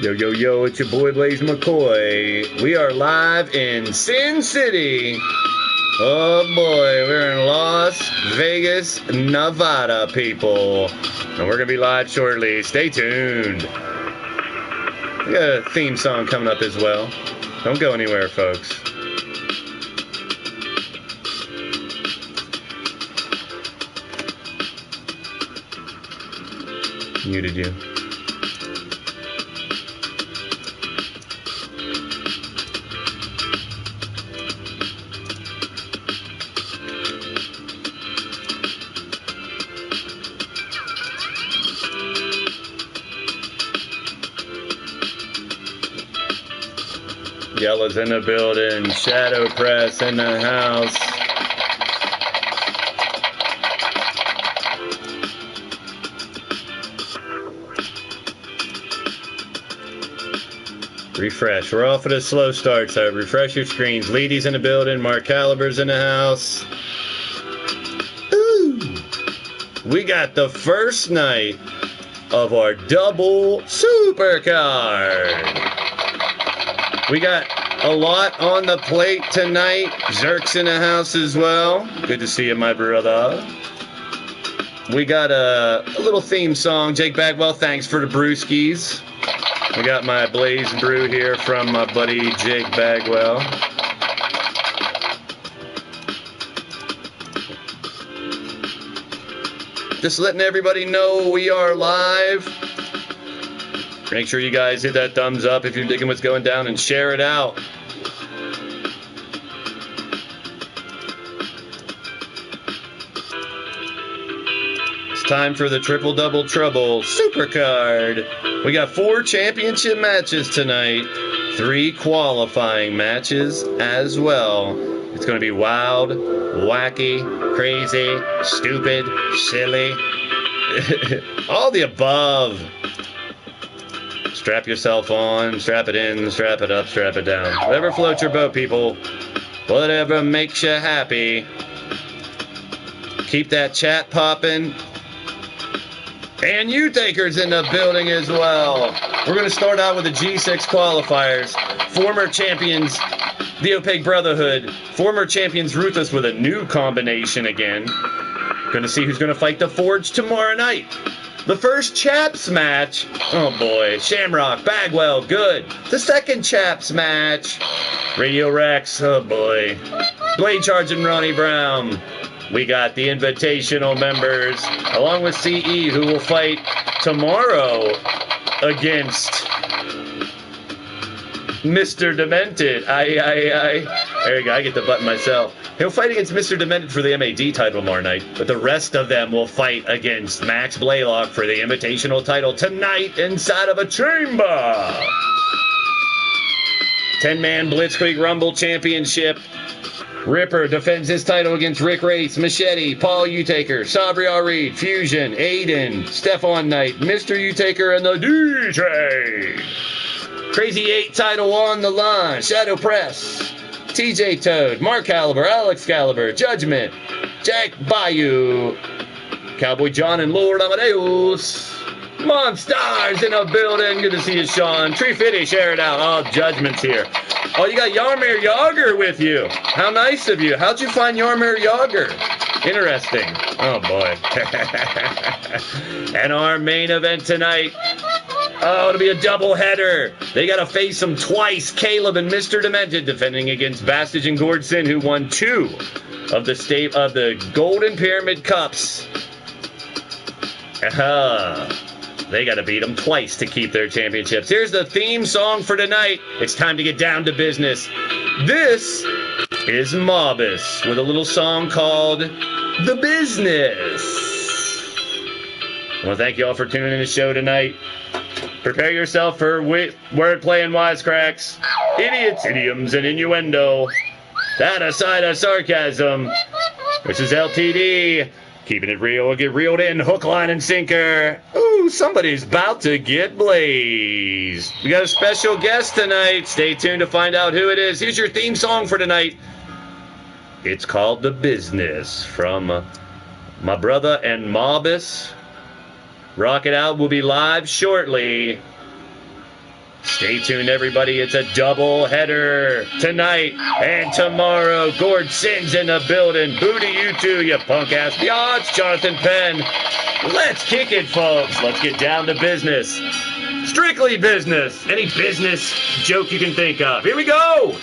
Yo, yo, yo, it's your boy Blaise McCoy. We are live in Sin City. Oh boy, we're in Las Vegas, Nevada, people. And we're going to be live shortly. Stay tuned. We got a theme song coming up as well. Don't go anywhere, folks. Muted you. Yellow's in the building. Shadow Press in the house. Refresh. We're off at a slow start, so refresh your screens. Leedy's in the building. Mark Caliber's in the house. Ooh. We got the first night of our double SUPERCARD. We got a lot on the plate tonight. Zerk's in the house as well. Good to see you, my brother. We got a little theme song. Jake Bagwell, thanks for the brewskis. We got my Blaze Brew here from my buddy Jake Bagwell. Just letting everybody know we are live. Make sure you guys hit that thumbs up if you're digging what's going down and share it out. It's time for the triple double trouble SUPERCARD. We got 4 championship matches tonight, 3 qualifying matches as well. It's going to be wild, wacky, crazy, stupid, silly, all the above. Strap yourself on, strap it in, strap it up, strap it down. Whatever floats your boat, people. Whatever makes you happy. Keep that chat popping. And U-Taker's in the building as well. We're going to start out with the G6 qualifiers. Former champions, the Opaque Brotherhood. Former champions, Ruthless, with a new combination again. Going to see who's going to fight the Forge tomorrow night. The first Chaps match, oh boy, Shamrock, Bagwell, good. The second Chaps match, Radio Rex, oh boy. Blade Charge and Ronnie Brown. We got the Invitational members, along with CE, who will fight tomorrow against Mr. Demented. There you go, I get the button myself. He'll fight against Mr. Demented for the MAD title tomorrow night, but the rest of them will fight against Max Blaylock for the Invitational title tonight inside of a chamber. 10-man Blitzkrieg Rumble Championship. Ripper defends his title against Rick Race, Machete, Paul U-Taker, Sabri Reed, Fusion, Aiden, Stefan Knight, Mr. U-Taker, and the DJ. Crazy 8 title on the line. Shadow Press. TJ Toad, Mark Caliber, Alex Caliber, Judgment, Jack Bayou, Cowboy John, and Lord Amadeus. Monstars in the building. Good to see you, Sean. Tree Fitty, share it out. Oh, Judgment's here. Oh, you got Yarmir Yager with you. How nice of you. How'd you find Yarmir Yager? Interesting. Oh, boy. And our main event tonight. Oh, it'll be a doubleheader. They got to face them twice. Caleb and Mr. Demented defending against Bastage and Gordson, who won 2 of the Golden Pyramid Cups. They got to beat them twice to keep their championships. Here's the theme song for tonight. It's time to get down to business. This is Mobus with a little song called The Business. I want to thank you all for tuning in the show tonight. Prepare yourself for wordplay and wisecracks, idiots, idioms, and innuendo. That aside of sarcasm. This is LTD. Keeping it real, we'll get reeled in, hook, line, and sinker. Ooh, somebody's about to get blazed. We got a special guest tonight. Stay tuned to find out who it is. Here's your theme song for tonight. It's called The Business from my brother and Mobus. Rock It Out will be live shortly. Stay tuned, everybody. It's a double header tonight and tomorrow. Gord Sin's in the building. Booty you too, you punk ass. Yeah, it's Jonathan Penn. Let's kick it, folks. Let's get down to business. Strictly business. Any business joke you can think of. Here we go.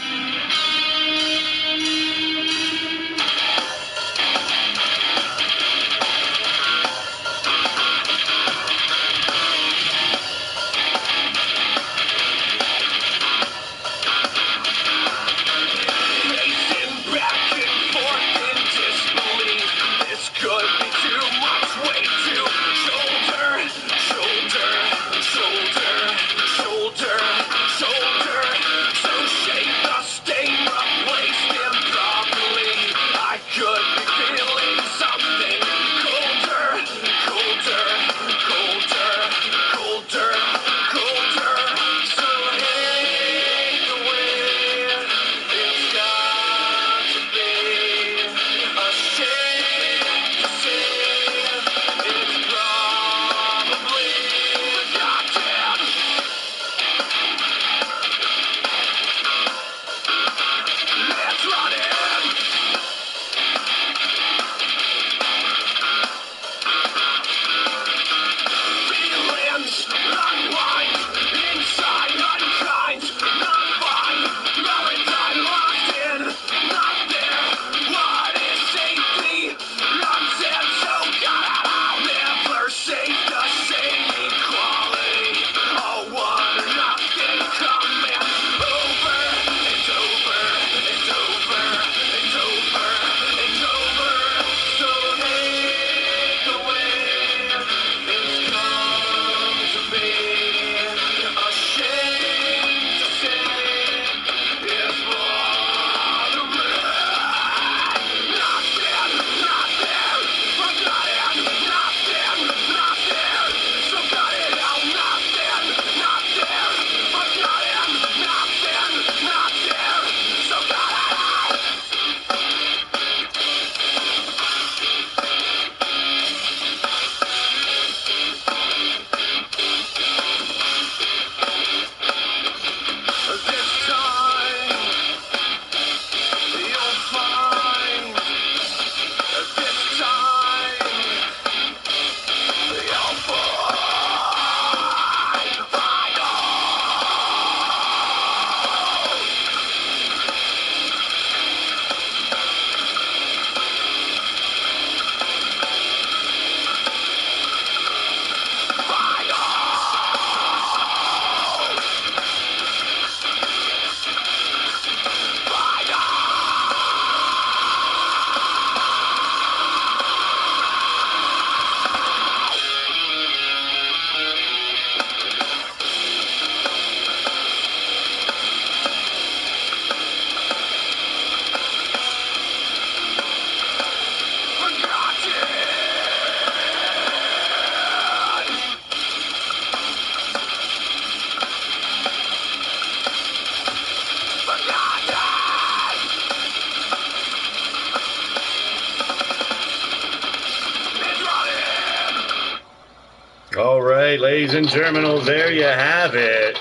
All right, ladies and germinals, there you have it.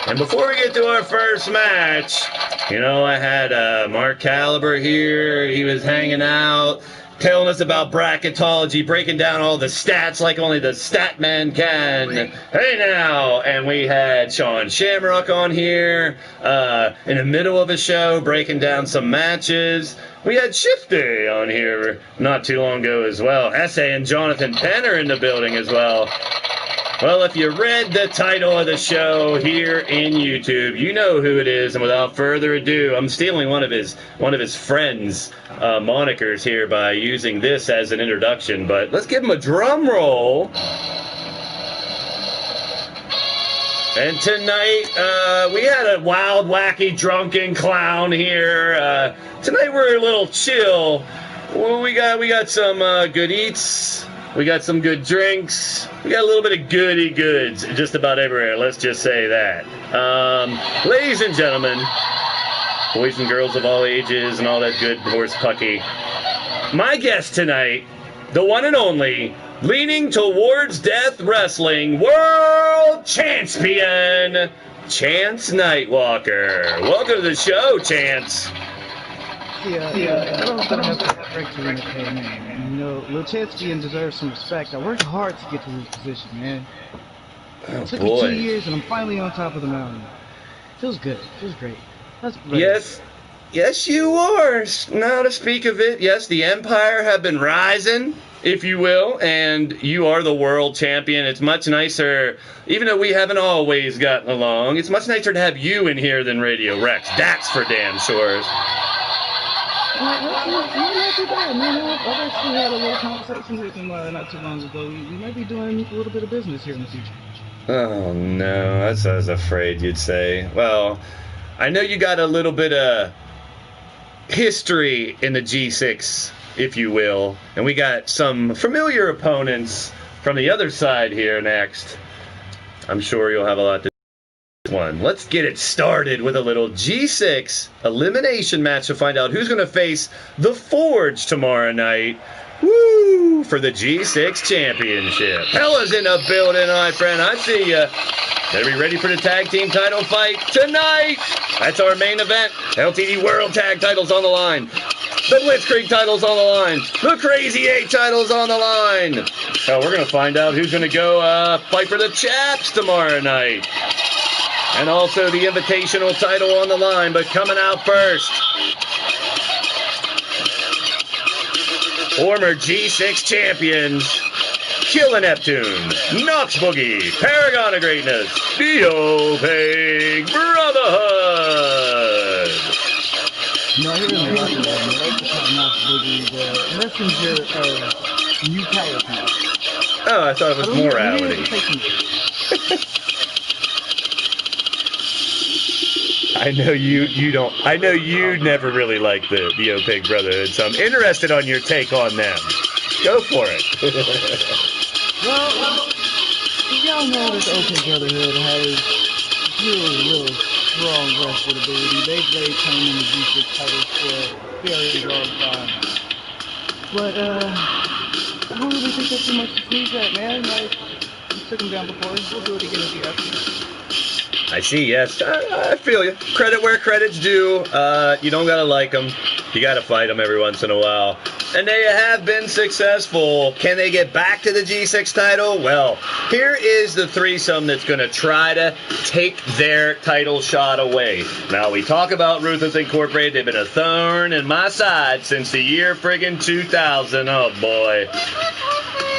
And before we get to our first match, you know, I had Mark Caliber here. He was hanging out, telling us about bracketology, breaking down all the stats like only the stat man can. Hey now! And we had Sean Shamrock on here in the middle of a show, breaking down some matches. We had Shifty on here not too long ago as well. Essay and Jonathan Penn are in the building as well. Well, if you read the title of the show here in YouTube, you know who it is. And without further ado, I'm stealing one of his friends' monikers here by using this as an introduction. But let's give him a drum roll. And tonight, we had a wild, wacky, drunken clown here. Tonight we're a little chill. Well, we got some good eats. We got some good drinks. We got a little bit of goody goods just about everywhere. Let's just say that. Ladies and gentlemen, boys and girls of all ages and all that good horse pucky. My guest tonight, the one and only leaning towards death wrestling world champion, Chance Nightwalker. Welcome to the show, Chance. I don't have to correct you in the name. You know, Lil Chancepion deserves some respect. I worked hard to get to this position, man. It took me 2 years, and I'm finally on top of the mountain. Feels good. Feels great. That's great. Yes, you are. Now to speak of it, yes, the Empire have been rising, if you will, and you are the world champion. It's much nicer, even though we haven't always gotten along, it's much nicer to have you in here than Radio Rex. That's for damn sure. Not too bad, man. I've actually had a little conversation with him not too long ago. We might be doing a little bit of business here in the future. Oh, no, that's what I was afraid you'd say. Well, I know you got a little bit of history in the G6, if you will, and we got some familiar opponents from the other side here next. I'm sure you'll have a lot to do. Let's get it started with a little G6 elimination match to find out who's going to face the Forge tomorrow night. Woo! For the G6 Championship. Pella's in the building, my friend. I see ya. Better be ready for the tag team title fight tonight. That's our main event. LTD World Tag titles on the line. The Blitzkrieg titles on the line. The Crazy 8 titles on the line. We're going to find out who's going to go fight for the Chaps tomorrow night. And also the Invitational title on the line. But coming out first, former G6 champions, Killer Neptune, Nox Boogie, Paragon of Greatness, the Opaque Brotherhood. No, I hear him talking about me. I like to call Nox Boogie the messenger of neutrality. Oh, I thought it was morality. I know you don't. I know you never really liked the Opaque Brotherhood, so I'm interested on your take on them. Go for it. Well, y'all know that the Opaque Brotherhood has really strong wrestlability. They've laid claim in the G6 titles for a very long time. But I don't really think that's too much to sneeze at, man. Like, we took them down before. We'll do it again if you have to. I see, yes. I feel you. Credit where credit's due. You don't gotta like them. You gotta fight them every once in a while. And they have been successful. Can they get back to the G6 title? Well, here is the threesome that's going to try to take their title shot away. Now, we talk about Ruthless Incorporated. They've been a thorn in my side since the year friggin' 2000. Oh, boy.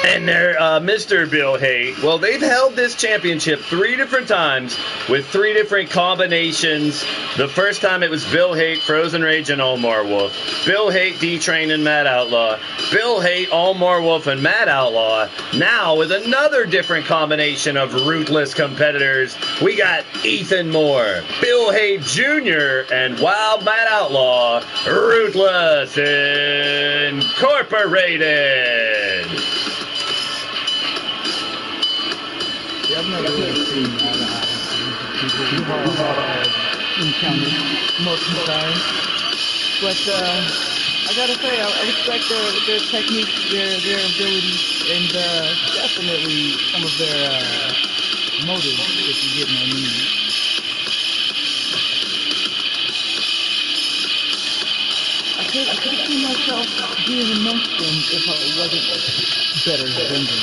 And they're Mr. Bill Haight. Well, they've held this championship 3 different times with 3 different combinations. The first time it was Bill Haight, Frozen Rage, and Omar Wolf. Bill Haight, D-Train, and Matt Outlaw. Bill Haight, Omar Wolf, and Matt Outlaw. Now, with another different combination of ruthless competitors, we got Ethan Moore, Bill Haight Jr., and Wild Matt Outlaw, Ruthless Incorporated. Yeah, I've never really seen people who have encountered multiple times. But I gotta say, I respect their techniques, their abilities, and definitely some of their motives, if you get my meaning. I could see myself being amongst them if I wasn't better than them.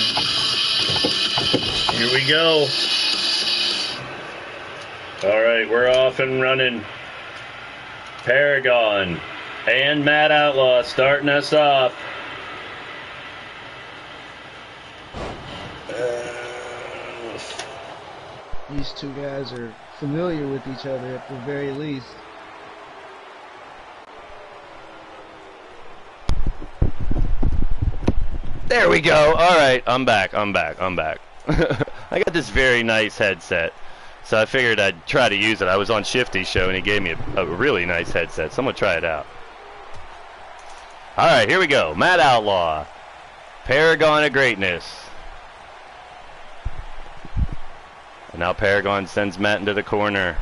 Here we go. All right, we're off and running. Paragon and Matt Outlaw starting us off. These two guys are familiar with each other at the very least. There we go. All right, I'm back. I got this very nice headset, so I figured I'd try to use it. I was on Shifty's show, and he gave me a really nice headset, so I'm going to try it out. All right, here we go. Matt Outlaw, Paragon of Greatness. And now Paragon sends Matt into the corner.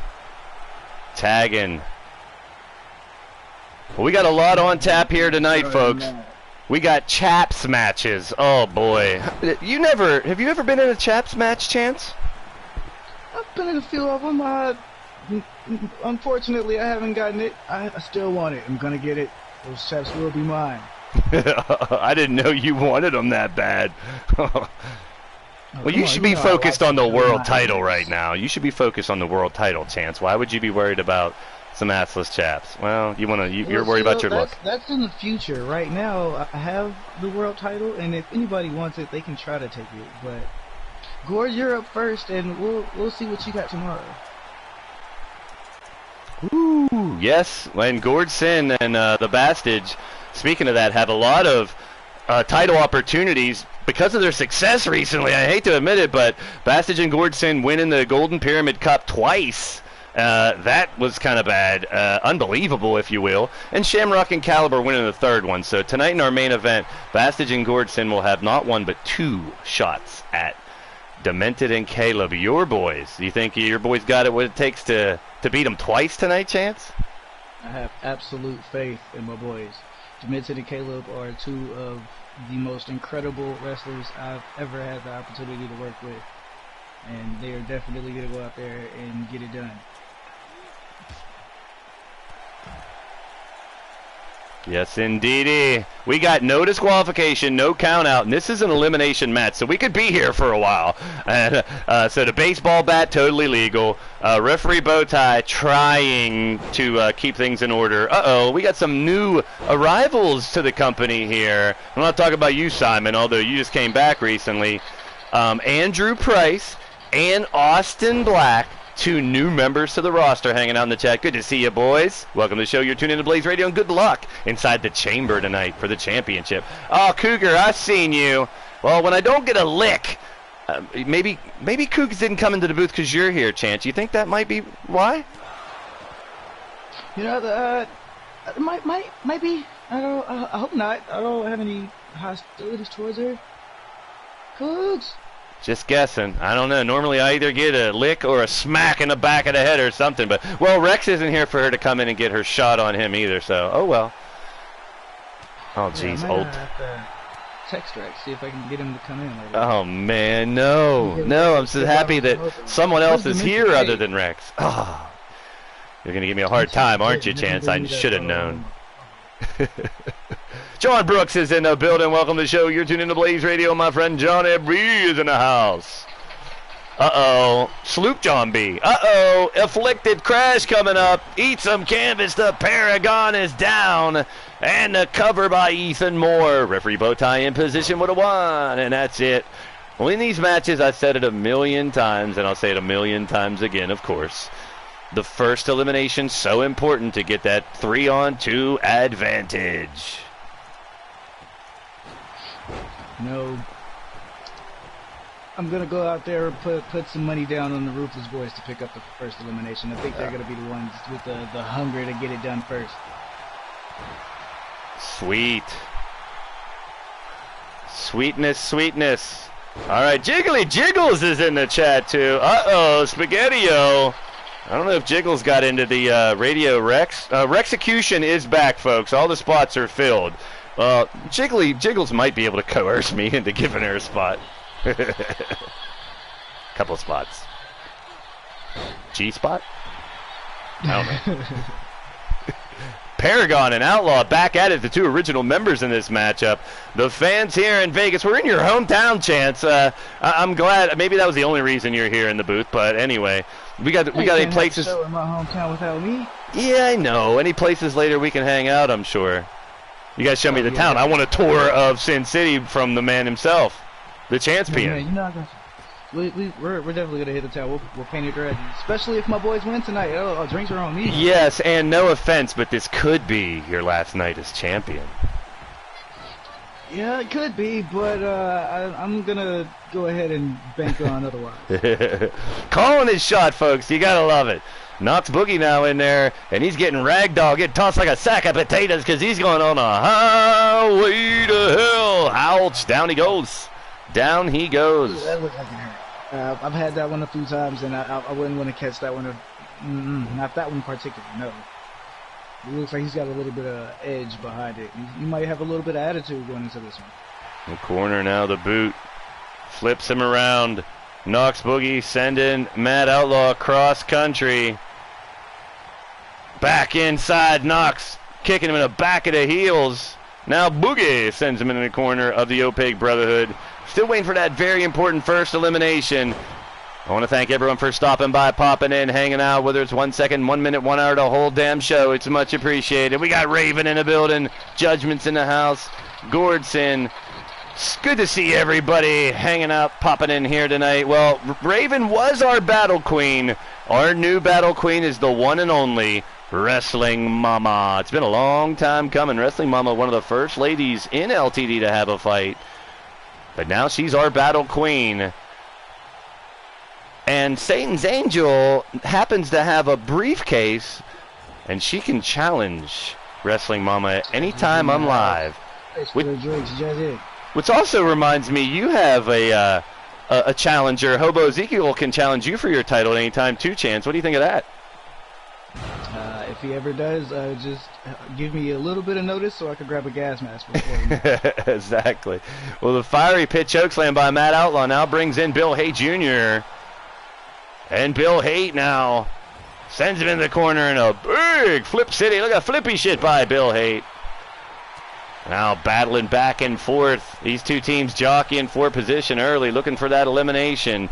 Tagging. Well, we got a lot on tap here tonight, folks. We got chaps matches. Oh boy. Have you ever been in a chaps match, Chance? I've been in a few of them. Unfortunately, I haven't gotten it. I still want it. I'm gonna get it. Those chaps will be mine. I didn't know you wanted them that bad. Well, you should be focused on the world title right now. You should be focused on the world title, Chance. Why would you be worried about some assless chaps? Well, you're worried about your look. That's in the future. Right now, I have the world title, and if anybody wants it, they can try to take it. But Gord, you're up first, and we'll see what you got tomorrow. Ooh, yes. And Gord Sin and the Bastage, speaking of that, have a lot of title opportunities because of their success recently. I hate to admit it, but Bastage and Gord Sin winning the Golden Pyramid Cup twice. That was kind of bad. Unbelievable, if you will. And Shamrock and Caliber winning the third one. So tonight in our main event, Bastage and Gord Sin will have not one but 2 shots at Demented and Caleb, your boys. Do you think your boys got it what it takes to beat them twice tonight, Chance? I have absolute faith in my boys. Demented and Caleb are 2 of the most incredible wrestlers I've ever had the opportunity to work with. And they are definitely going to go out there and get it done. Yes, indeedy. We got no disqualification, no count out, and this is an elimination match, so we could be here for a while. And so the baseball bat, totally legal. Referee Bowtie trying to keep things in order. Uh-oh, we got some new arrivals to the company here. I'm not talking about you, Simon, although you just came back recently. Andrew Price and Austin Black, 2 new members to the roster hanging out in the chat. Good to see you, boys. Welcome to the show. You're tuning in to Blaised Radio, and good luck inside the chamber tonight for the championship. Oh, Cougar, I've seen you. Well, when I don't get a lick, maybe Cougs didn't come into the booth because you're here, Chance. You think that might be why? You know, might be. I hope not. I don't have any hostilities towards her. Cougs. Just guessing. I don't know. Normally I either get a lick or a smack in the back of the head or something. But, well, Rex isn't here for her to come in and get her shot on him either, so, oh well. Oh, jeez. Yeah, I might have to text Rex, see if I can get him to come in later. Oh, man, no. No, I'm so happy that someone else is here other than Rex. Oh, you're going to give me a hard time, aren't you, Chance? I should have known. John Brooks is in the building. Welcome to the show. You're tuning in to Blaised Radio. My friend Johnny B is in the house. Uh-oh. Sloop John B. Uh-oh. Afflicted Crash coming up. Eat some canvas. The Paragon is down. And the cover by Ethan Moore. Referee Bowtie in position with a 1. And that's it. Well, in these matches, I've said it a million times, and I'll say it a million times again, of course. The first elimination so important to get that 3-on-2 advantage. No, I'm gonna go out there and put some money down on the Ruthless Boys to pick up the first elimination. I think they're gonna be the ones with the hunger to get it done first. Sweet. Sweetness, sweetness. All right, Jiggly Jiggles is in the chat too. Uh-oh, Spaghetti-O. I don't know if Jiggles got into the Radio Rex. Rexecution is back, folks. All the spots are filled. Jiggles might be able to coerce me into giving her a spot. Couple of spots. G-spot? I don't know. Paragon and Outlaw back at it, the 2 original members in this matchup. The fans here in Vegas, we're in your hometown, Chance. I'm glad. Maybe that was the only reason you're here in the booth, but anyway. We got any places in my hometown without me? Yeah, I know. Any places later we can hang out, I'm sure. You guys show me the town. I want a tour of Sin City from the man himself, the Chancepion. Yeah, you know, we're definitely gonna hit the town. We'll paint it red, especially if my boys win tonight. Oh, drinks are on me. Yes, and no offense, but this could be your last night as champion. Yeah, it could be, but I'm gonna go ahead and bank on otherwise. Calling his shot, folks. You gotta love it. Knocks Boogie now in there, and he's getting ragdoll, getting tossed like a sack of potatoes because he's going on a highway to hell. Ouch. Down he goes. Down he goes. That looks like it hurt. I've had that one a few times, and I wouldn't want to catch that one. Not that one in particular, no. It looks like he's got a little bit of edge behind it. He might have a little bit of attitude going into this one. The corner now, the boot. Flips him around. Knox Boogie sending Matt Outlaw cross country. Back inside, Knox kicking him in the back of the heels. Now Boogie sends him into the corner of the Opaque Brotherhood. Still waiting for that very important first elimination. I want to thank everyone for stopping by, popping in, hanging out, whether it's 1 second, 1 minute, 1 hour, the whole damn show. It's much appreciated. We got Raven in the building. Judgment's in the house. Gordson. It's good to see everybody hanging out, popping in here tonight. Well, Raven was our battle queen. Our new battle queen is the one and only Wrestling Mama. It's been a long time coming. Wrestling Mama, one of the first ladies in LTD to have a fight. But now she's our battle queen. And Satan's Angel happens to have a briefcase, and she can challenge Wrestling Mama anytime I'm live. Which also reminds me, you have a challenger. Hobo Ezekiel can challenge you for your title at any time too, Chance. What do you think of that? If he ever does, just give me a little bit of notice so I can grab a gas mask before him. Exactly. Well, the fiery pit chokeslam by Matt Outlaw now brings in Bill Haight Jr. And Bill Haight now sends him in the corner in a big flip city. Look at flippy shit by Bill Haight. Now battling back and forth. These two teams jockeying for position early, looking for that elimination.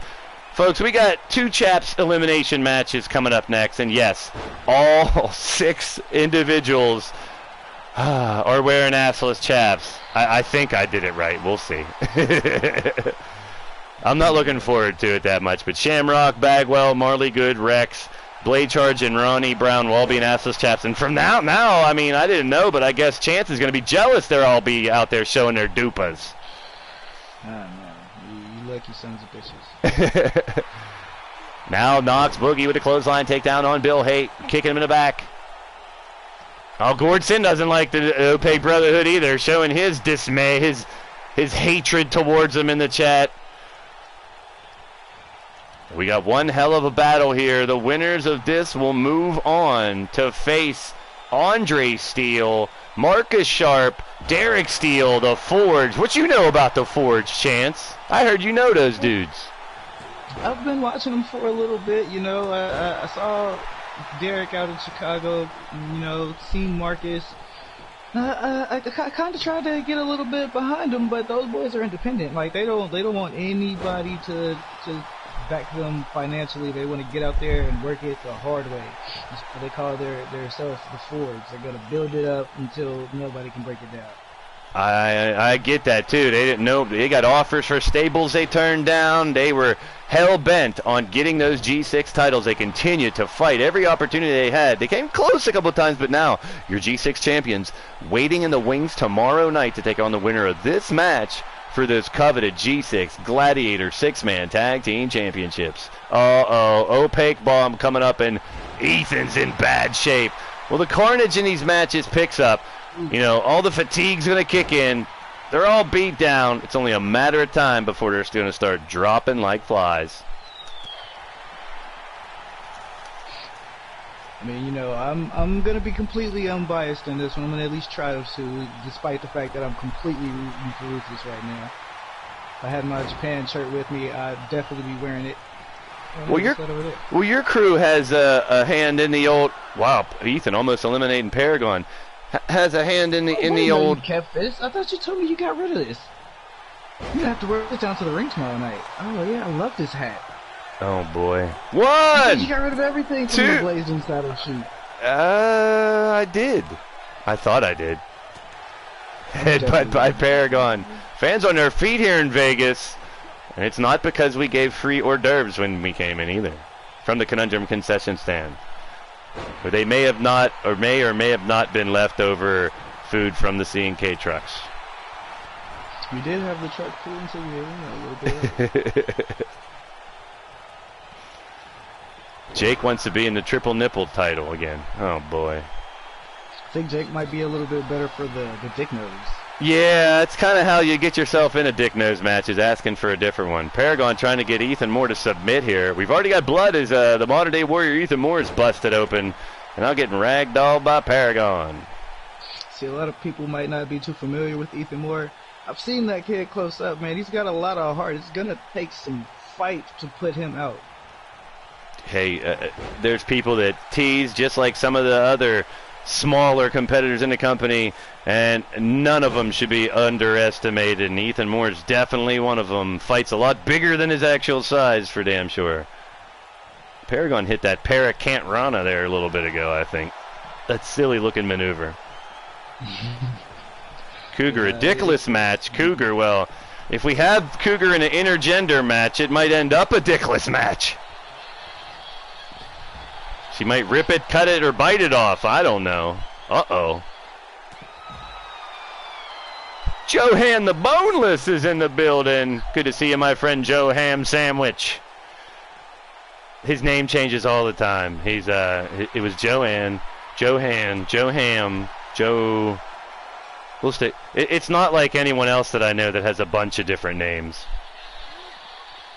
Folks, we got 2 chaps elimination matches coming up next. And yes, all 6 individuals are wearing assless chaps. I think I did it right. We'll see. I'm not looking forward to it that much. But Shamrock, Bagwell, Marley Good, Rex, Blade Charge, and Ronnie Brown will all be in assless chaps. And from now, I mean, I didn't know, but I guess Chance is going to be jealous they'll all be out there showing their dupas. Oh, no. You lucky sons of bitches. Now Knox Boogie with a clothesline takedown on Bill Haight, kicking him in the back. Oh, Gordson doesn't like the Opaque Brotherhood either, showing his dismay, his hatred towards them in the chat. We got one hell of a battle here. The winners of this will move on to face Andre Steele, Marcus Sharp, Derek Steele, the Forge. What you know about the Forge, Chance? I heard you know those dudes. I've been watching them for a little bit, you know. I saw Derek out in Chicago, you know, seen Marcus. I kind of tried to get a little bit behind them, but those boys are independent. Like they don't want anybody to back them financially. They want to get out there and work it the hard way. They call their self the Forge. They're gonna build it up until nobody can break it down. I get that too. They didn't know. They got offers for stables they turned down. They were hell-bent on getting those G6 titles. They continued to fight every opportunity they had. They came close a couple of times, but now your G6 champions waiting in the wings tomorrow night to take on the winner of this match for those coveted G6 Gladiator 6-man tag team championships. Opaque Bomb coming up, and Ethan's in bad shape. Well, the carnage in these matches picks up. You know, all the fatigue's going to kick in. They're all beat down. It's only a matter of time before they're going to start dropping like flies. I mean, you know, I'm going to be completely unbiased in this one. I'm going to at least try to, despite the fact that I'm completely rooting for Ruthless right now. If I had my Japan shirt with me, I'd definitely be wearing it. Well, your crew has a hand in the old... Wow, Ethan almost eliminating Paragon. Has a hand in the old... You kept this? I thought you told me you got rid of this. You have to wear this down to the ring tomorrow night. Oh, yeah, I love this hat. Oh, boy. One! You got rid of everything from the Blaised Insider shoot. I did. I thought I did. Headbutt by Paragon. Fans on their feet here in Vegas. And it's not because we gave free hors d'oeuvres when we came in either. From the Conundrum concession stand. Or they may have not, or may have not been leftover food from the C&K trucks. We did have the truck food until we ate a little bit. Jake wants to be in the triple nipple title again. Oh boy. I think Jake might be a little bit better for the dick nose. Yeah, it's kind of how you get yourself in a dick nose match, is asking for a different one. Paragon trying to get Ethan Moore to submit here. We've already got blood as the modern day warrior Ethan Moore is busted open. and I'm getting ragdolled by Paragon. See, a lot of people might not be too familiar with Ethan Moore. I've seen that kid close up, man. He's got a lot of heart. It's going to take some fight to put him out. Hey, there's people that tease just like some of the other smaller competitors in the company, and none of them should be underestimated, and Ethan Moore is definitely one of them. Fights a lot bigger than his actual size, for damn sure. Paragon hit that Paracant Rana there a little bit ago, I think. That silly-looking maneuver. Cougar, a dickless match. Cougar, well, if we have Cougar in an intergender match, it might end up a dickless match. She might rip it, cut it, or bite it off. I don't know. Uh-oh. Johan the Boneless is in the building. Good to see you, my friend Joe Ham Sandwich. His name changes all the time. He's it was Joanne, Johan, Joe Ham, Joe. We'll stay. It's not like anyone else that I know that has a bunch of different names.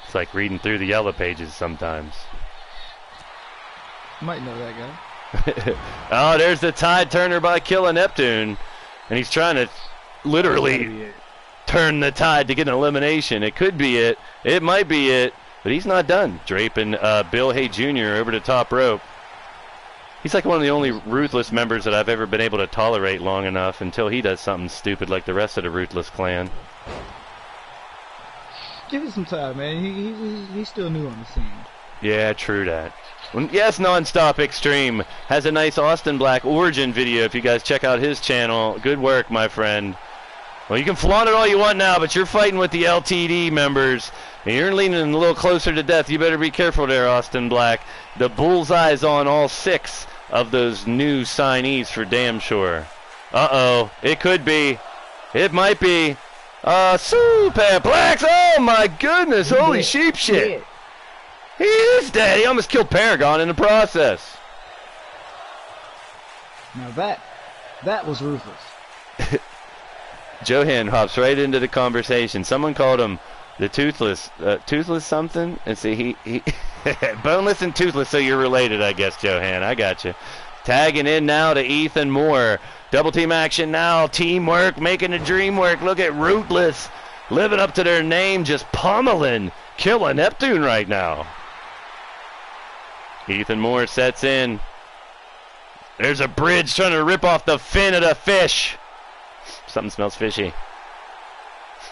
It's like reading through the yellow pages sometimes. Might know that guy. Oh, there's the tide turner by Killer Neptune, and he's trying to literally turn the tide to get an elimination. It could be it. It might be it. But he's not done. Draping Bill Hay Jr. over the top rope. He's like one of the only Ruthless members that I've ever been able to tolerate long enough until he does something stupid like the rest of the Ruthless clan. Give it some time, man. He's still new on the scene. Yeah, true that. Yes, Nonstop Extreme has a nice Austin Black origin video if you guys check out his channel. Good work, my friend. Well, you can flaunt it all you want now, but you're fighting with the LTD members. And you're leaning a little closer to death. You better be careful there, Austin Black. The bullseye's on all 6 of those new signees for damn sure. Uh-oh. It could be. It might be. Superplex. Oh, my goodness. Holy sheep shit. He is dead. He almost killed Paragon in the process. Now that was ruthless. Johan hops right into the conversation. Someone called him the Toothless, Toothless something? And see, he Boneless and Toothless, so you're related, I guess, Johan. I got you. Tagging in now to Ethan Moore. Double team action now. Teamwork, making the dream work. Look at Rootless living up to their name, just pummeling Killer Neptune right now. Ethan Moore sets in. There's a bridge trying to rip off the fin of the fish. Something smells fishy.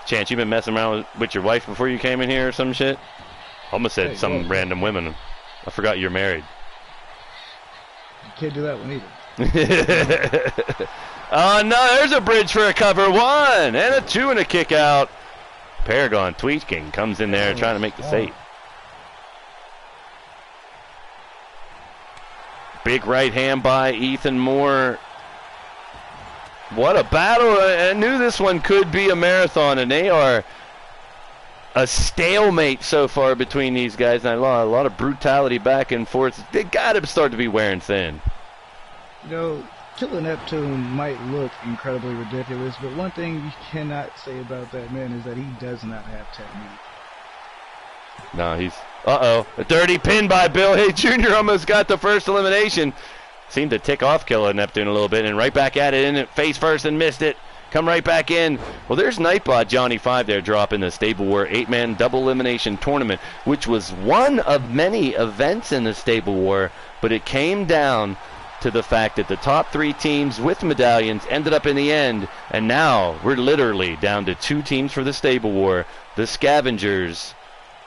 Chance, you been messing around with your wife before you came in here or some shit? Almost said some random women. I forgot you're married. You can't do that one either. Oh, no, there's a bridge for a cover. 1 and a 2 and a kick out. Paragon Tweetking comes in there trying to make the save. Big right hand by Ethan Moore. What a battle. I knew this one could be a marathon, and they are a stalemate so far between these guys. And a lot of brutality back and forth. They got to start to be wearing thin. You know, Killer Neptune might look incredibly ridiculous, but one thing you cannot say about that man is that he does not have technique. No, he's... Uh-oh. A dirty pin by Bill Hay Jr. almost got the first elimination. Seemed to tick off Killer Neptune a little bit, and right back at it, in it face first and missed it. Come right back in. Well, there's Nightbot Johnny 5 there dropping the Stable War 8-man double elimination tournament, which was one of many events in the Stable War, but it came down to the fact that the top 3 teams with medallions ended up in the end, and now we're literally down to 2 teams for the Stable War, the Scavengers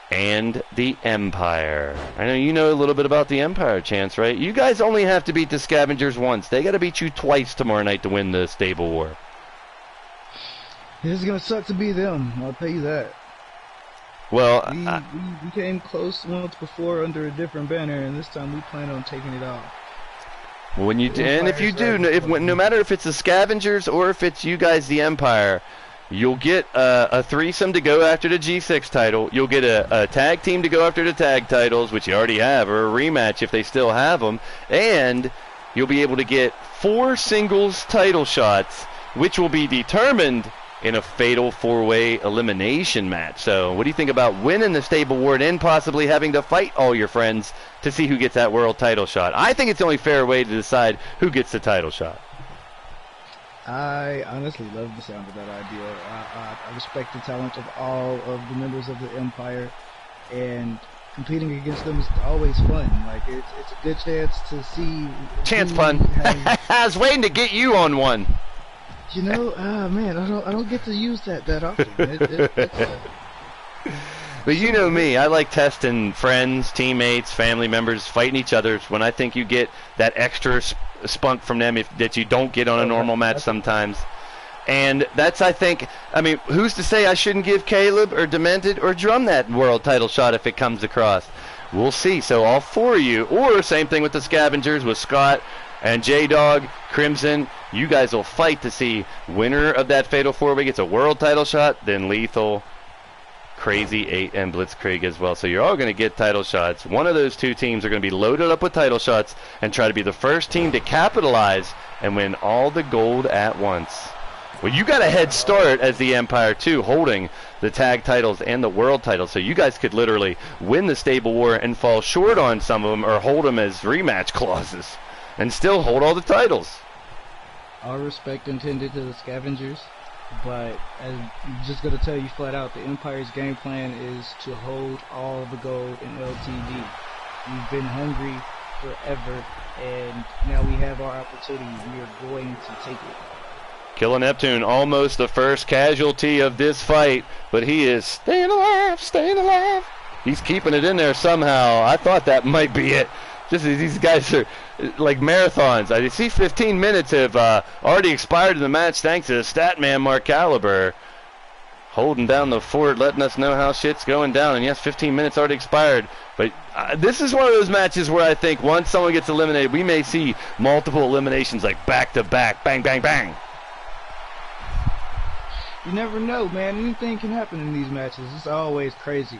and the Empire. I know you know a little bit about the Empire, Chance, right? You guys only have to beat the Scavengers once. They got to beat you twice tomorrow night to win the Stable War. It's going to suck to be them, I'll tell you that. Well, we came close once before under a different banner, and this time we plan on taking it off. When you and if you do, no matter if it's the Scavengers or if it's you guys, the Empire, you'll get a threesome to go after the G6 title. You'll get a tag team to go after the tag titles, which you already have, or a rematch if they still have them. And you'll be able to get 4 singles title shots, which will be determined in a fatal 4-way elimination match. So what do you think about winning the Stable War and possibly having to fight all your friends to see who gets that world title shot. I think it's the only fair way to decide who gets the title shot. I honestly love the sound of that idea. I respect the talent of all of the members of the Empire, and competing against them is always fun. Like, it's a good chance to see. Chance pun. I was waiting to get you on one. You know, man, I don't get to use that often. But you know me, I like testing friends, teammates, family members, fighting each other when I think you get that extra spunk from them that you don't get on a normal match sometimes. And that's, I mean, who's to say I shouldn't give Caleb or Demented or Drum that world title shot if it comes across? We'll see. So all four of you, or same thing with the Scavengers with Scott and J-Dog, Crimson, you guys will fight to see winner of that Fatal 4-Way gets a world title shot, then Lethal, Crazy 8, and Blitzkrieg as well. So you're all going to get title shots. One of those two teams are going to be loaded up with title shots and try to be the first team to capitalize and win all the gold at once. Well, you got a head start as the Empire, too, holding the tag titles and the world titles. So you guys could literally win the Stable War and fall short on some of them or hold them as rematch clauses and still hold all the titles. All respect intended to the Scavengers. But I'm just going to tell you flat out, the Empire's game plan is to hold all the gold in LTD. We've been hungry forever, and now we have our opportunity. We are going to take it. Killer Neptune, almost the first casualty of this fight, but he is staying alive, staying alive. He's keeping it in there somehow. I thought that might be it. Just as these guys are like marathons. I see 15 minutes have already expired in the match thanks to the Statman Mark Caliber holding down the fort, letting us know how shit's going down. And yes, 15 minutes already expired. But this is one of those matches where I think once someone gets eliminated, we may see multiple eliminations like back-to-back, bang, bang, bang. You never know, man. Anything can happen in these matches. It's always crazy.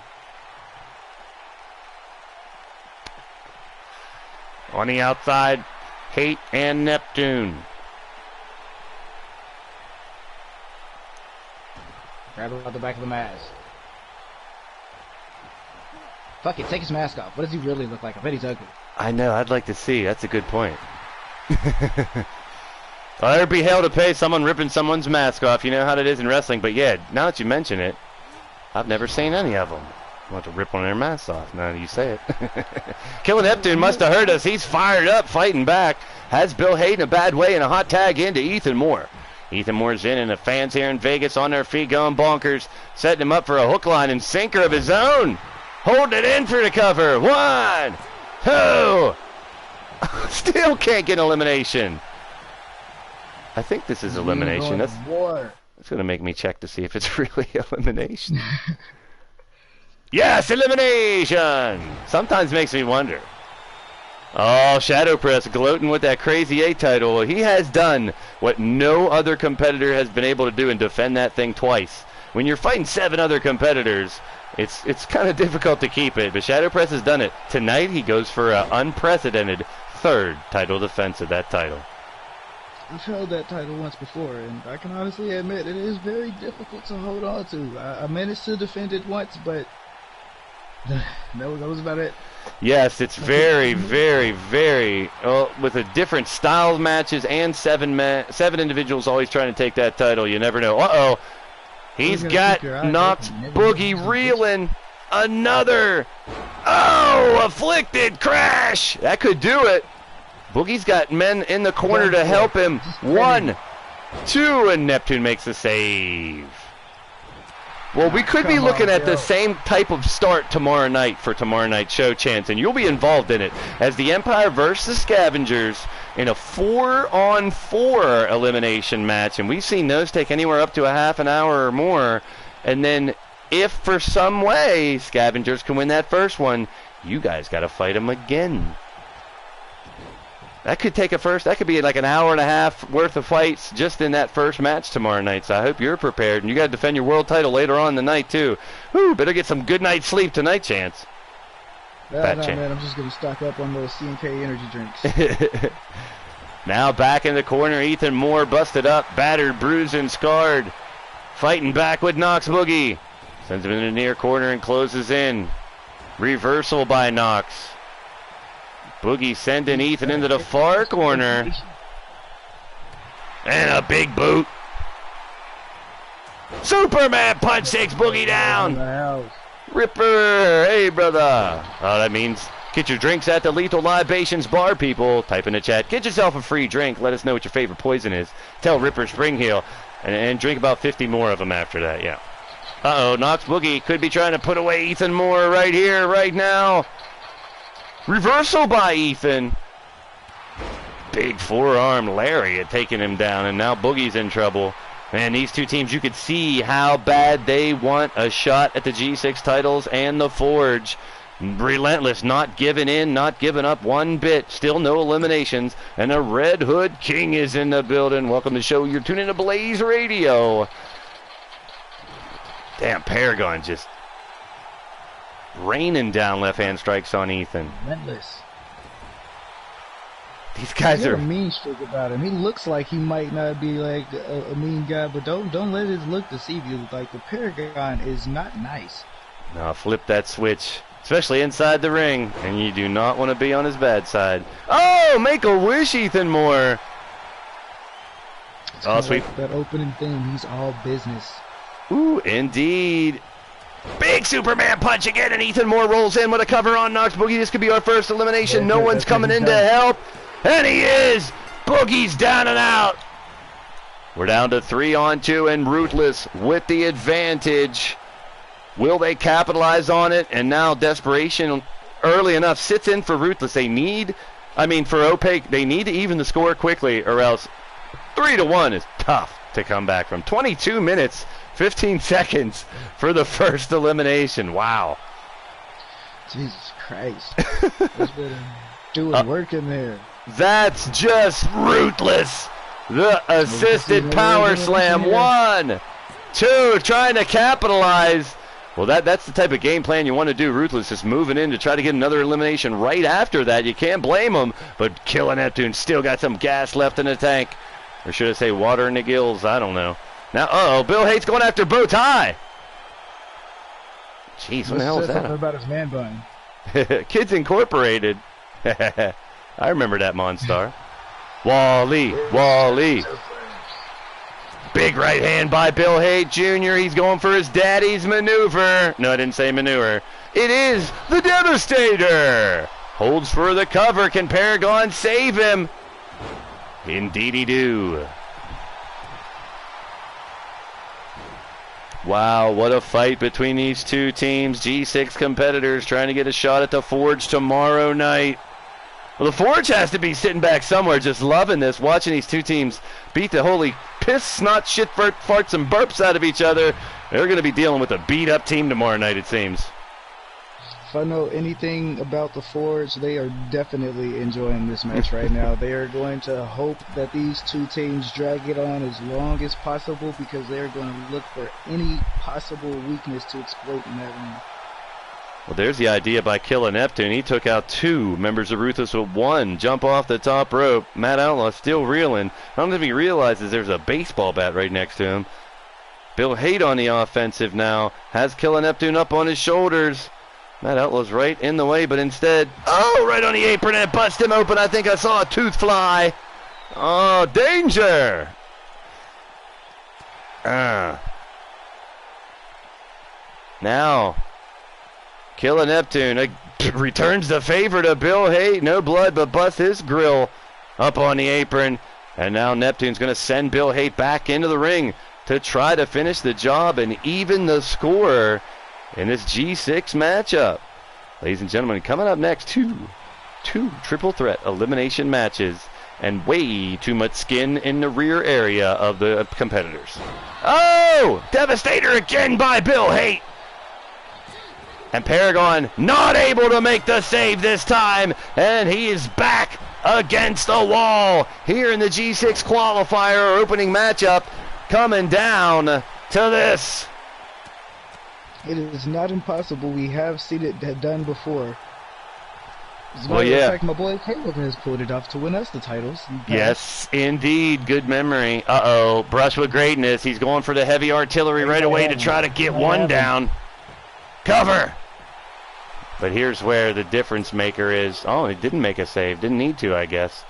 On the outside, Hate and Neptune. Grab him out the back of the mask. Fuck it, take his mask off. What does he really look like? I bet he's ugly. I know, I'd like to see. That's a good point. Well, there'd be hell to pay someone ripping someone's mask off. You know how it is in wrestling. But yeah, now that you mention it, I've never seen any of them want to rip one of their masks off. Now that you say it. Killer Neptune must have heard us. He's fired up, fighting back. Has Bill Hayden a bad way and a hot tag into Ethan Moore. Ethan Moore's in, and the fans here in Vegas on their feet going bonkers, setting him up for a hook, line, and sinker of his own. Holding it in for the cover. 1, 2. Still can't get elimination. I think this is elimination. That's going to make me check to see if it's really elimination. Yes, elimination! Sometimes makes me wonder. Oh, Shadow Press gloating with that Crazy 8 title. He has done what no other competitor has been able to do and defend that thing twice. When you're fighting 7 other competitors, it's kind of difficult to keep it. But Shadow Press has done it. Tonight he goes for an unprecedented 3rd title defense of that title. I've held that title once before, and I can honestly admit it is very difficult to hold on to. I managed to defend it once, but that was about it. Yes, it's very, very, very, with a different style of matches and 7 individuals always trying to take that title. You never know. Uh-oh. He's got knocked Boogie reeling. Another. Oh, afflicted crash. That could do it. Boogie's got men in the corner to help him. 1, 2, and Neptune makes the save. Well, we could be looking at the same type of start tomorrow night for tomorrow night's show, Chance, and you'll be involved in it as the Empire versus Scavengers in a 4-on-4 elimination match, and we've seen those take anywhere up to a half an hour or more. And then if for some way Scavengers can win that first one, you guys got to fight them again. That could take that could be like an hour and a half worth of fights just in that first match tomorrow night. So I hope you're prepared, and you got to defend your world title later on in the night too. Whew, better get some good night's sleep tonight, Chance. Man, I'm just going to stock up on those C&K energy drinks. Now back in the corner, Ethan Moore busted up, battered, bruised, and scarred. Fighting back with Knox Boogie. Sends him in the near corner and closes in. Reversal by Knox. Boogie sending Ethan into the far corner. And a big boot. Superman punch takes Boogie down. Ripper, hey brother. Oh, that means get your drinks at the Lethal Libations bar, people. Type in the chat. Get yourself a free drink. Let us know what your favorite poison is. Tell Ripper Spring Heel. And drink about 50 more of them after that, yeah. Uh-oh, Knox Boogie could be trying to put away Ethan Moore right here, right now. Reversal by Ethan. Big forearm lariat taking him down, and now Boogie's in trouble. Man, these two teams, you could see how bad they want a shot at the G6 titles and the Forge. Relentless, not giving in, not giving up one bit. Still no eliminations. And the Red Hood King is in the building. Welcome to the show. You're tuning to Blaised Radio. Damn, Paragon just raining down left-hand strikes on Ethan. Relentless. These guys are a mean streak about him. He looks like he might not be like a mean guy, but don't let his look deceive you. Like, the Paragon is not nice. No, flip that switch, especially inside the ring, and you do not want to be on his bad side. Oh, make a wish, Ethan Moore. Oh, sweet. That opening thing, he's all business. Ooh, indeed. Big Superman punch again, and Ethan Moore rolls in with a cover on Knox Boogie. This could be our first elimination. No one's coming in to help. And he is! Boogie's down and out. We're down to 3-on-2, and Ruthless with the advantage. Will they capitalize on it? And now Desperation, early enough, sits in for Ruthless. For Opaque, they need to even the score quickly, or else 3-1 is tough to come back from. 22 minutes, 15 seconds for the first elimination. Wow. Jesus Christ. What's been doing work in there? That's just Ruthless. The assisted power slam. 1, 2, trying to capitalize. Well, that's the type of game plan you want to do. Ruthless is moving in to try to get another elimination right after that. You can't blame him, but Killer Neptune still got some gas left in the tank. Or should I say water in the gills? I don't know. Now, Bill Hate's going after Bow Tie. Jeez, what the hell is that? Something about his man bun. Kids Incorporated. I remember that Monstar. Wally. Big right hand by Bill Haight Jr. He's going for his daddy's maneuver. No, I didn't say maneuver. It is the Devastator. Holds for the cover. Can Paragon save him? Indeedy do. Wow, what a fight between these two teams. G6 competitors trying to get a shot at the Forge tomorrow night. Well, the Forge has to be sitting back somewhere just loving this, watching these two teams beat the holy piss, snot, shit, farts, and burps out of each other. They're going to be dealing with a beat-up team tomorrow night, it seems. If I know anything about the Forge, they are definitely enjoying this match right now. They are going to hope that these two teams drag it on as long as possible because they're going to look for any possible weakness to exploit in that ring. Well, there's the idea by Killer Neptune. He took out 2 members of Ruthless with 1 jump off the top rope. Matt Outlaw still reeling. I don't know if he realizes there's a baseball bat right next to him. Bill Haight on the offensive now. Has Killer Neptune up on his shoulders. Matt Outlaw's right in the way, but instead, right on the apron, and it bust him open. I think I saw a tooth fly. Oh, danger! Now, Killer Neptune returns the favor to Bill Haight. No blood, but busts his grill up on the apron. And now Neptune's going to send Bill Haight back into the ring to try to finish the job and even the score in this G6 matchup. Ladies and gentlemen, coming up next, two triple threat elimination matches and way too much skin in the rear area of the competitors. Oh! Devastator again by Bill Haight. And Paragon not able to make the save this time, and he is back against the wall here in the G6 qualifier opening matchup, coming down to this. It is not impossible. We have seen it done before. As a matter of fact, my boy Caleb has pulled it off to win us the titles. Yes, indeed. Good memory. Brush with greatness. He's going for the heavy artillery right away to try to get one down. Cover. But here's where the difference maker is. Oh, he didn't make a save. Didn't need to, I guess.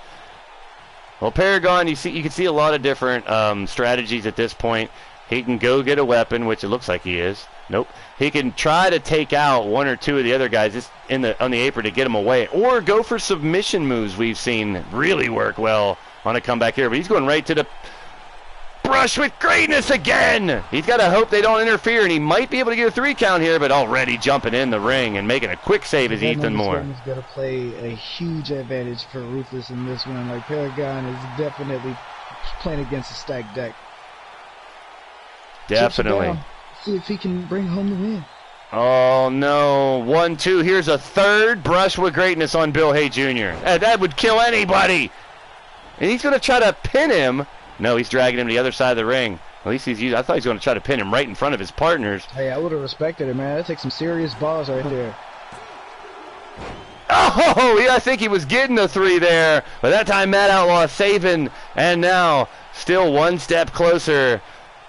Well, Paragon, you can see a lot of different strategies at this point. He can go get a weapon, which it looks like he is. Nope. He can try to take out one or two of the other guys just on the apron to get him away, or go for submission moves we've seen really work well on a comeback here. But he's going right to the brush with greatness again. He's got to hope they don't interfere, and he might be able to get a 3 count here, but already jumping in the ring and making a quick save is Ethan Moore. He's going to play a huge advantage for Ruthless in this one. Like, Paragon is definitely playing against a stacked deck. Definitely. See if he can bring home the win. Oh, no. 1-2. Here's a third brush with greatness on Bill Hay Jr. That would kill anybody. And he's going to try to pin him. No, he's dragging him to the other side of the ring. At least I thought he was going to try to pin him right in front of his partners. Hey, I would have respected it, man. That takes some serious balls right there. Oh, yeah, I think he was getting the 3 there. But that time, Matt Outlaw saving. And now, still one step closer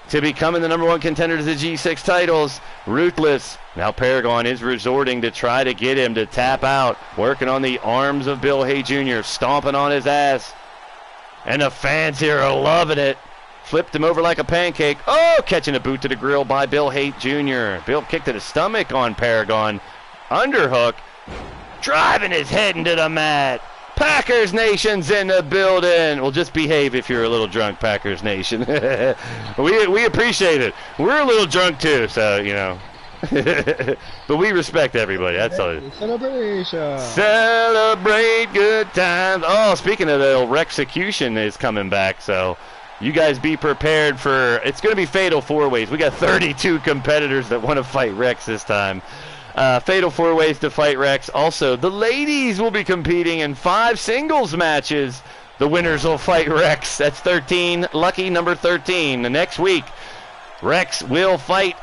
to becoming the #1 contender to the G6 titles. Ruthless. Now Paragon is resorting to try to get him to tap out. Working on the arms of Bill Hay Jr. Stomping on his ass. And the fans here are loving it. Flipped him over like a pancake. Oh, catching a boot to the grill by Bill Haight Jr. Bill kick to the stomach on Paragon. Underhook. Driving his head into the mat. Packers Nation's in the building. Well, just behave if you're a little drunk, Packers Nation. we appreciate it. We're a little drunk too, so, you know. But we respect everybody. That's all. Celebration. Celebrate good times. Oh, speaking of the Rexecution is coming back, so you guys be prepared for. It's going to be fatal 4-ways. We got 32 competitors that want to fight Rex this time. Fatal 4-ways to fight Rex. Also, the ladies will be competing in 5 singles matches. The winners will fight Rex. That's 13. Lucky number 13. The next week, Rex will fight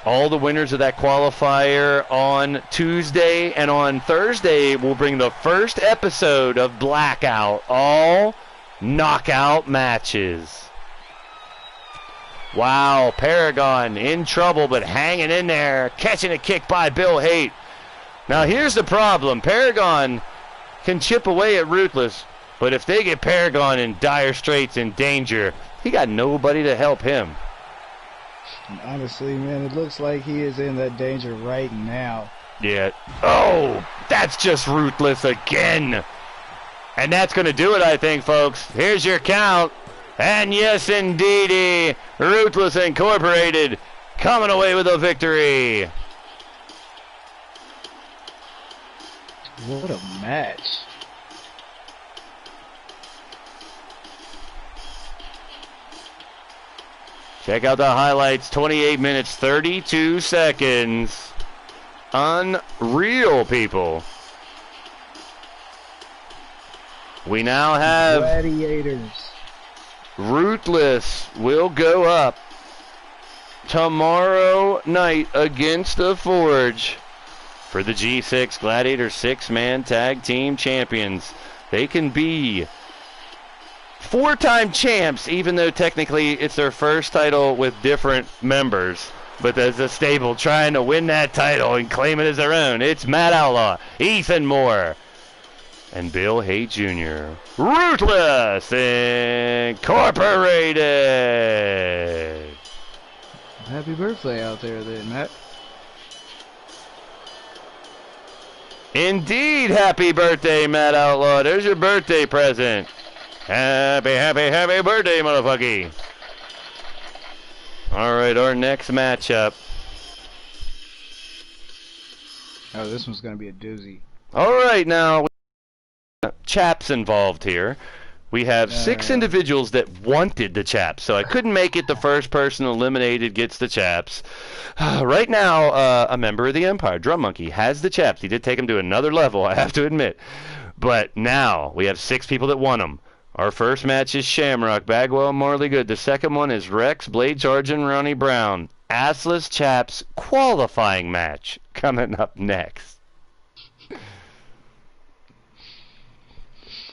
all the winners of that qualifier on Tuesday. And on Thursday, we'll bring the first episode of Blackout. All knockout matches. Wow, Paragon in trouble, but hanging in there, catching a kick by Bill Haight. Now here's the problem. Paragon can chip away at Ruthless, but if they get Paragon in dire straits and danger, he got nobody to help him. And honestly, man, it looks like he is in that danger right now. Yeah. Oh, that's just Ruthless again. And that's going to do it, I think, folks. Here's your count. And yes, indeedy, Ruthless Incorporated coming away with a victory. What a match. Check out the highlights. 28 minutes, 32 seconds. Unreal, people. We now have Gladiators. Ruthless will go up tomorrow night against the Forge for the G6 Gladiator 6-man tag team champions. They can be 4-time champs, even though technically it's their first title with different members. But there's a stable trying to win that title and claim it as their own. It's Matt Outlaw, Ethan Moore, and Bill Haight Jr. Ruthless Incorporated. Happy birthday out there then, Matt. Indeed, happy birthday, Matt Outlaw. There's your birthday present. Happy, happy, happy birthday, motherfucker. All right, our next matchup. Oh, this one's going to be a doozy. All right, now, chaps involved here. We have 6 individuals that wanted the chaps, so I couldn't make it. The first person eliminated gets the chaps. Right now, a member of the Empire, Drum Monkey, has the chaps. He did take them to another level, I have to admit. But now we have 6 people that want them. Our first match is Shamrock, Bagwell, Marley Good. The second one is Rex, Blade Sergeant, Ronnie Brown. Assless Chaps qualifying match coming up next.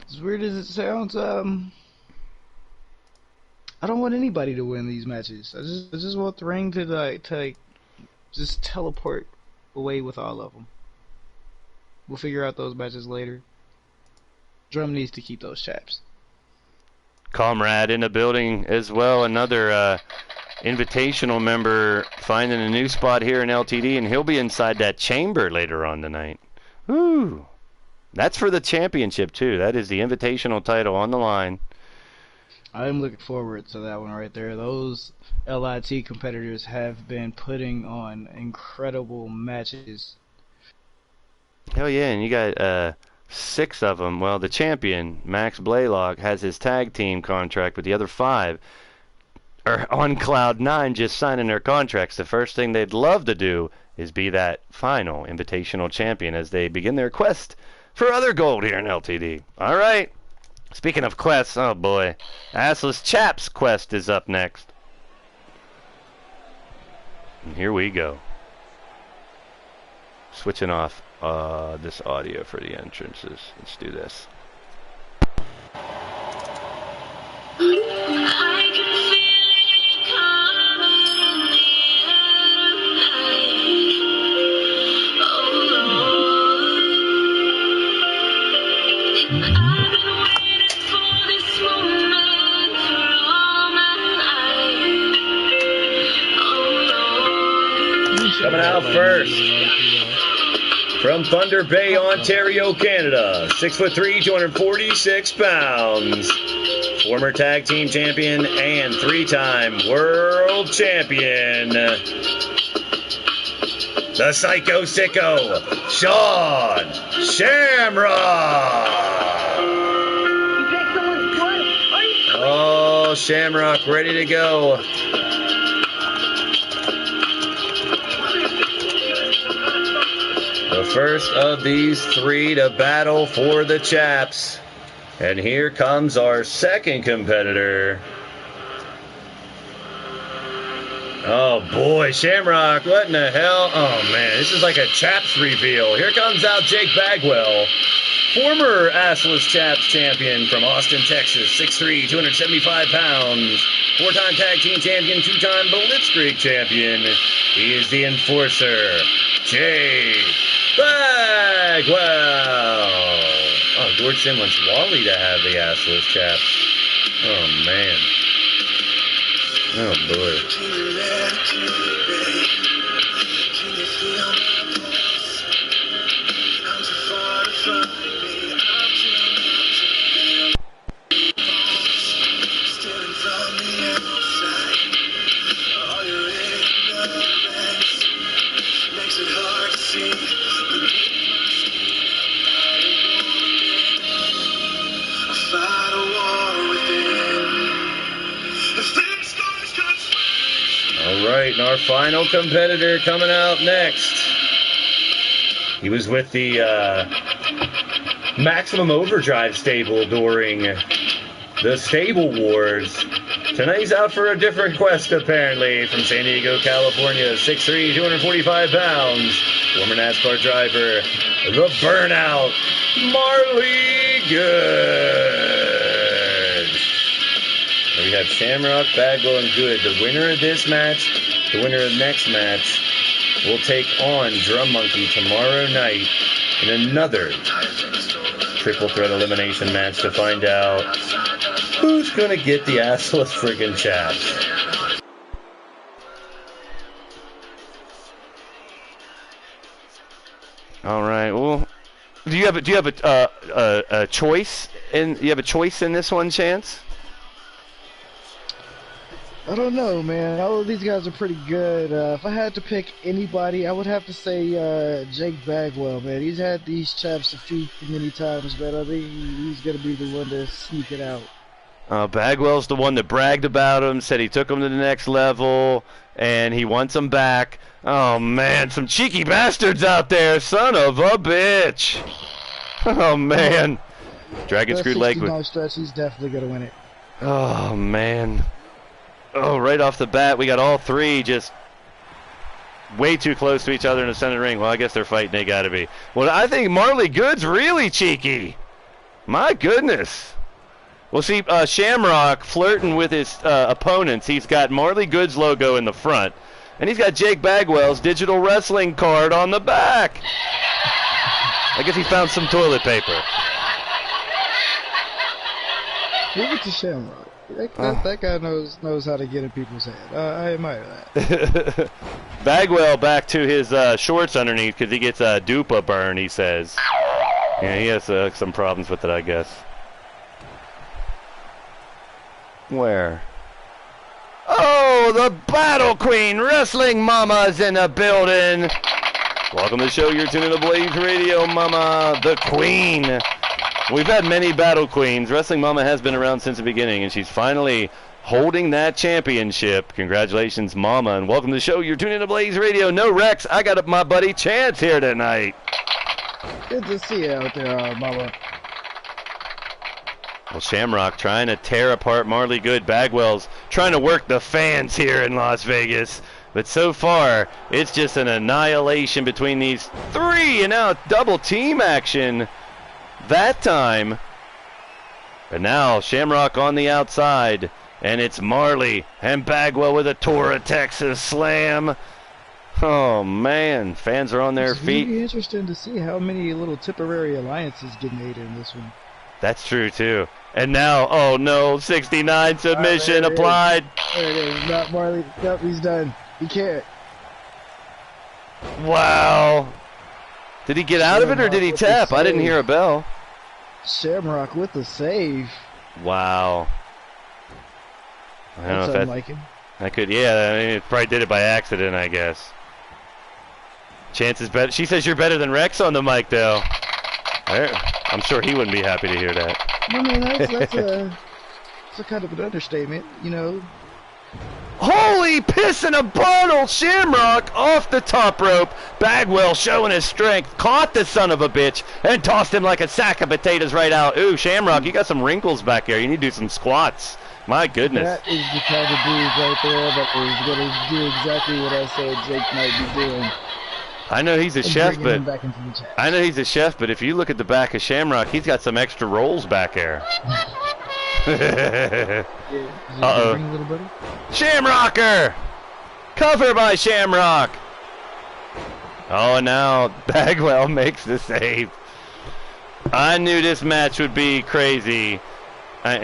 As weird as it sounds, I don't want anybody to win these matches. I just want the ring to just teleport away with all of them. We'll figure out those matches later. Drum needs to keep those chaps. Comrade in the building as well. Another invitational member finding a new spot here in LTD, and he'll be inside that chamber later on tonight. Woo! That's for the championship, too. That is the invitational title on the line. I'm looking forward to that one right there. Those LIT competitors have been putting on incredible matches. Hell yeah, and you got 6 of them. Well, the champion, Max Blaylock, has his tag team contract, but the other 5 are on Cloud 9 just signing their contracts. The first thing they'd love to do is be that final invitational champion as they begin their quest for other gold here in LTD. All right. Speaking of quests, oh boy. Assless Chap's quest is up next. And here we go. Switching off this audio for the entrances. Let's do this. Coming out first from Thunder Bay, Ontario, Canada. 6'3", 246 pounds. Former tag team champion and 3-time world champion. The Psycho Sicko, Sean Shamrock. Oh, Shamrock ready to go. The first of these 3 to battle for the chaps. And here comes our second competitor. Oh boy, Shamrock, what in the hell? Oh man, this is like a chaps reveal. Here comes out Jake Bagwell, former Assless Chaps champion from Austin, Texas. 6'3", 275 pounds. 4-time tag team champion, 2-time Blitzkrieg champion. He is the enforcer, Jake Bagwell. Oh, Gordson wants Wally to have the Assless Chaps. Oh, man. Oh, boy. Alright, and our final competitor coming out next. He was with the Maximum Overdrive stable during the Stable Wars. Tonight he's out for a different quest, apparently, from San Diego, California. 6'3", 245 pounds. Former NASCAR driver, the Burnout, Marley Good. We have Shamrock, Bagwell, and Good. The winner of this match, the winner of next match, will take on Drum Monkey tomorrow night in another triple threat elimination match to find out who's going to get the assless friggin' chaps. All right. Well, do you have a choice in? You have a choice in this one, Chance? I don't know, man. All of these guys are pretty good. If I had to pick anybody, I would have to say Jake Bagwell, man. He's had these chaps defeat many times, but I think he's going to be the one to sneak it out. Bagwell's the one that bragged about him, said he took him to the next level, and he wants him back. Oh, man, some cheeky bastards out there, son of a bitch. Oh, man. Dragon screwed leg. Stretch, he's definitely going to win it. Oh, man. Oh, right off the bat, we got all three just way too close to each other in the center ring. Well, I guess they're fighting. They got to be. Well, I think Marley Good's really cheeky. My goodness. Well, see, Shamrock flirting with his opponents. He's got Marley Good's logo in the front, and he's got Jake Bagwell's digital wrestling card on the back. I guess he found some toilet paper. Give it to Shamrock. That guy knows how to get in people's head. I admire that. Bagwell back to his shorts underneath because he gets a dupa burn, he says. Yeah, he has some problems with it, I guess. Where? Oh, the Battle Queen Wrestling Mama's in the building. Welcome to the show. You're tuning to Blaised Radio, Mama, the Queen. We've had many Battle Queens. Wrestling Mama has been around since the beginning, and she's finally holding that championship. Congratulations, Mama, and welcome to the show. You're tuning to Blaised Radio. No Rex, I got my buddy Chance here tonight. Good to see you out there, Mama. Well, Shamrock trying to tear apart Marley Good. Bagwell's trying to work the fans here in Las Vegas. But so far, it's just an annihilation between these three, and now double team action. That time, and now Shamrock on the outside, and it's Marley and Bagwell with a Tora Texas slam. Oh man, fans are on their feet. It's really interesting to see how many little temporary alliances get made in this one. That's true too. And now, oh no, 69 submission applied. There it is, not Marley. Nope, he's done. He can't. Wow. Did he get out of it or did he tap? I didn't hear a bell. Shamrock with the save. Wow. I don't know if unlike him. I could, yeah, I mean, it probably did it by accident, I guess. Chance is better. She says you're better than Rex on the mic, though. I'm sure he wouldn't be happy to hear that. I mean, that's a kind of an understatement, you know. Holy piss in a bottle! Shamrock off the top rope. Bagwell showing his strength. Caught the son of a bitch and tossed him like a sack of potatoes right out. Ooh, Shamrock, you got some wrinkles back there. You need to do some squats. My goodness. That is the kind of dude right there that is going to do exactly what I said Jake might be doing. I know he's a chef, but if you look at the back of Shamrock, he's got some extra rolls back there. Uh-oh. Shamrocker! Cover by Shamrock! Oh, and now Bagwell makes the save. I knew this match would be crazy.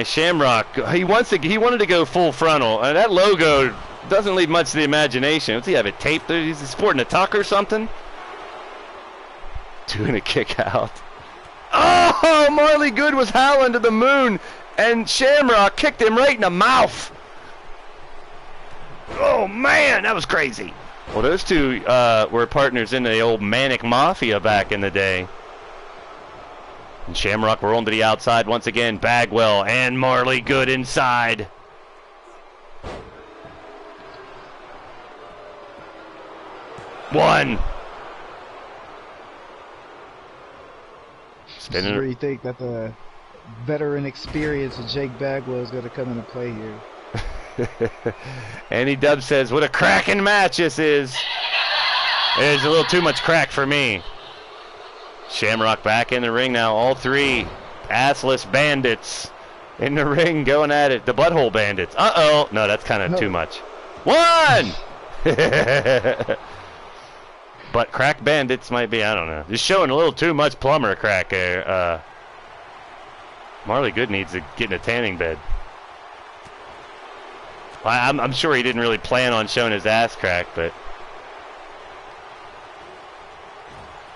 Shamrock, he wanted to go full frontal, and that logo doesn't leave much to the imagination. Does he have it taped? He's sporting a tuck or something? Doing a kick out. Oh, Marley Good was howling to the moon, and Shamrock kicked him right in the mouth. Oh, man, that was crazy. Well, those two were partners in the old Manic Mafia back in the day. And Shamrock rolling to the outside once again. Bagwell and Marley Good inside. One. This is where you think that the veteran experience of Jake Bagwell is going to come into play here. Andy Dub says, what a cracking match this is. It's a little too much crack for me. Shamrock back in the ring now. All three assless bandits in the ring going at it. The butthole bandits. Uh-oh. No, that's kind of too much. One! But crack bandits might be, I don't know. Just showing a little too much plumber crack there. Marley Good needs to get in a tanning bed. I'm sure he didn't really plan on showing his ass crack, but...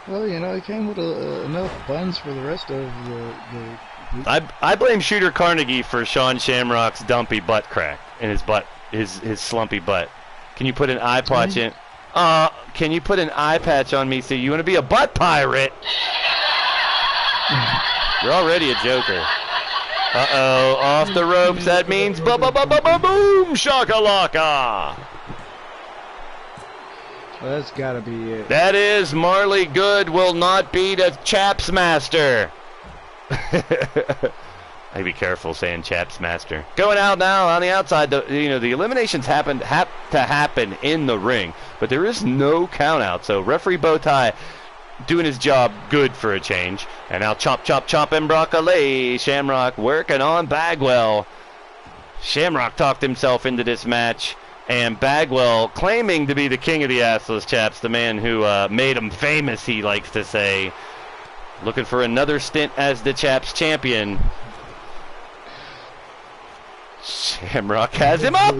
Well, you know, he came with enough buns for the rest of the group. I blame Shooter Carnegie for Sean Shamrock's dumpy butt crack in his butt, his slumpy butt. Can you put an eye patch in? Can you put an eye patch on me so you want to be a butt pirate? You're already a joker. Uh-oh, off the ropes. That means boom shakalaka. Well, that's got to be it. That is Marley Good will not beat a Chaps Master. I'd be careful saying Chaps Master. Going out now on the outside. The eliminations have to happen in the ring, but there is no count out. So referee Bowtie doing his job good for a change. And now chop, chop, chop and broccoli. Shamrock working on Bagwell. Shamrock talked himself into this match. And Bagwell claiming to be the king of the assless chaps, the man who made him famous, he likes to say. looking for another stint as the Chaps champion. Shamrock has him up.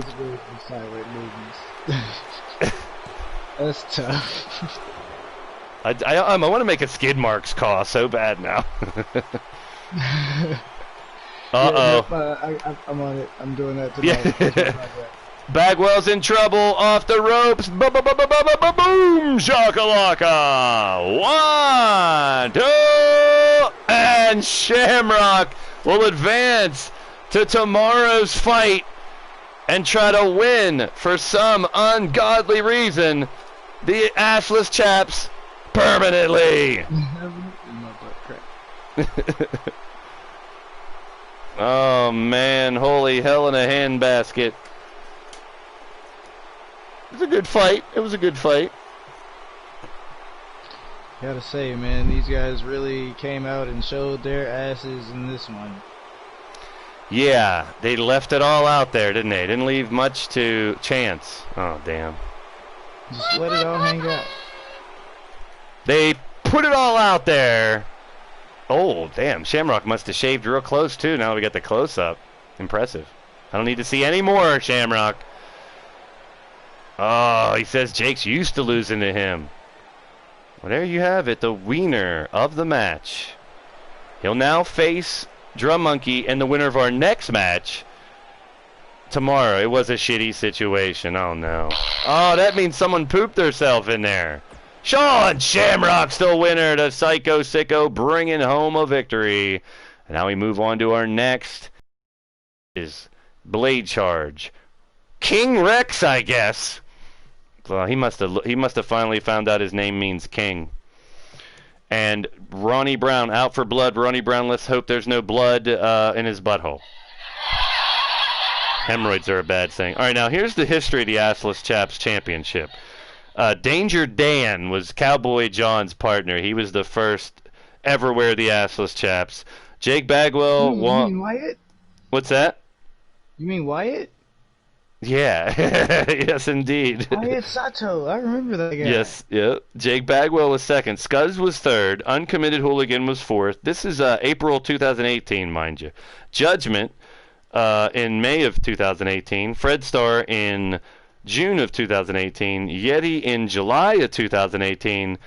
That's tough. I want to make a skid marks call so bad now. I'm on it. I'm doing that tonight. Yeah. Bagwell's in trouble, off the ropes. Boom, shakalaka. 1, 2, and Shamrock will advance to tomorrow's fight and try to win, for some ungodly reason, the assless Chaps permanently. Oh man, holy hell in a handbasket. It was a good fight. It was a good fight. Gotta say, man, these guys really came out and showed their asses in this one. Yeah, they left it all out there, didn't they? Didn't leave much to chance. Oh, damn. Just let it all hang out. They put it all out there. Oh, damn. Shamrock must have shaved real close, too. Now we got the close-up. Impressive. I don't need to see any more, Shamrock. Oh, he says Jake's used to losing to him. Well, there you have it, the winner of the match. He'll now face Drum Monkey and the winner of our next match tomorrow. It was a shitty situation. Oh, no. Oh, that means someone pooped herself in there. Sean Shamrock still winner. The Psycho Sicko bringing home a victory. And now we move on to our next is Blade Charge. King Rex, I guess. Well, he must have finally found out his name means king. And Ronnie Brown out for blood. Ronnie Brown, let's hope there's no blood in his butthole. Hemorrhoids are a bad thing. All right, now here's the history of the Assless Chaps Championship. Danger Dan was Cowboy John's partner. He was the first ever wear the Assless Chaps. Jake Bagwell won. You mean Wyatt? What's that? You mean Wyatt? Yeah. Yes, indeed. Wyatt Sato. I remember that guy. Yes, yeah. Jake Bagwell was second. Scuzz was third. Uncommitted Hooligan was fourth. This is April 2018, mind you. Judgment in May of 2018. Fred Starr in June of 2018. Yeti in July of 2018.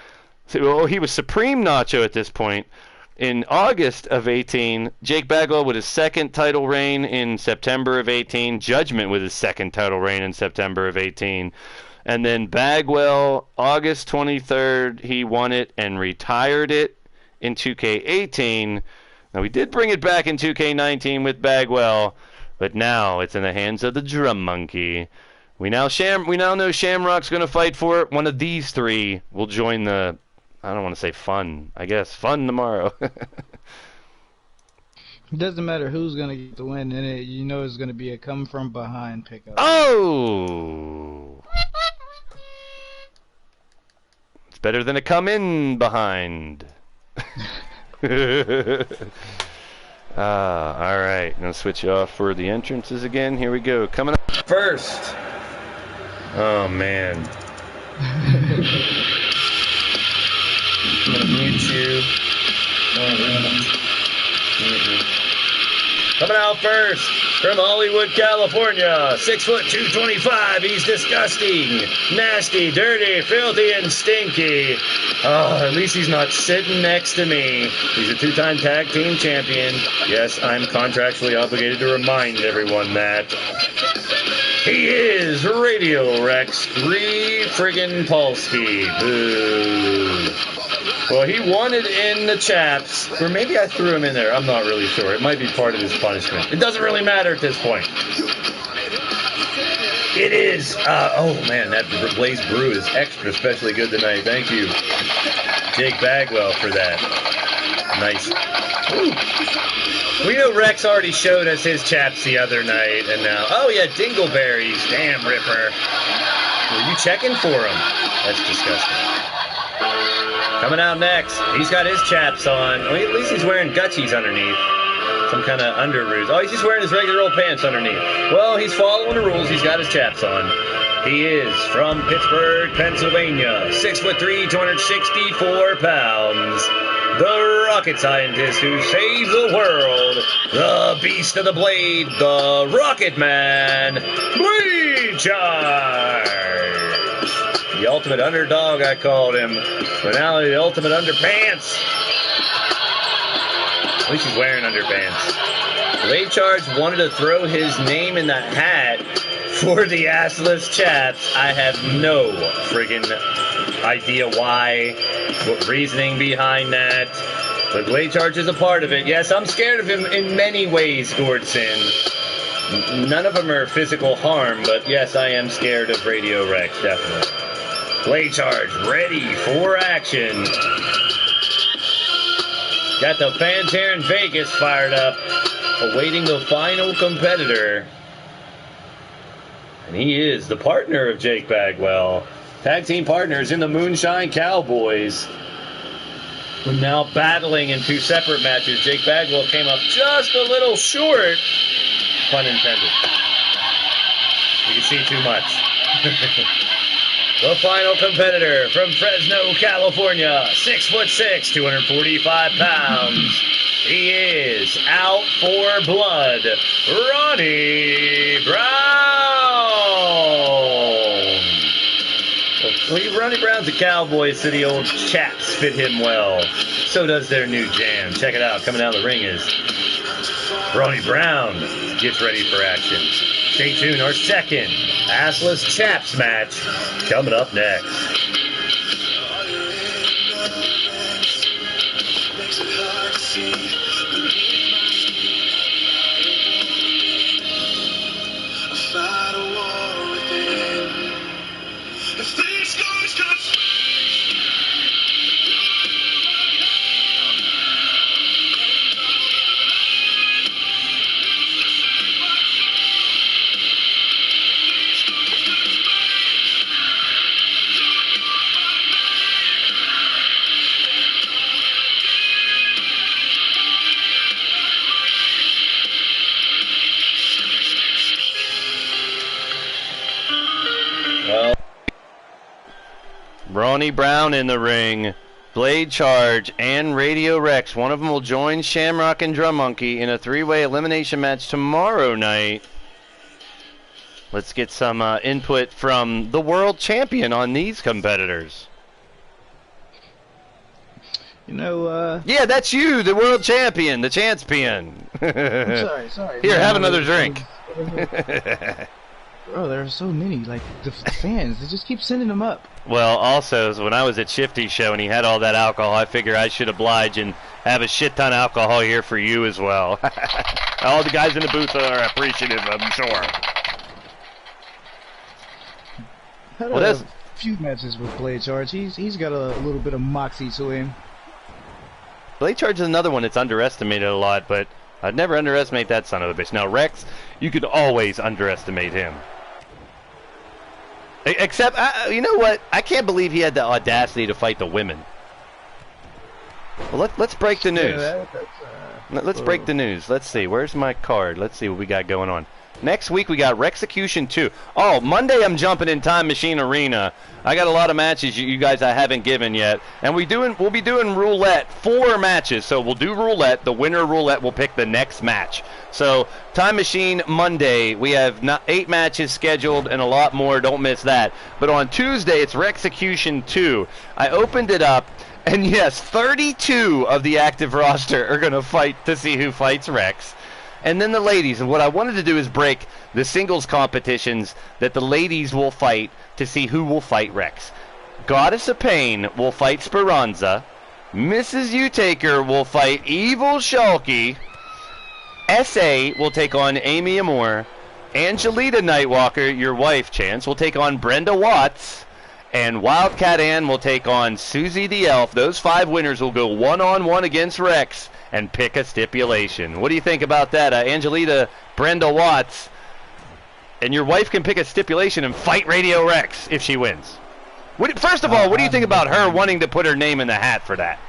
So, he was Supreme Nacho at this point. In August of 18, Jake Bagwell with his second title reign in September of 18. Judgment with his second title reign in September of 18. And then Bagwell, August 23rd, he won it and retired it in 2K18. Now, we did bring it back in 2K19 with Bagwell, but now it's in the hands of the Drum Monkey. We now know Shamrock's going to fight for it. One of these three will join the, I don't want to say fun, I guess, fun tomorrow. It doesn't matter who's going to get the win in it. You know it's going to be a come from behind pickup. Oh! It's better than a come in behind. Alright, gonna switch off for the entrances again. Here we go. Coming up first. Oh man. I'm gonna mute you. Coming out first from Hollywood, California. 6 foot 225. He's disgusting, nasty, dirty, filthy, and stinky. Oh, at least he's not sitting next to me. He's a two-time tag team champion. Yes, I'm contractually obligated to remind everyone that. He is Radio Rex Repulsky. Boo. Well, he won it in the Chaps, or maybe I threw him in there. I'm not really sure. It might be part of his punishment. It doesn't really matter at this point. It is. Oh, man, that Blaze Brew is extra especially good tonight. Thank you, Jake Bagwell, for that. Nice. Ooh. We know Rex already showed us his Chaps the other night, and now, oh, yeah, Dingleberries. Damn, Ripper. Were you checking for him? That's disgusting. Coming out next, he's got his Chaps on. Well, at least he's wearing Gucci's underneath. Some kind of underoos. Oh, he's just wearing his regular old pants underneath. Well, he's following the rules. He's got his Chaps on. He is from Pittsburgh, Pennsylvania. 6'3", 264 pounds. the rocket scientist who saves the world, the beast of the blade, the Rocket Man, Blade Charge! The ultimate underdog, I called him, but now the ultimate underpants. At least he's wearing underpants. Blade Charge wanted to throw his name in the hat for the assless chaps. I have no friggin' idea why, what reasoning behind that. But Blade Charge is a part of it. Yes, I'm scared of him in many ways, Gordson. None of them are physical harm, but yes, I am scared of Radio Rex, definitely. Blade Charge ready for action. Got the fans here in Vegas fired up, awaiting the final competitor. And he is the partner of Jake Bagwell. Tag team partners in the Moonshine Cowboys. We're now battling in two separate matches. Jake Bagwell came up just a little short. Pun intended. You can see too much. The final competitor from Fresno, California. 6'6", 245 pounds. He is out for blood. Ronnie Brown. Well, Ronnie Brown's a cowboy, so the old chaps fit him well. So does their new jam. Check it out. Coming down the ring is Ronnie Brown. Gets ready for action. Stay tuned. Our second assless chaps match coming up next. Ronnie Brown in the ring, Blade Charge, and Radio Rex. One of them will join Shamrock and Drum Monkey in a three-way elimination match tomorrow night. Let's get some input from the world champion on these competitors. You know, yeah, that's you, the world champion, the Chancepion. I'm sorry. Here, have another drink. Bro, there are so many, like, the fans, they just keep sending them up. Well, also, when I was at Shifty's show and he had all that alcohol, I figure I should oblige and have a shit ton of alcohol here for you as well. All the guys in the booth are appreciative, I'm sure. Had a few matches with Blade Charge. He's got a little bit of moxie to him. Blade Charge is another one that's underestimated a lot, but I'd never underestimate that son of a bitch. Now, Rex, you could always underestimate him. Except, you know what? I can't believe he had the audacity to fight the women. Well, let's break the news. Let's break the news. Let's see. Where's my card? Let's see what we got going on. Next week, we got Rexecution 2. Oh, Monday, I'm jumping in Time Machine Arena. I got a lot of matches you guys I haven't given yet. And we'll be doing roulette, 4 matches. So we'll do roulette. The winner roulette will pick the next match. So Time Machine Monday, we have 8 matches scheduled and a lot more. Don't miss that. But on Tuesday, it's Rexecution 2. I opened it up. And yes, 32 of the active roster are going to fight to see who fights Rex. And then the ladies. And what I wanted to do is break the singles competitions that the ladies will fight to see who will fight Rex. Goddess of Pain will fight Speranza. Mrs. Utaker will fight Evil Shulky. SA will take on Amy Amore. Angelita Nightwalker, your wife, Chance, will take on Brenda Watts. And Wildcat Ann will take on Susie the Elf. Those 5 winners will go one-on-one against Rex and pick a stipulation. What do you think about that? Angelita, Brenda Watts, and your wife can pick a stipulation and fight Radio Rex if she wins. First of all, what do you think about her wanting to put her name in the hat for that?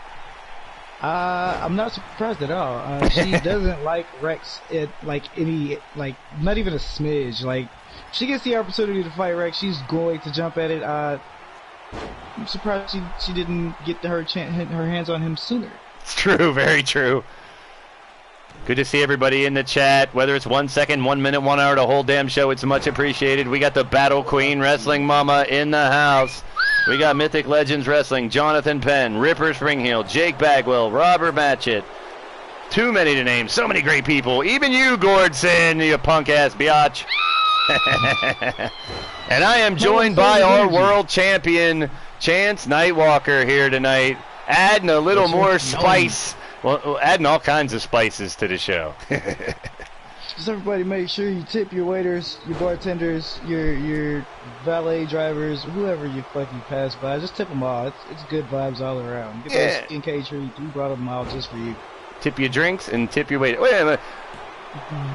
I'm not surprised at all. She doesn't like Rex not even a smidge. Like, if she gets the opportunity to fight Rex, she's going to jump at it. I'm surprised she didn't get her hands on him sooner. It's true, very true. Good to see everybody in the chat. Whether it's 1 second, 1 minute, 1 hour, the whole damn show, it's much appreciated. We got the Battle Queen Wrestling Mama in the house. We got Mythic Legends Wrestling, Jonathan Penn, Ripper Springheel, Jake Bagwell, Robert Matchett. Too many to name. So many great people. Even you, Gordson, you punk-ass biatch. And I am joined by our world champion, Chance Nightwalker, here tonight, adding a little more spice. Well, adding all kinds of spices to the show. Just everybody make sure you tip your waiters, your bartenders, your valet drivers, whoever you fucking pass by. Just tip them all. It's good vibes all around. Get those skin cage treats. We brought them all just for you. Tip your drinks and tip your waiter. Wait a minute.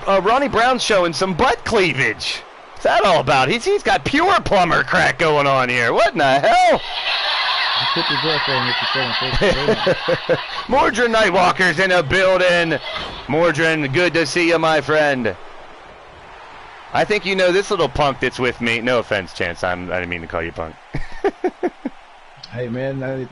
Ronnie Brown's showing some butt cleavage. What's that all about? He's got pure plumber crack going on here. What in the hell? Tip your girlfriend if you're Mordrin Nightwalker's in the building. Mordrin, good to see you, my friend. I think you know this little punk that's with me. No offense, Chance. I didn't mean to call you punk. Hey, man.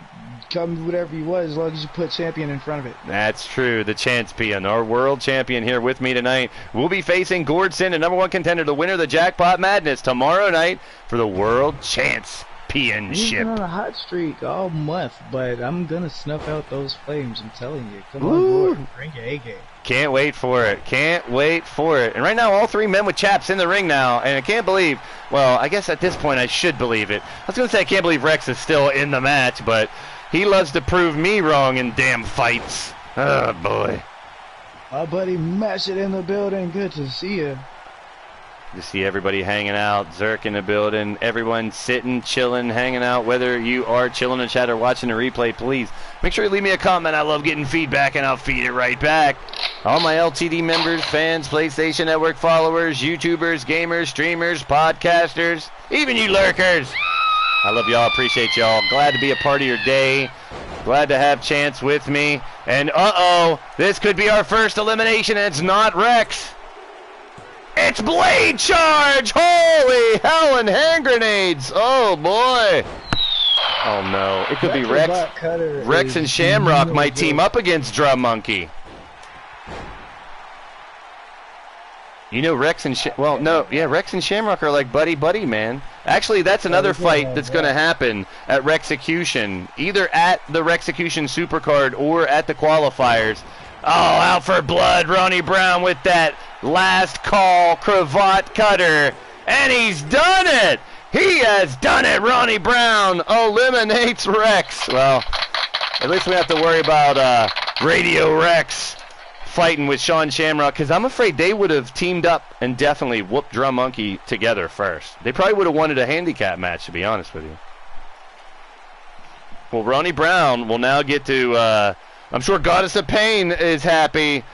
Call me whatever you want as long as you put champion in front of it. That's true. The Chancepion, our world champion, here with me tonight. We'll be facing Gordson, the #1 contender, the winner of the Jackpot Madness, tomorrow night for the World Chancepion. He's been on a hot streak all month, but I'm gonna snuff out those flames. I'm telling you. Come on board. Bring your A game. Can't wait for it. Can't wait for it. And right now, all three men with chaps in the ring now. And I can't believe, well, I guess at this point I should believe it. I was going to say I can't believe Rex is still in the match, but he loves to prove me wrong in damn fights. Oh, boy. My buddy Matchett in the building. Good to see you. To see everybody hanging out, Zerk in the building, everyone sitting, chilling, hanging out. Whether you are chilling in the chat or watching the replay, please make sure you leave me a comment. I love getting feedback, and I'll feed it right back. All my LTD members, fans, PlayStation Network followers, YouTubers, gamers, streamers, podcasters, even you lurkers. I love y'all, appreciate y'all. Glad to be a part of your day. Glad to have Chance with me. And uh-oh, this could be our first elimination, and it's not Rex. It's Blade Charge! Holy hell and hand grenades! Oh boy! Oh no, it could be Rex. Rex and Shamrock might team up against Drum Monkey. You know Rex and Rex and Shamrock are like buddy, man. Actually, that's another fight that's going to happen at Rexecution, either at the Rexecution Supercard or at the qualifiers. Oh, out for blood, Ronnie Brown with that last call cravat cutter, and he's done it. He has done it. Ronnie Brown eliminates Rex. Well, at least we have to worry about Radio Rex fighting with Sean Shamrock, because I'm afraid they would have teamed up and definitely whooped Drum Monkey together first. They probably would have wanted a handicap match, to be honest with you. Well, Ronnie Brown will now get to, I'm sure Goddess of Pain is happy.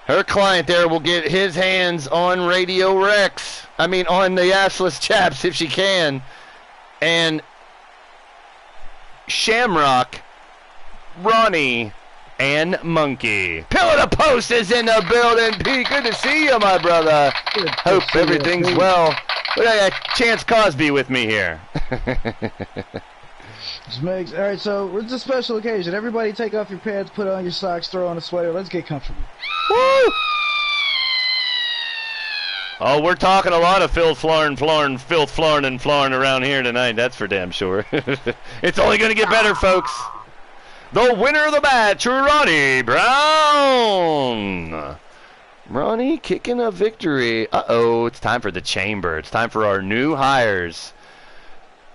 Her client there will get his hands on Radio Rex. I mean, on the assless chaps if she can. And Shamrock, Ronnie, and Monkey. Pillar to Post is in the building. Pete, good to see you, my brother. Hope everything's well. But I got Chance Cosby with me here. All right, so it's a special occasion. Everybody take off your pants, put on your socks, throw on a sweater. Let's get comfortable. Woo! Oh, we're talking a lot of filth, flooring around here tonight. That's for damn sure. It's only going to get better, folks. The winner of the match, Ronnie Brown. Ronnie kicking a victory. Uh-oh, it's time for the chamber. It's time for our new hires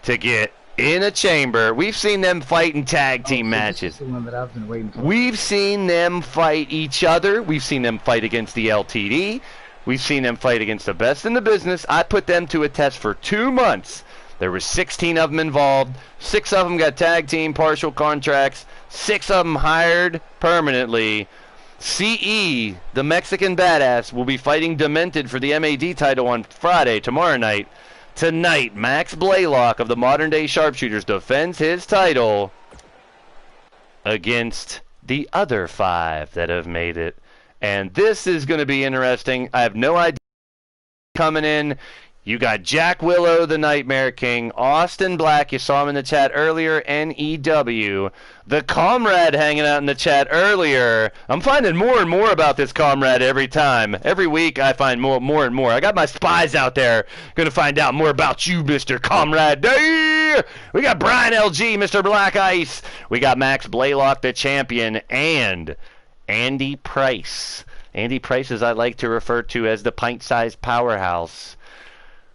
to get in a chamber. We've seen them fight in tag team matches. This is the one that I've been waiting for. We've seen them fight each other. We've seen them fight against the LTD. We've seen them fight against the best in the business. I put them to a test for 2 months. There were 16 of them involved. 6 of them got tag team partial contracts. 6 of them hired permanently. CE, the Mexican badass, will be fighting Demented for the MAD title on Friday, tomorrow night. Tonight, Max Blaylock of the Modern Day Sharpshooters defends his title against the other 5 that have made it. And this is going to be interesting. I have no idea coming in. You got Jack Willow, the Nightmare King, Austin Black, you saw him in the chat earlier, NEW, the Comrade hanging out in the chat earlier. I'm finding more and more about this Comrade every time. Every week I find more and more. I got my spies out there going to find out more about you, Mr. Comrade. We got Brian LG, Mr. Black Ice. We got Max Blaylock, the champion, and Andy Price. Andy Price, as I like to refer to as the pint-sized powerhouse.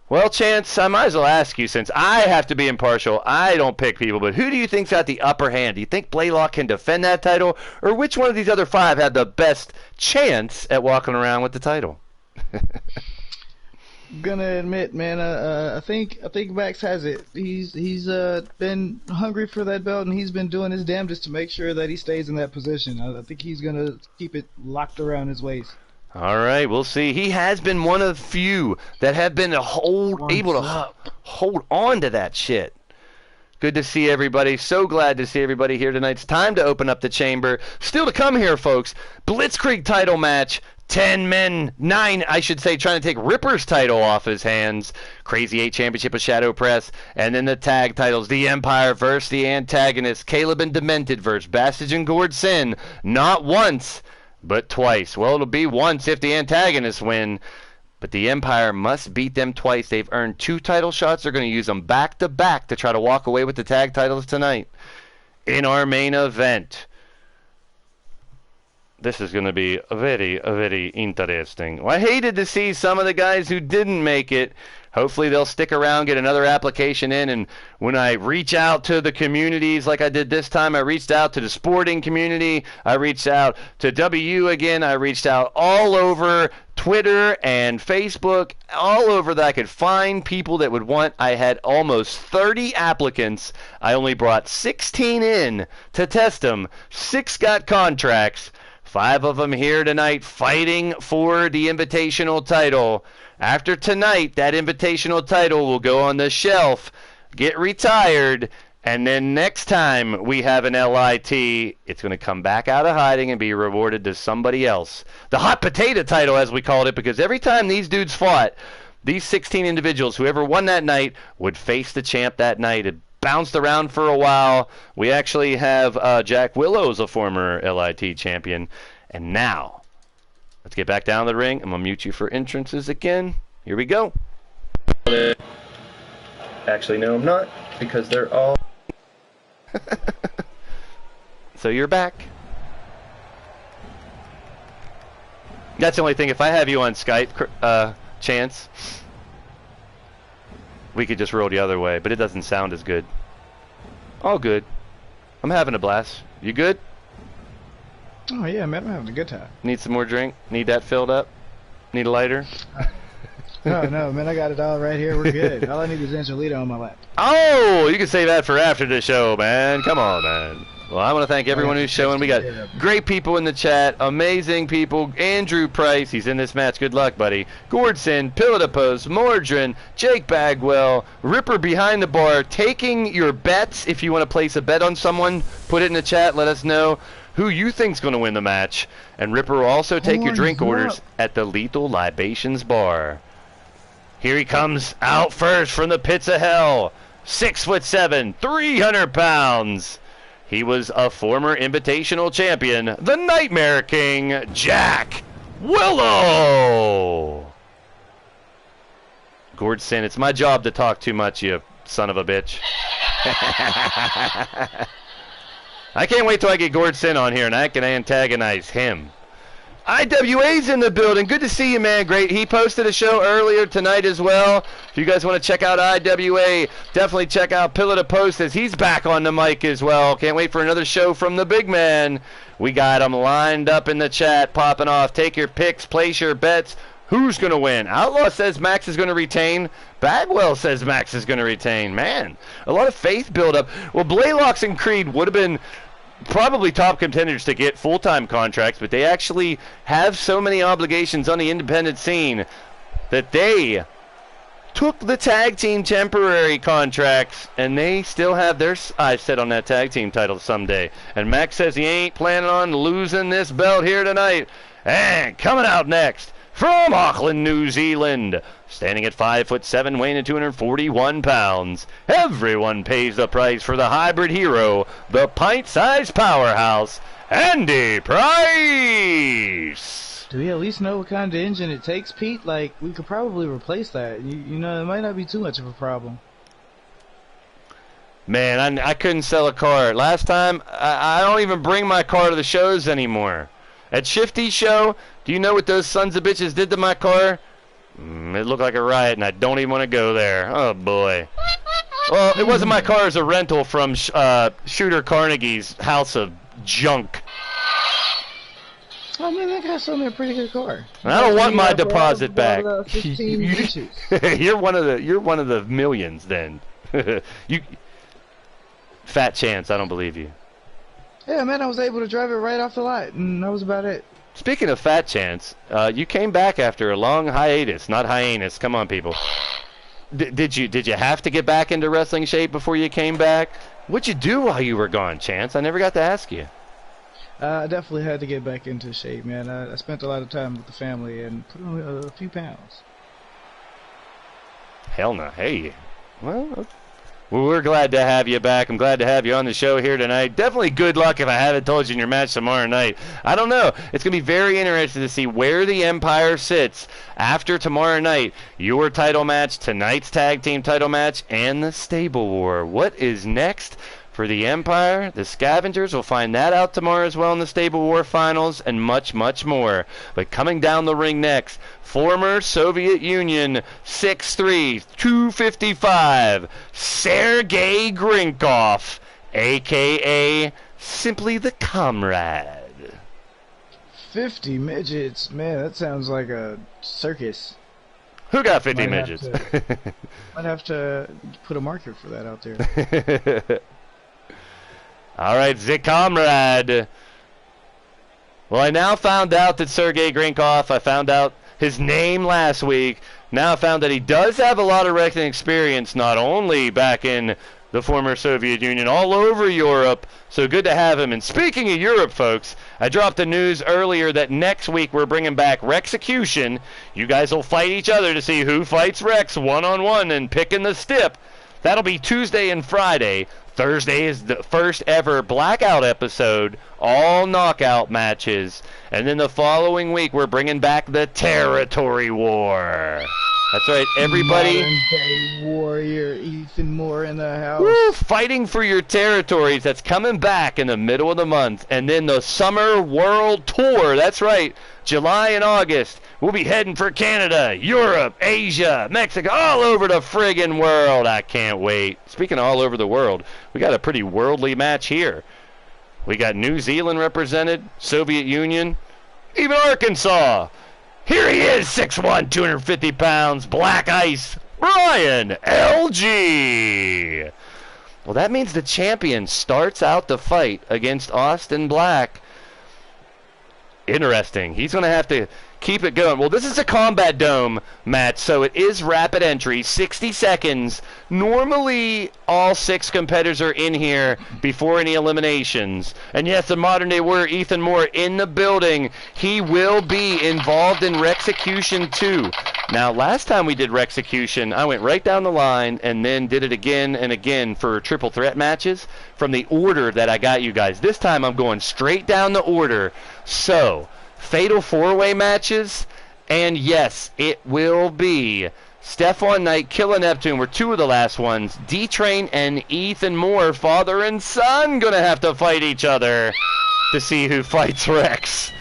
Well, Chance, I might as well ask you, since I have to be impartial, I don't pick people, but who do you think's got the upper hand? Do you think Blaylock can defend that title, or which one of these other 5 have the best chance at walking around with the title? Gonna admit, man, I think Max has it. He's been hungry for that belt, and he's been doing his damnedest to make sure that he stays in that position. I think he's gonna keep it locked around his waist. All right, we'll see. He has been one of the few that have been able to hold on to that shit. Good to see everybody. So glad to see everybody here tonight. It's time to open up the chamber. Still to come here, folks. Blitzkrieg title match. 10 men, 9, I should say, trying to take Ripper's title off his hands. Crazy 8 Championship of Shadow Press. And then the tag titles. The Empire versus the Antagonist. Caleb and Demented versus Bastage and Gord Sin. Not once, but twice. Well, it'll be once if the Antagonists win. But the Empire must beat them twice. They've earned 2 title shots. They're going to use them back-to-back to try to walk away with the tag titles tonight. In our main event, this is going to be very interesting. Well, I hated to see some of the guys who didn't make it. Hopefully they'll stick around, get another application in, and when I reach out to the communities like I did this time, I reached out to the sporting community, I reached out to W again, I reached out all over Twitter and Facebook, all over that I could find people that would want. I had almost 30 applicants. I only brought 16 in to test them. 6 got contracts. 5 of them here tonight fighting for the Invitational title. After tonight, that Invitational title will go on the shelf, get retired, and then next time we have an LIT, it's going to come back out of hiding and be rewarded to somebody else. The hot potato title, as we called it, because every time these dudes fought, these 16 individuals, whoever won that night, would face the champ that night. It bounced around for a while. We actually have Jack Willows, a former LIT champion. And now, let's get back down to the ring. I'm going to mute you for entrances again. Here we go. Actually, no, I'm not, because they're all... So you're back. That's the only thing. If I have you on Skype, Chance, we could just roll the other way, but it doesn't sound as good. All good. I'm having a blast. You good? Oh yeah, man, I'm having a good time. Need some more drink? Need that filled up? Need a lighter? No, man, I got it all right here. We're good. All I need is Angelita on my lap. Oh, you can say that for after the show, man. Come on, man. Well, I want to thank everyone who's showing. We got great people in the chat, amazing people. Andrew Price, he's in this match. Good luck, buddy. Gordson, Pillow to Post, Mordrin, Jake Bagwell, Ripper behind the bar, taking your bets. If you want to place a bet on someone, put it in the chat. Let us know who you think's going to win the match. And Ripper will also take your drink orders at the Lethal Libations Bar. Here he comes out first from the pits of hell. 6'7", 300 pounds. He was a former Invitational champion, the Nightmare King, Jack Willow. Gordson, it's my job to talk too much, you son of a bitch. I can't wait till I get Gordson on here and I can antagonize him. IWA's in the building. Good to see you, man. Great. He posted a show earlier tonight as well. If you guys want to check out IWA, definitely check out Pillow to Post as he's back on the mic as well. Can't wait for another show from the big man. We got him lined up in the chat, popping off. Take your picks, place your bets. Who's going to win? Outlaw says Max is going to retain. Bagwell says Max is going to retain. Man, a lot of faith build-up. Well, Blaylock and Creed would have been probably top contenders to get full-time contracts, but they actually have so many obligations on the independent scene that they took the tag team temporary contracts, and they still have their eyes set on that tag team title someday. And Max says he ain't planning on losing this belt here tonight. And coming out next, From Auckland, New Zealand, standing at 5'7", weighing in 241 pounds. Everyone pays the price for the hybrid hero, the pint-sized powerhouse, Andy Price. Do we at least know what kind of engine it takes, Pete? Like, we could probably replace that. You know, it might not be too much of a problem. Man, I couldn't sell a car. Last time, I don't even bring my car to the shows anymore. At Shifty's show, do you know what those sons of bitches did to my car? It looked like a riot, and I don't even want to go there. Oh, boy. Well, it wasn't my car. It was a rental from Shooter Carnegie's house of junk. Oh, man, that guy sold me a pretty good car. I don't want my deposit back. 15 inches. You're one of the millions, then. You... Fat Chance, I don't believe you. Yeah, man, I was able to drive it right off the lot, and that was about it. Speaking of Fat Chance, you came back after a long hiatus, not hiatus. Come on, people. Did you have to get back into wrestling shape before you came back? What'd you do while you were gone, Chance? I never got to ask you. I definitely had to get back into shape, man. I spent a lot of time with the family and put on a few pounds. Hell no. Hey. Well, we're glad to have you back. I'm glad to have you on the show here tonight. Definitely good luck if I haven't told you in your match tomorrow night. I don't know. It's going to be very interesting to see where the Empire sits after tomorrow night. Your title match, tonight's tag team title match, and the Stable War. What is next for the Empire? The Scavengers will find that out tomorrow as well in the Stable War finals, and much, much more. But coming down the ring next, former Soviet Union 6'3", 255, Sergey Grinkov, a.k.a. simply the Comrade. 50 midgets. Man, that sounds like a circus. Who got 50 midgets? Might have to put a marker for that out there. All right, the Comrade. Well, I now found out that Sergey Grinkov, I found out his name last week. Now I found that he does have a lot of wrestling experience, not only back in the former Soviet Union, all over Europe. So good to have him. And speaking of Europe, folks, I dropped the news earlier that next week we're bringing back Rexecution. You guys will fight each other to see who fights Rex one-on-one and picking the stip. That'll be Tuesday and Friday. Thursday is the first ever Blackout episode, all knockout matches. And then the following week, we're bringing back the Territory War. That's right, everybody. Modern day warrior Ethan Moore in the house. Woo, fighting for your territories. That's coming back in the middle of the month. And then the Summer World Tour. That's right, July and August. We'll be heading for Canada, Europe, Asia, Mexico, all over the friggin' world. I can't wait. Speaking of all over the world, we got a pretty worldly match here. We got New Zealand represented, Soviet Union, even Arkansas. Here he is, 6'1", 250 pounds, Black Ice, Brian LG. Well, that means the champion starts out the fight against Austin Black. Interesting. He's going to have to keep it going. Well, this is a Combat Dome match, so it is rapid entry, 60 seconds. Normally, all 6 competitors are in here before any eliminations. And yes, the modern day warrior Ethan Moore in the building. He will be involved in Rexecution 2. Now, last time we did Rexecution, I went right down the line and then did it again and again for triple threat matches from the order that I got you guys. This time I'm going straight down the order. So, Fatal 4-Way matches, and yes, it will be Stephon Knight, Killer Neptune were 2 of the last ones. D-Train and Ethan Moore, father and son, gonna have to fight each other to see who fights Rex.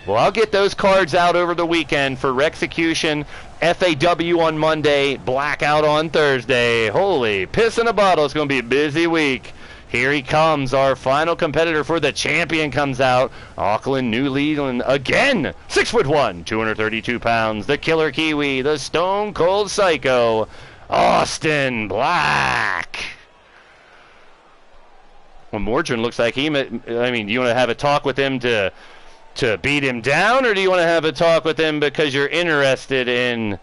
Well, I'll get those cards out over the weekend for Rexecution, FAW on Monday, Blackout on Thursday. Holy piss in a bottle, it's gonna be a busy week. Here he comes, our final competitor for the champion comes out. Auckland, New Zealand, again, 6'1", 232 pounds, the Killer Kiwi, the Stone Cold Psycho, Austin Black. Well, Mordrin looks like do you want to have a talk with him to beat him down, or do you want to have a talk with him because you're interested in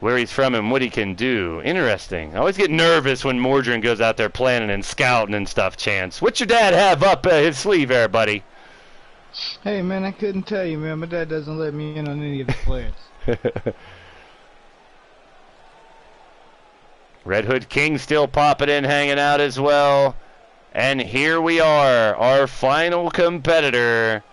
where he's from and what he can do? Interesting. I always get nervous when Mordrin goes out there planning and scouting and stuff, Chance. What's your dad have up his sleeve there, buddy? Hey, man, I couldn't tell you, man. My dad doesn't let me in on any of the players. Red Hood King still popping in, hanging out as well. And here we are, our final competitor.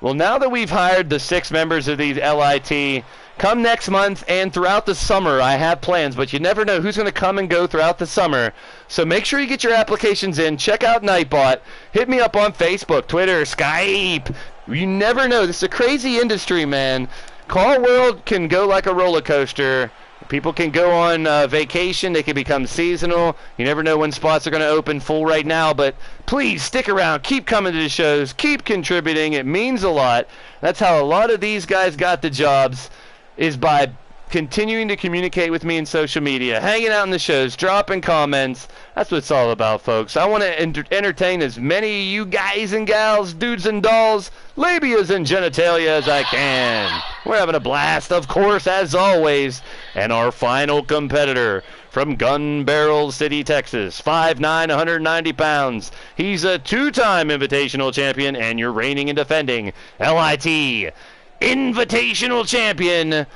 Well, now that we've hired the 6 members of the LIT, come next month and throughout the summer, I have plans, but you never know who's going to come and go throughout the summer. So make sure you get your applications in. Check out Nightbot. Hit me up on Facebook, Twitter, Skype. You never know. This is a crazy industry, man. Call World can go like a roller coaster. People can go on vacation. They can become seasonal. You never know when spots are going to open full right now. But please stick around. Keep coming to the shows. Keep contributing. It means a lot. That's how a lot of these guys got the jobs, is by continuing to communicate with me in social media, hanging out in the shows, dropping comments. That's what it's all about, folks. I want to entertain as many of you guys and gals, dudes and dolls, labias and genitalia as I can. We're having a blast, of course, as always. And our final competitor from Gun Barrel City, Texas, 5'9", 190 pounds. He's a 2-time Invitational champion and your reigning and defending LIT Invitational champion,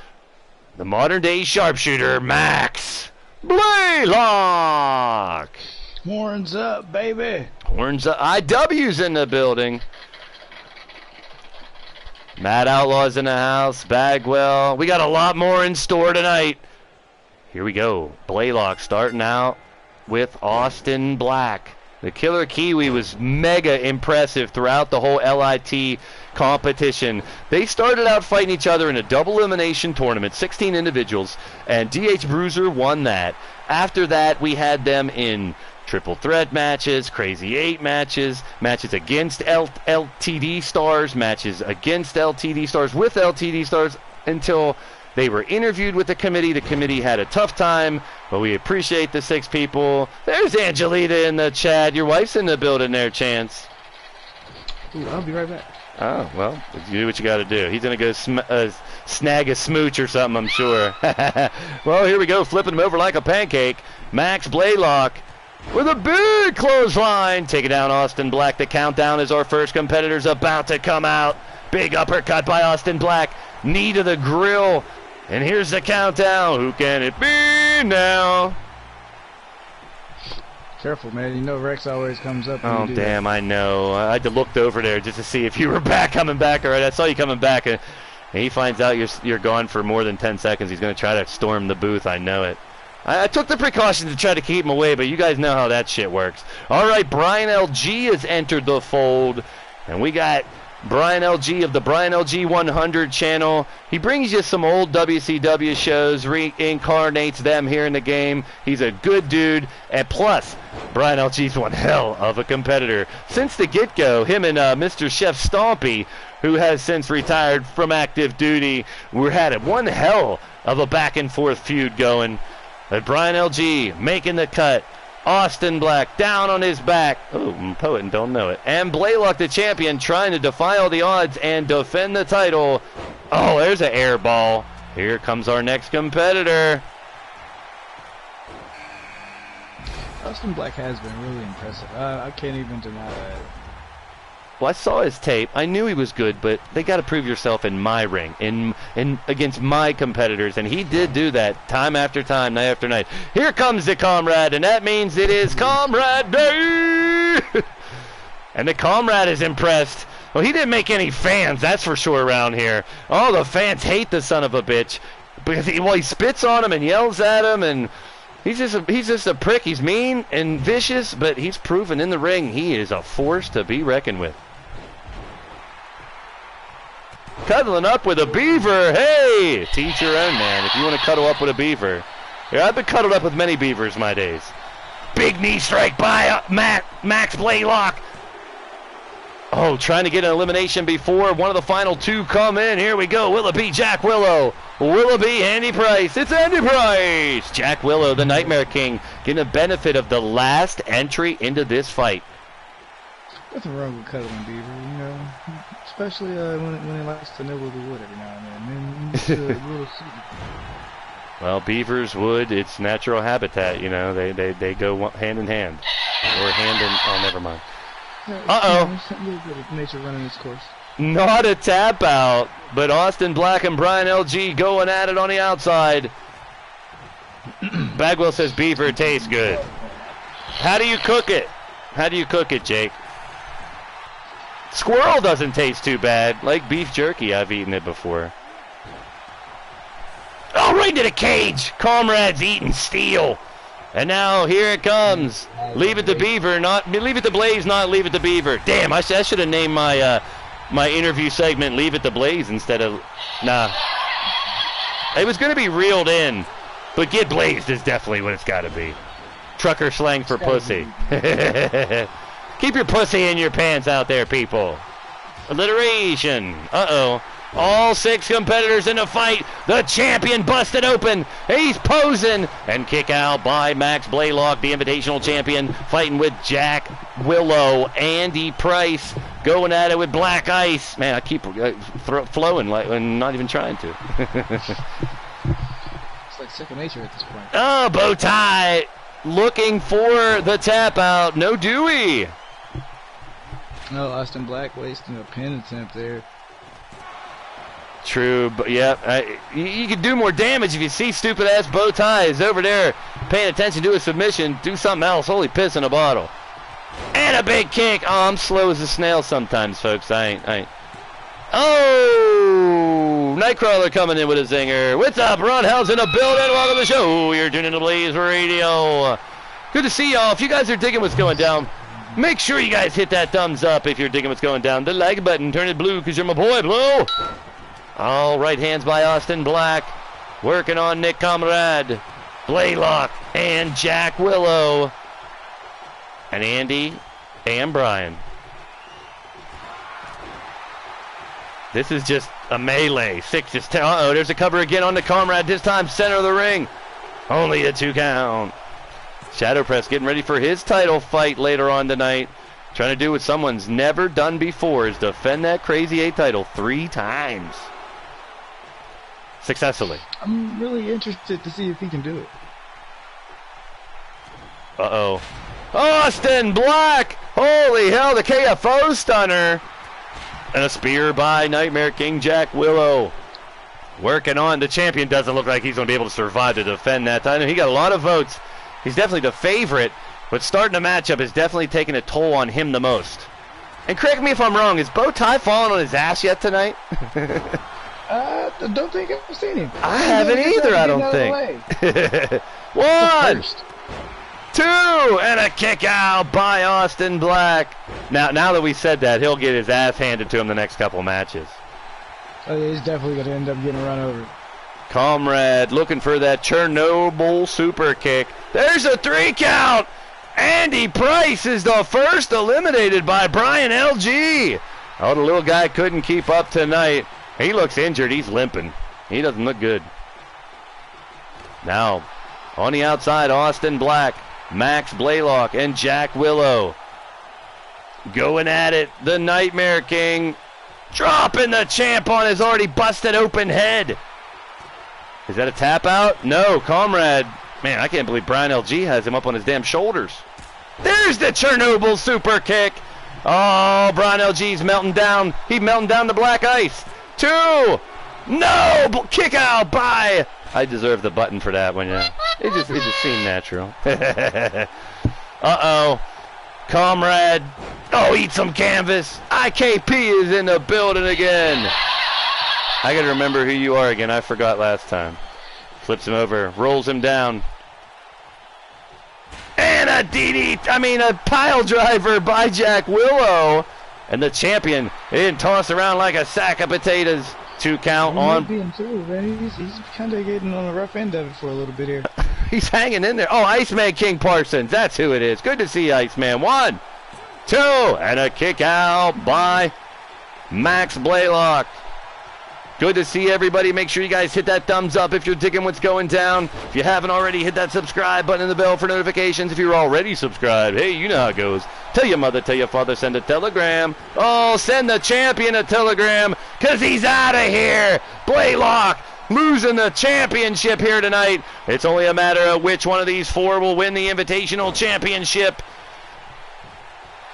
the modern-day sharpshooter, Max Blaylock. Horns up, baby. Horns up. IW's in the building. Mad Outlaw's in the house. Bagwell. We got a lot more in store tonight. Here we go. Blaylock starting out with Austin Black. The Killer Kiwi was mega impressive throughout the whole LIT competition. They started out fighting each other in a double elimination tournament, 16 individuals, and DH Bruiser won that. After that, we had them in triple threat matches, Crazy 8 matches, matches against LTD stars, matches against LTD stars, with LTD stars, until they were interviewed with the committee. The committee had a tough time, but we appreciate the 6 people. There's Angelita in the chat. Your wife's in the building there, Chance. Ooh, I'll be right back. Oh, well, you do what you got to do. He's going to go snag a smooch or something, I'm sure. Well, here we go, flipping him over like a pancake. Max Blaylock with a big clothesline. Taking down Austin Black. The countdown as our first competitor's about to come out. Big uppercut by Austin Black. Knee to the grill. And here's the countdown. Who can it be now? Careful, man. You know Rex always comes up. Oh, damn, I know. I had to look over there just to see if you were coming back. All right, I saw you coming back. And he finds out you're gone for more than 10 seconds. He's going to try to storm the booth. I know it. I took the precautions to try to keep him away, but you guys know how that shit works. All right, Brian LG has entered the fold. And we got Brian LG of the Brian LG 100 channel. He brings you some old WCW shows, reincarnates them here in the game. He's a good dude, and plus, Brian LG's one hell of a competitor. Since the get-go, him and Mr. Chef Stompy, who has since retired from active duty, we had one hell of a back-and-forth feud going. But Brian LG making the cut. Austin Black down on his back. Oh, poet and don't know it. And Blaylock, the champion, trying to defy all the odds and defend the title. Oh, there's an air ball. Here comes our next competitor. Austin Black has been really impressive. I can't even deny that. Well, I saw his tape. I knew he was good, but they got to prove yourself in my ring, in against my competitors, and he did do that time after time, night after night. Here comes the Comrade, and that means it is Comrade Day! And the Comrade is impressed. Well, he didn't make any fans, that's for sure, around here. Oh, the fans hate the son of a bitch because he spits on him and yells at him, and he's just a prick. He's mean and vicious, but he's proven in the ring he is a force to be reckoned with. Cuddling up with a beaver. Hey, teach your own, man, if you want to cuddle up with a beaver. Yeah, I've been cuddled up with many beavers my days. Big knee strike by Max Blaylock. Oh, trying to get an elimination before one of the final 2 come in. Here we go. Will it be Jack Willow? Will it be Andy Price? It's Andy Price. Jack Willow, the Nightmare King, getting the benefit of the last entry into this fight. Nothing wrong with cuddling beaver, you know. Especially when he likes to nibble the wood every now and then. It's a little Well, beavers, wood, it's natural habitat, you know. They go hand in hand. Or hand in, oh, never mind. Uh-oh. A little bit of nature running its course. Not a tap out, but Austin Black and Brian LG going at it on the outside. Bagwell says beaver tastes good. How do you cook it? How do you cook it, Jake? Squirrel doesn't taste too bad. Like beef jerky, I've eaten it before. Oh, right into the cage. Comrade's eating steel. And now here it comes. Leave it to Beaver, not leave it to Blaze, not leave it to Beaver. Damn, I should have named my my interview segment "Leave It to Blaze" instead of nah. It was gonna be reeled in, but "Get Blazed" is definitely what it's got to be. Trucker slang for pussy. Keep your pussy in your pants out there, people. Alliteration. Uh-oh. All 6 competitors in the fight. The champion busted open. He's posing. And kick out by Max Blaylock, the Invitational champion, fighting with Jack Willow. Andy Price going at it with Black Ice. Man, I keep flowing like I'm not even trying to. It's like second nature at this point. Oh, bow tie. Looking for the tap out. No Dewey. No, Austin Black wasting a pin attempt there. True, but yeah, you could do more damage if you see stupid ass bow ties over there paying attention to a submission. Do something else. Holy piss in a bottle. And a big kick. Oh, I'm slow as a snail sometimes, folks. I ain't. Oh, Nightcrawler coming in with a zinger. What's up, Ron Hell's in the building. Welcome to the show. You're tuning to Blaised Radio. Good to see y'all. If you guys are digging what's going down, make sure you guys hit that thumbs up if you're digging what's going down. The like button, turn it blue because you're my boy, Blue. All right hands by Austin Black. Working on Nick Comrade, Blaylock, and Jack Willow. And Andy and Brian. This is just a melee. 6 is 10. Uh-oh, there's a cover again on the Comrade. This time center of the ring. Only a 2 count. Shadow Press getting ready for his title fight later on tonight. Trying to do what someone's never done before is defend that Crazy 8 title 3 times. Successfully. I'm really interested to see if he can do it. Uh-oh. Austin Black! Holy hell, the KFO stunner! And a spear by Nightmare King Jack Willow. Working on. The champion doesn't look like he's going to be able to survive to defend that title. He got a lot of votes. He's definitely the favorite, but starting the matchup is definitely taking a toll on him the most. And correct me if I'm wrong, is Bow Tie falling on his ass yet tonight? I don't think I've seen him. I haven't either, I don't think. 1, 2, and a kick out by Austin Black. Now that we said that, he'll get his ass handed to him the next couple matches. Oh, yeah, he's definitely going to end up getting run over. Comrade looking for that Chernobyl super kick. There's a 3 count. Andy Price is the first eliminated by Brian LG. Oh, the little guy couldn't keep up tonight. He looks injured. He's limping. He doesn't look good. Now, on the outside, Austin Black, Max Blaylock, and Jack Willow. Going at it. The Nightmare King dropping the champ on his already busted open head. Is that a tap out? No, Comrade. Man, I can't believe Brian LG has him up on his damn shoulders. There's the Chernobyl super kick. Oh, Brian LG's melting down. He's melting down the Black Ice. 2. No! Kick out by... I deserve the button for that one, yeah. It just seemed natural. Uh-oh. Comrade. Oh, eat some canvas. IKP is in the building again. I got to remember who you are again. I forgot last time. Flips him over. Rolls him down. And a pile driver by Jack Willow. And the champion in tossed around like a sack of potatoes. 2 count on. He's kind of getting on the rough end of it for a little bit here. He's hanging in there. Oh, Iceman King Parsons. That's who it is. Good to see Iceman. 1, 2, and a kick out by Max Blaylock. Good to see everybody. Make sure you guys hit that thumbs up if you're digging what's going down. If you haven't already, hit that subscribe button and the bell for notifications. If you're already subscribed, hey, you know how it goes. Tell your mother, tell your father, send a telegram. Oh, send the champion a telegram, because he's out of here. Blaylock losing the championship here tonight. It's only a matter of which one of these 4 will win the Invitational Championship.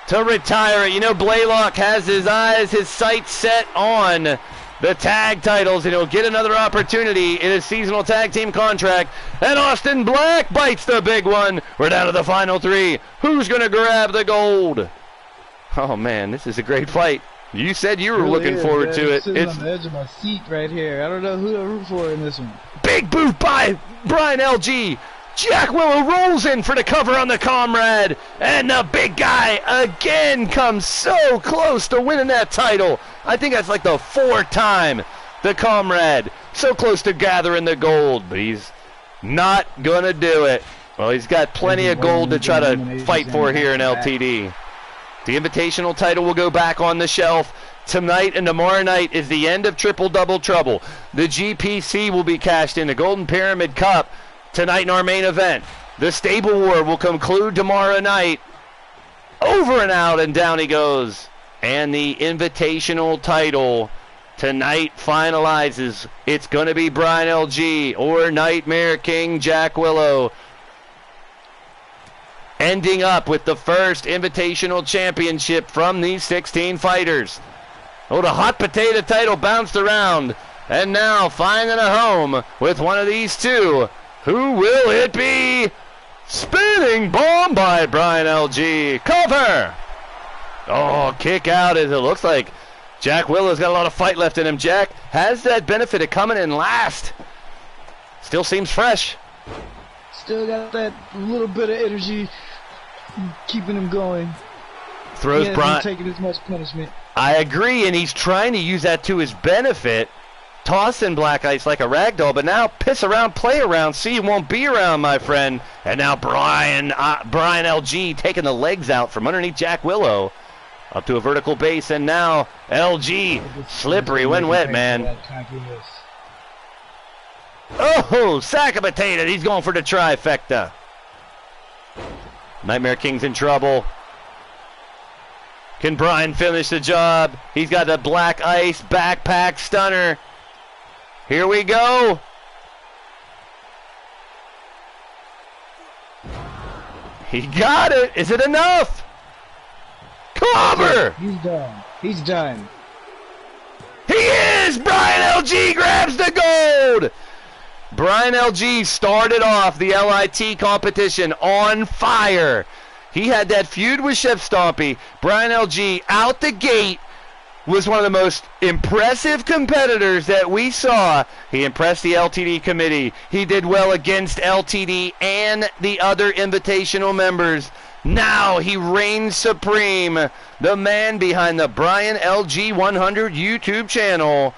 to retire it. You know, Blaylock has his sights set on the tag titles, and he'll get another opportunity in his seasonal tag team contract. And Austin Black bites the big one. We're down to the final 3. Who's going to grab the gold? Oh, man, this is a great fight. You said you were looking forward to it. It's on the edge of my seat right here. I don't know who to root for in this one. Big boot by Brian LG. Jack Willow rolls in for the cover on the Comrade. And the big guy again comes so close to winning that title. I think that's like the 4th time the Comrade so close to gathering the gold. But he's not going to do it. Well, he's got plenty of gold to try to fight for here in LTD. The Invitational title will go back on the shelf. Tonight and tomorrow night is the end of Triple Double Trouble. The GPC will be cashed in. The Golden Pyramid Cup tonight in our main event. The Stable War will conclude tomorrow night. Over and out and down he goes. And the Invitational title tonight finalizes. It's going to be Brian LG or Nightmare King Jack Willow, ending up with the first Invitational Championship from these 16 fighters. Oh, the hot potato title bounced around, and now finding a home with one of these two. Who will it be? Spinning bomb by Brian LG. Cover! Oh, kick out as it looks like Jack Willow's got a lot of fight left in him. Jack has that benefit of coming in last. Still seems fresh. Still got that little bit of energy keeping him going. Throws Brian. Taking as much punishment. I agree, and he's trying to use that to his benefit. Tossing Black Ice like a ragdoll, but now piss around, play around, see you won't be around, my friend. And now Brian LG taking the legs out from underneath Jack Willow. Up to a vertical base, and now LG, slippery when wet, man. Oh, sack of potato. He's going for the trifecta. Nightmare King's in trouble. Can Brian finish the job? He's got the Black Ice backpack stunner. Here we go. He got it. Is it enough? Cover! He's done. He's done. He is! Brian LG grabs the gold! Brian LG started off the LIT competition on fire. He had that feud with Chef Stompy. Brian LG out the gate was one of the most impressive competitors that we saw. He impressed the LTD committee. He did well against LTD and the other invitational members. Now he reigns supreme. The man behind the Brian LG 100 YouTube channel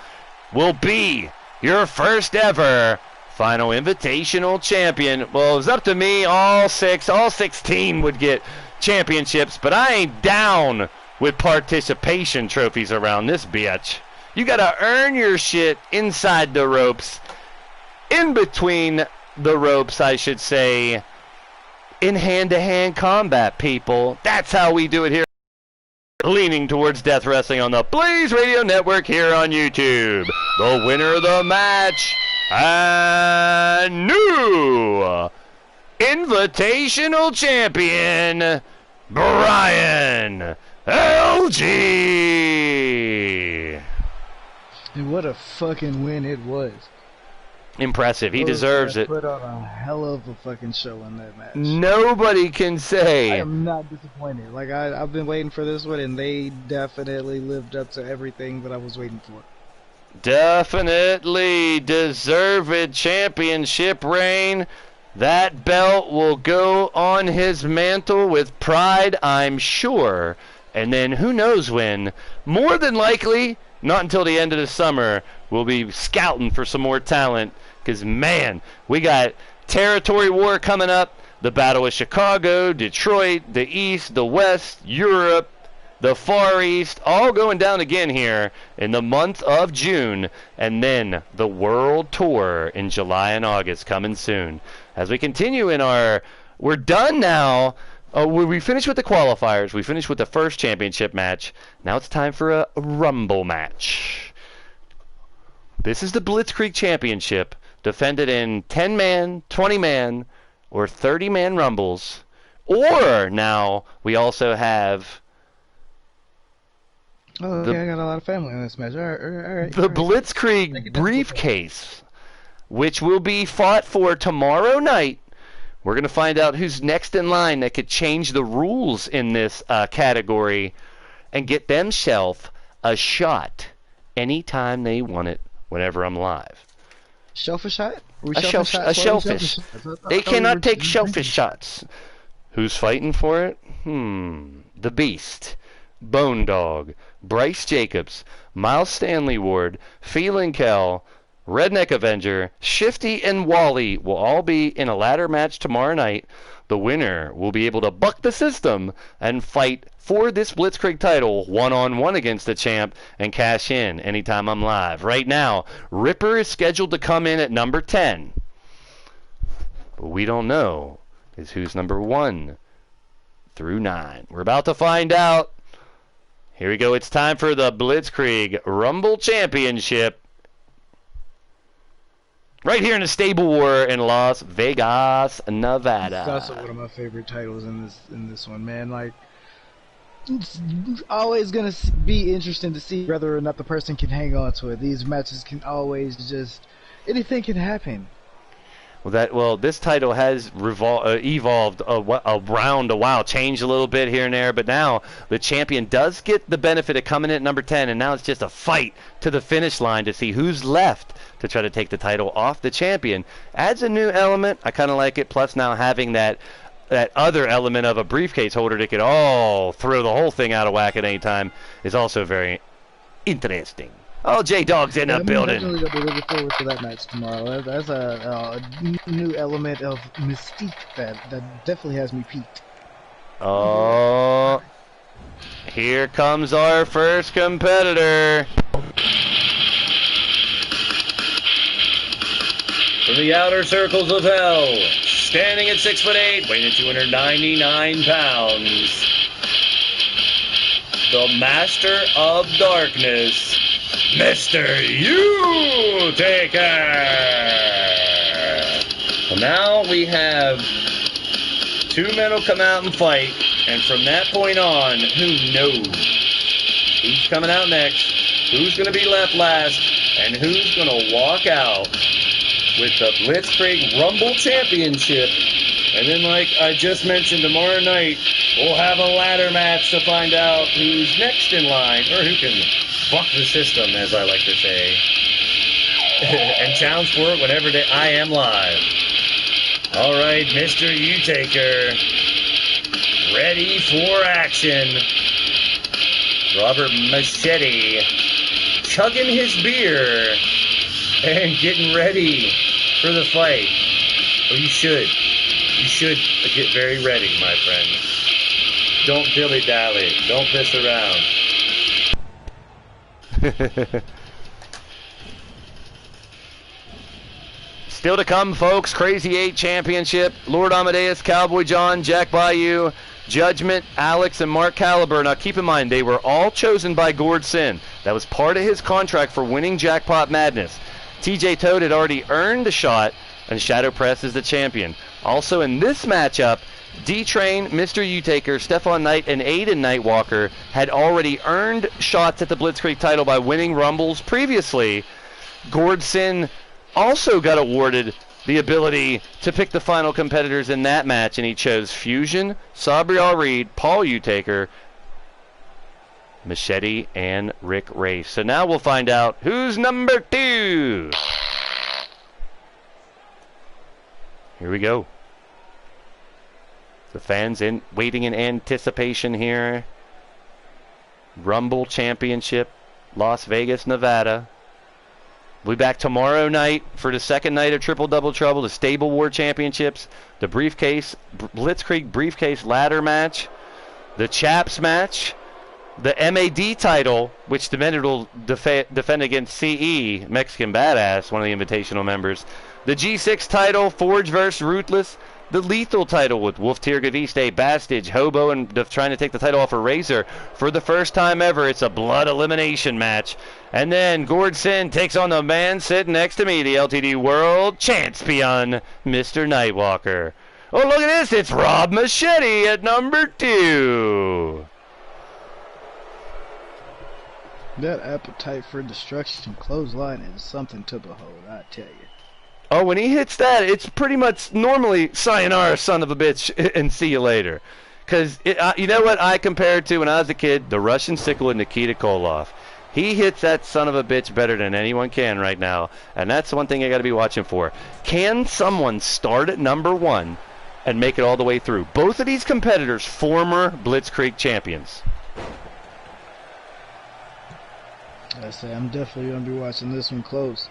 will be your first ever final invitational champion. Well, it was up to me. All 16 would get championships, but I ain't down with participation trophies around this bitch. You gotta earn your shit inside the ropes, in between the ropes, I should say, in hand-to-hand combat, people. That's how we do it here. Leaning towards Death Wrestling on the Blaised Radio Network here on YouTube. The winner of the match, and new invitational champion, Brian LG. And what a fucking win it was. Impressive. He deserves it. Put on a hell of a fucking show in that match. Nobody can say. I am not disappointed. Like, I've been waiting for this one, and they definitely lived up to everything that I was waiting for. Definitely deserved championship reign. That belt will go on his mantle with pride, I'm sure. And then who knows when? More than likely, not until the end of the summer, we'll be scouting for some more talent. Because, man, we got territory war coming up. The Battle of Chicago, Detroit, the East, the West, Europe, the Far East, all going down again here in the month of June. And then the World Tour in July and August coming soon. As we continue in our... We're done now. We finished with the qualifiers. We finished with the first championship match. Now it's time for a Rumble match. This is the Blitzkrieg Championship, defended in 10-man, 20-man, or 30-man Rumbles. Or now we also have Oh, okay, I got a lot of family in this match. All right. The Blitzkrieg briefcase, which will be fought for tomorrow night. We're going to find out who's next in line that could change the rules in this category and get themselves a shot anytime they want it, whenever I'm live. Shellfish shot? A shellfish. They cannot take shellfish shots. Who's fighting for it? The Beast, Bone Dog, Bryce Jacobs, Miles Stanley Ward, Phelan Kell, Redneck Avenger, Shifty, and Wally will all be in a ladder match tomorrow night. The winner will be able to buck the system and fight for this Blitzkrieg title one-on-one against the champ and cash in anytime I'm live. Right now, Ripper is scheduled to come in at number 10. But we don't know is who's number 1 through 9. We're about to find out. Here we go. It's time for the Blitzkrieg Rumble Championship. Right here in the Stable War in Las Vegas, Nevada. That's one of my favorite titles in this one, man. Like, it's always gonna be interesting to see whether or not the person can hang on to it. These matches can always just anything can happen. Well, this title has evolved around a while, changed a little bit here and there, but now the champion does get the benefit of coming in at number 10, and now it's just a fight to the finish line to see who's left to try to take the title off the champion. Adds a new element. I kind of like it, plus now having that other element of a briefcase holder that could throw the whole thing out of whack at any time is also very interesting. Oh, J-Dog's in the building. I'm definitely looking forward to that match tomorrow. That's a new element of mystique that definitely has me peaked. Oh, here comes our first competitor. From the outer circles of hell, standing at 6'8", weighing 299 pounds, the Master of Darkness, Mr. U-Taker! Well, now we have 2 men will come out and fight, and from that point on, who knows who's coming out next, who's going to be left last, and who's going to walk out with the Blitzkrieg Rumble Championship. And then, like I just mentioned, tomorrow night, we'll have a ladder match to find out who's next in line, or who can buck the system, as I like to say, and challenge for it whenever I am live. All right, Mr. U-Taker, ready for action. Robert Machete chugging his beer and getting ready for the fight. Well, you should get very ready, my friends. Don't dilly-dally. Don't piss around. Still to come, folks, Crazy 8 Championship, Lord Amadeus, Cowboy John, Jack Bayou, Judgment, Alex, and Mark Caliber. Now keep in mind, they were all chosen by Gord Sin. That was part of his contract for winning Jackpot Madness. TJ Toad had already earned a shot, and Shadow Press is the champion. Also in this matchup, D-Train, Mr. U-Taker, Stephon Knight, and Aiden Nightwalker had already earned shots at the Blitzkrieg title by winning Rumbles previously. Gord Sin also got awarded the ability to pick the final competitors in that match, and he chose Fusion, Sabriel Reed, Paul U-Taker, Machete, and Rick Race. So now we'll find out who's number 2. Here we go. The fans waiting in anticipation here. Rumble Championship, Las Vegas, Nevada. We'll be back tomorrow night for the second night of Triple Double Trouble, the Stable War Championships, the Blitzkrieg Briefcase Ladder Match, the Chaps Match, the MAD title, which the men will defend against CE, Mexican Badass, one of the Invitational members, the G6 title, Forge vs. Ruthless, the Lethal title with Wolf Tirgaviste, Bastage, Hobo, and trying to take the title off of Razor. For the first time ever, it's a blood elimination match. And then Gord Sin takes on the man sitting next to me, the LTD World Chancepion, Mr. Nightwalker. Oh, look at this. It's Rob Machete at number 2. That appetite for destruction clothesline is something to behold, I tell you. Oh, when he hits that, it's pretty much normally sayonara, son of a bitch, and see you later. Because, you know what I compared to when I was a kid? The Russian sickle and Nikita Koloff. He hits that son of a bitch better than anyone can right now, and that's one thing I got to be watching for. Can someone start at number 1 and make it all the way through? Both of these competitors, former Blitzkrieg champions. I say I'm definitely going to be watching this one close.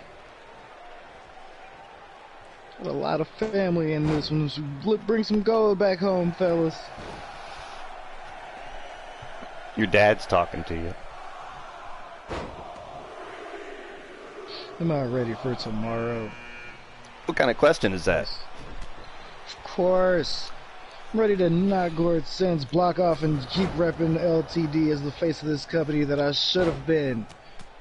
Got a lot of family in this one. So bring some gold back home, fellas. Your dad's talking to you. Am I ready for tomorrow? What kind of question is that? Of course. I'm ready to knock Gord Sense, block off, and keep repping LTD as the face of this company that I should have been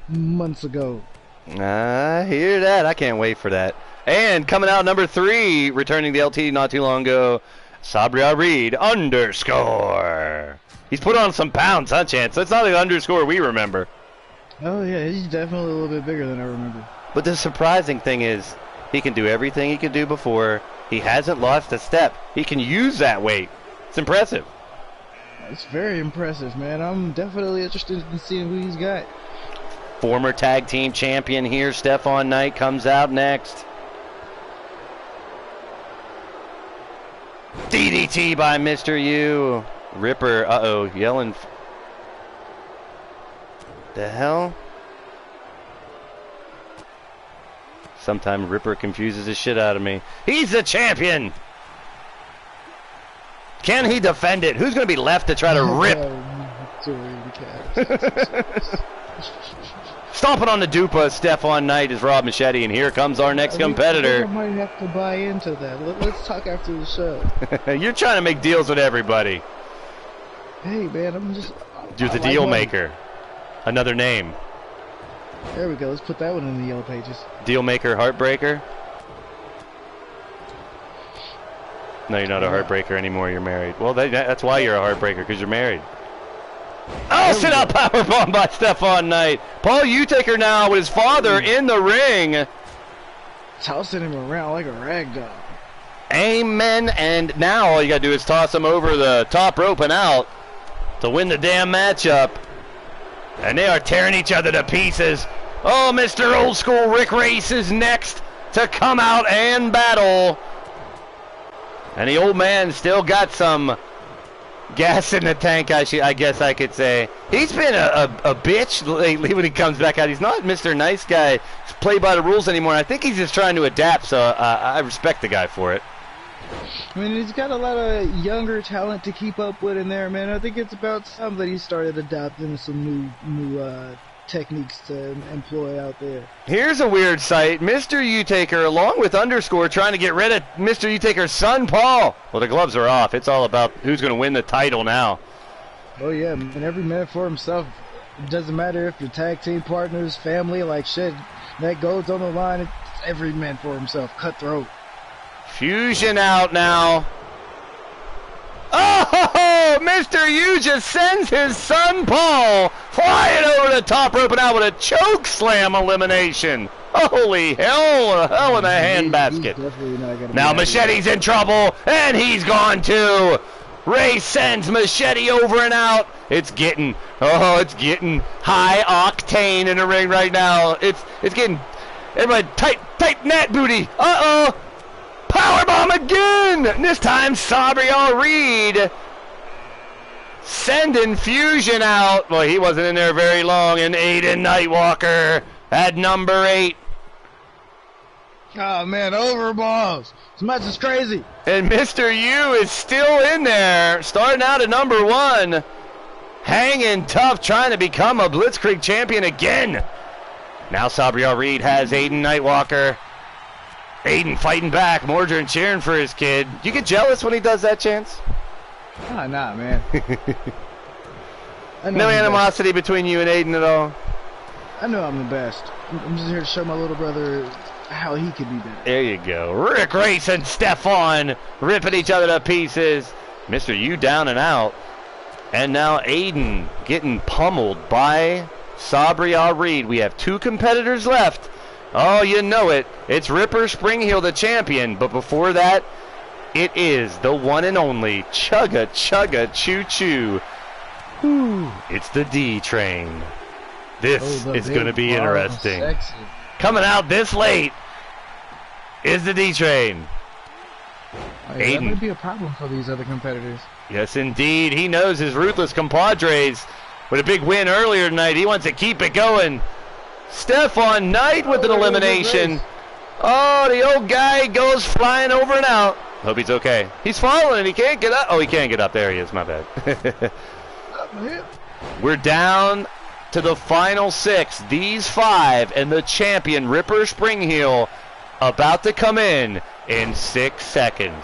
months ago. I hear that. I can't wait for that. And coming out number 3, returning the LTD not too long ago, Sabria Reed _. He's put on some pounds, huh, Chance? That's not the underscore we remember. Oh, yeah, he's definitely a little bit bigger than I remember. But the surprising thing is, he can do everything he could do before. He hasn't lost a step. He can use that weight. It's impressive. It's very impressive, man. I'm definitely interested in seeing who he's got. Former tag team champion here, Stephon Knight, comes out next. DDT by Mr. U. Ripper, uh-oh, yelling. The hell? Sometimes Ripper confuses the shit out of me. He's the champion! Can he defend it? Who's going to be left to try to rip? Stomping on the dupa, Stephon Knight is Rob Machete, and here comes our next competitor. I might have to buy into that. Let's talk after the show. You're trying to make deals with everybody. Hey, man, I'm just... You're the deal maker. Another name. There we go. Let's put that one in the yellow pages. Deal maker, heartbreaker? No, you're not a heartbreaker anymore. You're married. Well, that's why you're a heartbreaker, because you're married. Oh, sit up powerbomb by Stephon Knight. Paul Utaker now with his father in the ring. Tossing him around like a rag doll. Amen. And now all you got to do is toss him over the top rope and out to win the damn matchup. And they are tearing each other to pieces. Oh, Mr. Old School Rick Race is next to come out and battle. And the old man still got some gas in the tank, I guess I could say. He's been a bitch lately when he comes back out. He's not Mr. Nice Guy, play by the rules anymore. I think he's just trying to adapt, so I respect the guy for it. I mean, he's got a lot of younger talent to keep up with in there, man. I think it's about time that he started adopting some new techniques to employ out there. Here's a weird sight. Mr. Utaker, along with underscore, trying to get rid of Mr. Utaker's son, Paul. Well, the gloves are off. It's all about who's going to win the title now. Oh, yeah, and every man for himself. It doesn't matter if your tag team partners, family, like shit, that goes on the line. It's every man for himself. Cutthroat. Fusion out now. Oh, Mr. U just sends his son Paul flying over the top rope and out with a choke slam elimination. Holy hell, hell in a handbasket. Now Machete's in trouble, and he's gone too. Ray sends Machete over and out. It's getting high octane in the ring right now. It's getting, everybody tight net booty. Uh-oh. Powerbomb again! This time Sabria Reed sending Fusion out. Well, he wasn't in there very long. And Aiden Nightwalker at number 8. Oh, man, overballs. This match is crazy. And Mr. U is still in there, starting out at number 1. Hanging tough, trying to become a Blitzkrieg champion again. Now Sabria Reed has Aiden Nightwalker. Aiden fighting back, Mordred cheering for his kid. You get jealous when he does that, Chance? Nah, man. No animosity between you and Aiden at all? I know I'm the best. I'm just here to show my little brother how he could be better. There you go. Rick Race and Stephon ripping each other to pieces. Mr. U down and out. And now Aiden getting pummeled by Sabri, I'll read. We have 2 competitors left. Oh, you know it. It's Ripper Springheel, the champion. But before that, it is the one and only Chugga Chugga Choo Choo. Whew. It's the D Train. This is going to be interesting. Sexy. Coming out this late is the D Train. Oh, yeah, that would be a problem for these other competitors. Yes, indeed. He knows his ruthless compadres with a big win earlier tonight. He wants to keep it going. Stephon Knight with an elimination. Oh, the old guy goes flying over and out. Hope he's okay. He's falling and he can't get up. Oh, he can't get up. There he is. My bad. We're down to the final 6. These 5 and the champion, Ripper Springheel, about to come in 6 seconds.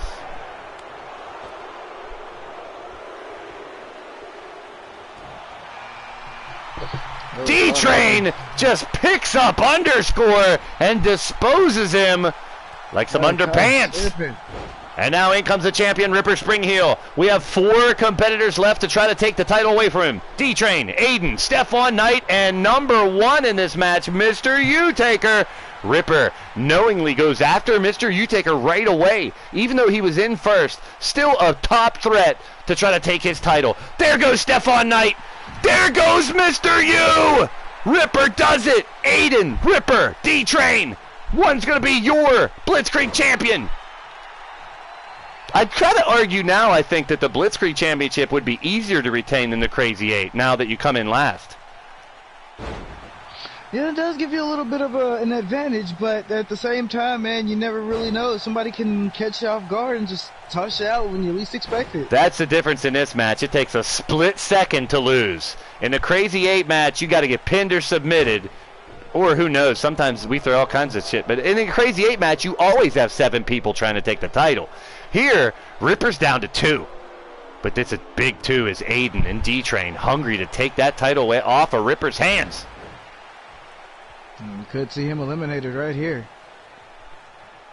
D-Train just picks up underscore and disposes him like some underpants. And now in comes the champion, Ripper Springheel. We have 4 competitors left to try to take the title away from him. D-Train, Aiden, Stephon Knight, and number 1 in this match, Mr. U-Taker. Ripper knowingly goes after Mr. U-Taker right away, even though he was in first. Still a top threat to try to take his title. There goes Stephon Knight. There goes Mr. U! Ripper does it! Aiden, Ripper, D-Train. One's going to be your Blitzkrieg champion. I'd try to argue now, I think, that the Blitzkrieg Championship would be easier to retain than the Crazy 8, now that you come in last. Yeah, it does give you a little bit of an advantage, but at the same time, man, you never really know. Somebody can catch you off guard and just toss you out when you least expect it. That's the difference in this match. It takes a split second to lose. In the Crazy 8 match, you got to get pinned or submitted, or who knows, sometimes we throw all kinds of shit. But in the Crazy 8 match, you always have 7 people trying to take the title. Here, Ripper's down to 2. But this a big 2 is Aiden and D-Train, hungry to take that title away off of Ripper's hands. You could see him eliminated right here.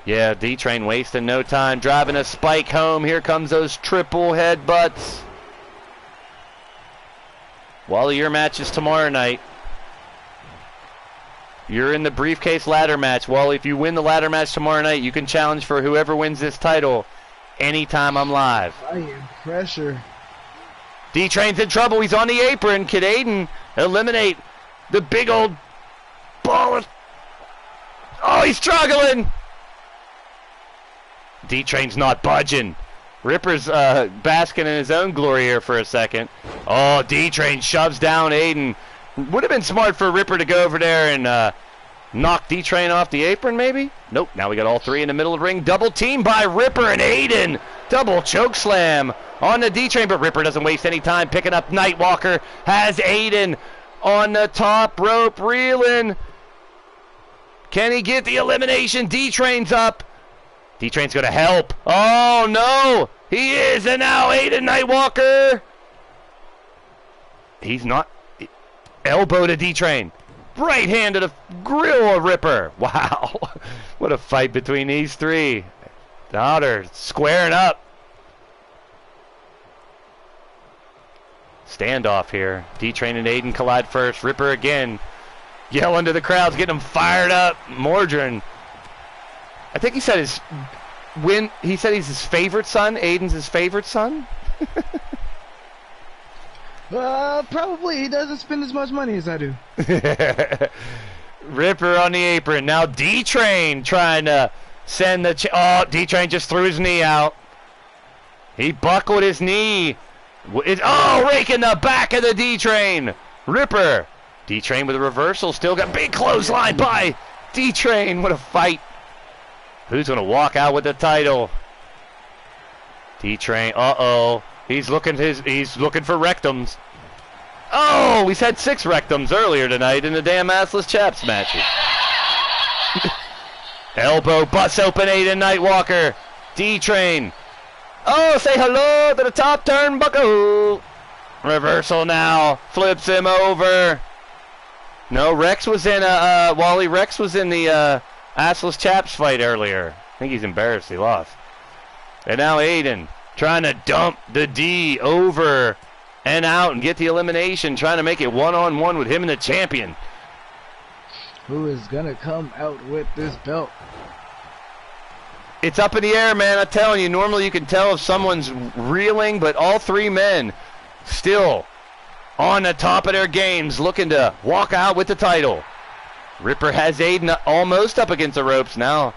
Yeah, D-Train wasting no time, driving a spike home. Here comes those triple headbutts. Wally, your match is tomorrow night. You're in the briefcase ladder match. Wally, if you win the ladder match tomorrow night, you can challenge for whoever wins this title anytime I'm live. I am pressure. D-Train's in trouble. He's on the apron. Can Aiden eliminate the big old ball of... Oh, he's struggling. D-Train's not budging. Ripper's basking in his own glory here for a second. Oh, D-Train shoves down Aiden. Would have been smart for Ripper to go over there and knock D-Train off the apron, maybe? Nope, now we got all 3 in the middle of the ring. Double team by Ripper and Aiden. Double choke slam on the D-Train, but Ripper doesn't waste any time picking up Nightwalker. Has Aiden on the top rope, reeling. Can he get the elimination? D-Train's up. D-Train's going to help. Oh, no. He is, and now Aiden Nightwalker. He's not. Elbow to D-Train. Right hand to the grill of Ripper. Wow. What a fight between these 3. Now they're squaring up. Standoff here. D-Train and Aiden collide first. Ripper again. Yelling to the crowds, getting them fired up. Mordrin. I think he said he's his favorite son. Aiden's his favorite son. Probably. He doesn't spend as much money as I do. Ripper on the apron. Now D-Train trying to send the... Oh, D-Train just threw his knee out. He buckled his knee. Oh, raking the back of the D-Train. Ripper. D-Train with a reversal. Still got big clothesline by D-Train. What a fight. Who's going to walk out with the title? D-Train. Uh-oh. He's looking for rectums. Oh, he's had 6 rectums earlier tonight in the damn assless chaps matches. Elbow bust open Aiden Nightwalker. D-Train. Oh, say hello to the top turnbuckle. Reversal now. Flips him over. No, Rex was in Wally. Rex was in the assless chaps fight earlier. I think he's embarrassed he lost. And now Aiden trying to dump the D over and out and get the elimination, trying to make it one-on-one with him and the champion. Who is going to come out with this belt? It's up in the air, man. I'm telling you, normally you can tell if someone's reeling, but all three men still on the top of their games, looking to walk out with the title. Ripper has Aiden almost up against the ropes now.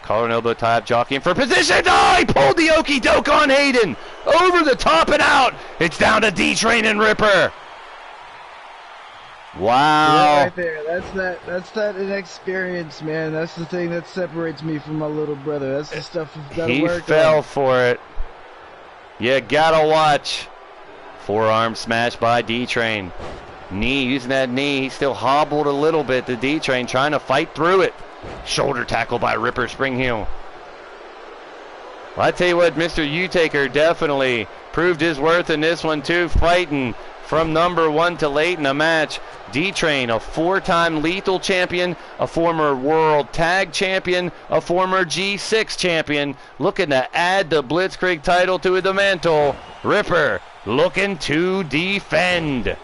Collar and elbow tie up, jockeying for position. Oh, he pulled the okie doke on Aiden. Over the top and out. It's down to D-Train and Ripper. Wow. Yeah, right there. That's that inexperience, man. That's the thing that separates me from my little brother. That's the stuff we've got to work on. He fell for it. You gotta watch. Forearm smash by D-Train. Knee, using that knee. He still hobbled a little bit, the D-Train, trying to fight through it. Shoulder tackle by Ripper Spring Heel. Well, I tell you what, Mr. U-Taker definitely proved his worth in this one too, fighting from number one to late in the match. D-Train, a four-time lethal champion, a former world tag champion, a former G6 champion, looking to add the Blitzkrieg title to the mantle. Ripper looking to defend.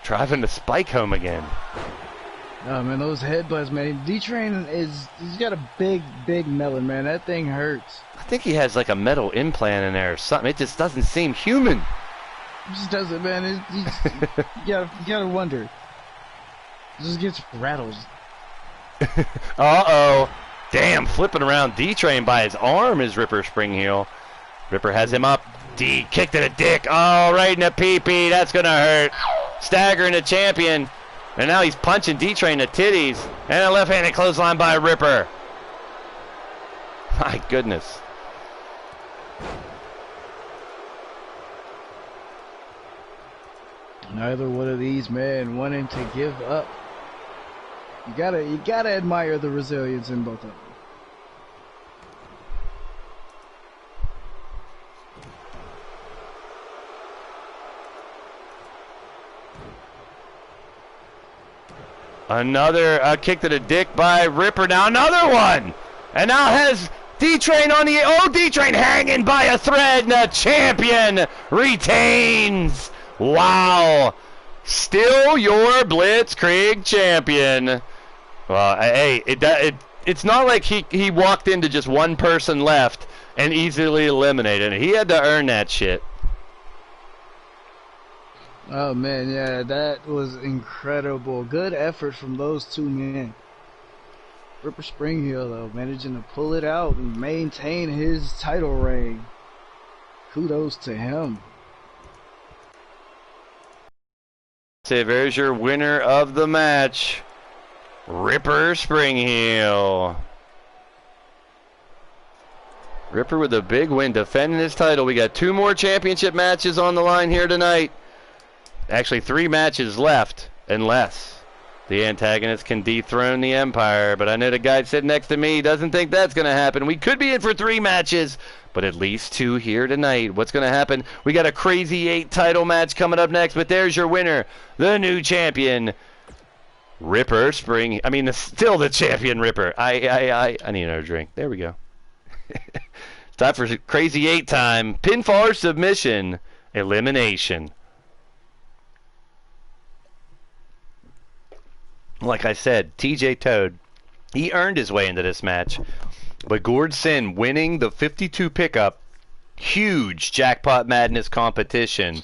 Driving the spike home again. Oh man, those headbutts, man. D-Train he's got a big melon, man. That thing hurts. I think he has like a metal implant in there or something. It just doesn't seem human. It just doesn't, man. You gotta wonder. It just gets rattles. Uh-oh. Damn, flipping around D-Train by his arm is Ripper Spring Heel. Ripper has him up. D kick to the dick. Oh, right in the pee-pee. That's going to hurt. Staggering the champion. And now he's punching D-Train in the titties. And a left-handed clothesline by Ripper. My goodness. Neither one of these men wanting to give up. You gotta admire the resilience in both of them. Another kick to the dick by Ripper. Now another one. And now has D-Train on the... Oh, D-Train hanging by a thread. And the champion retains. Wow. Still your Blitzkrieg champion. Well, hey, it's not like he walked into just one person left and easily eliminated. He had to earn that shit. Oh man, yeah, that was incredible. Good effort from those two men. Ripper Spring Heel, though, managing to pull it out and maintain his title reign. Kudos to him. So there's your winner of the match, Ripper Spring Heel. Ripper with a big win, defending his title. We got 2 more championship matches on the line here tonight. Actually, 3 matches left, unless the antagonist can dethrone the Empire. But I know the guy sitting next to me doesn't think that's going to happen. We could be in for 3 matches, but at least 2 here tonight. What's going to happen? We got a crazy 8 title match coming up next, but there's your winner, the new champion, Ripper Spring. I mean, still the champion, Ripper. I need another drink. There we go. Time for crazy 8 time. Pinfall or submission, elimination. Like I said, TJ Toad, he earned his way into this match. But Gord Sin winning the 52 pickup, huge Jackpot Madness competition.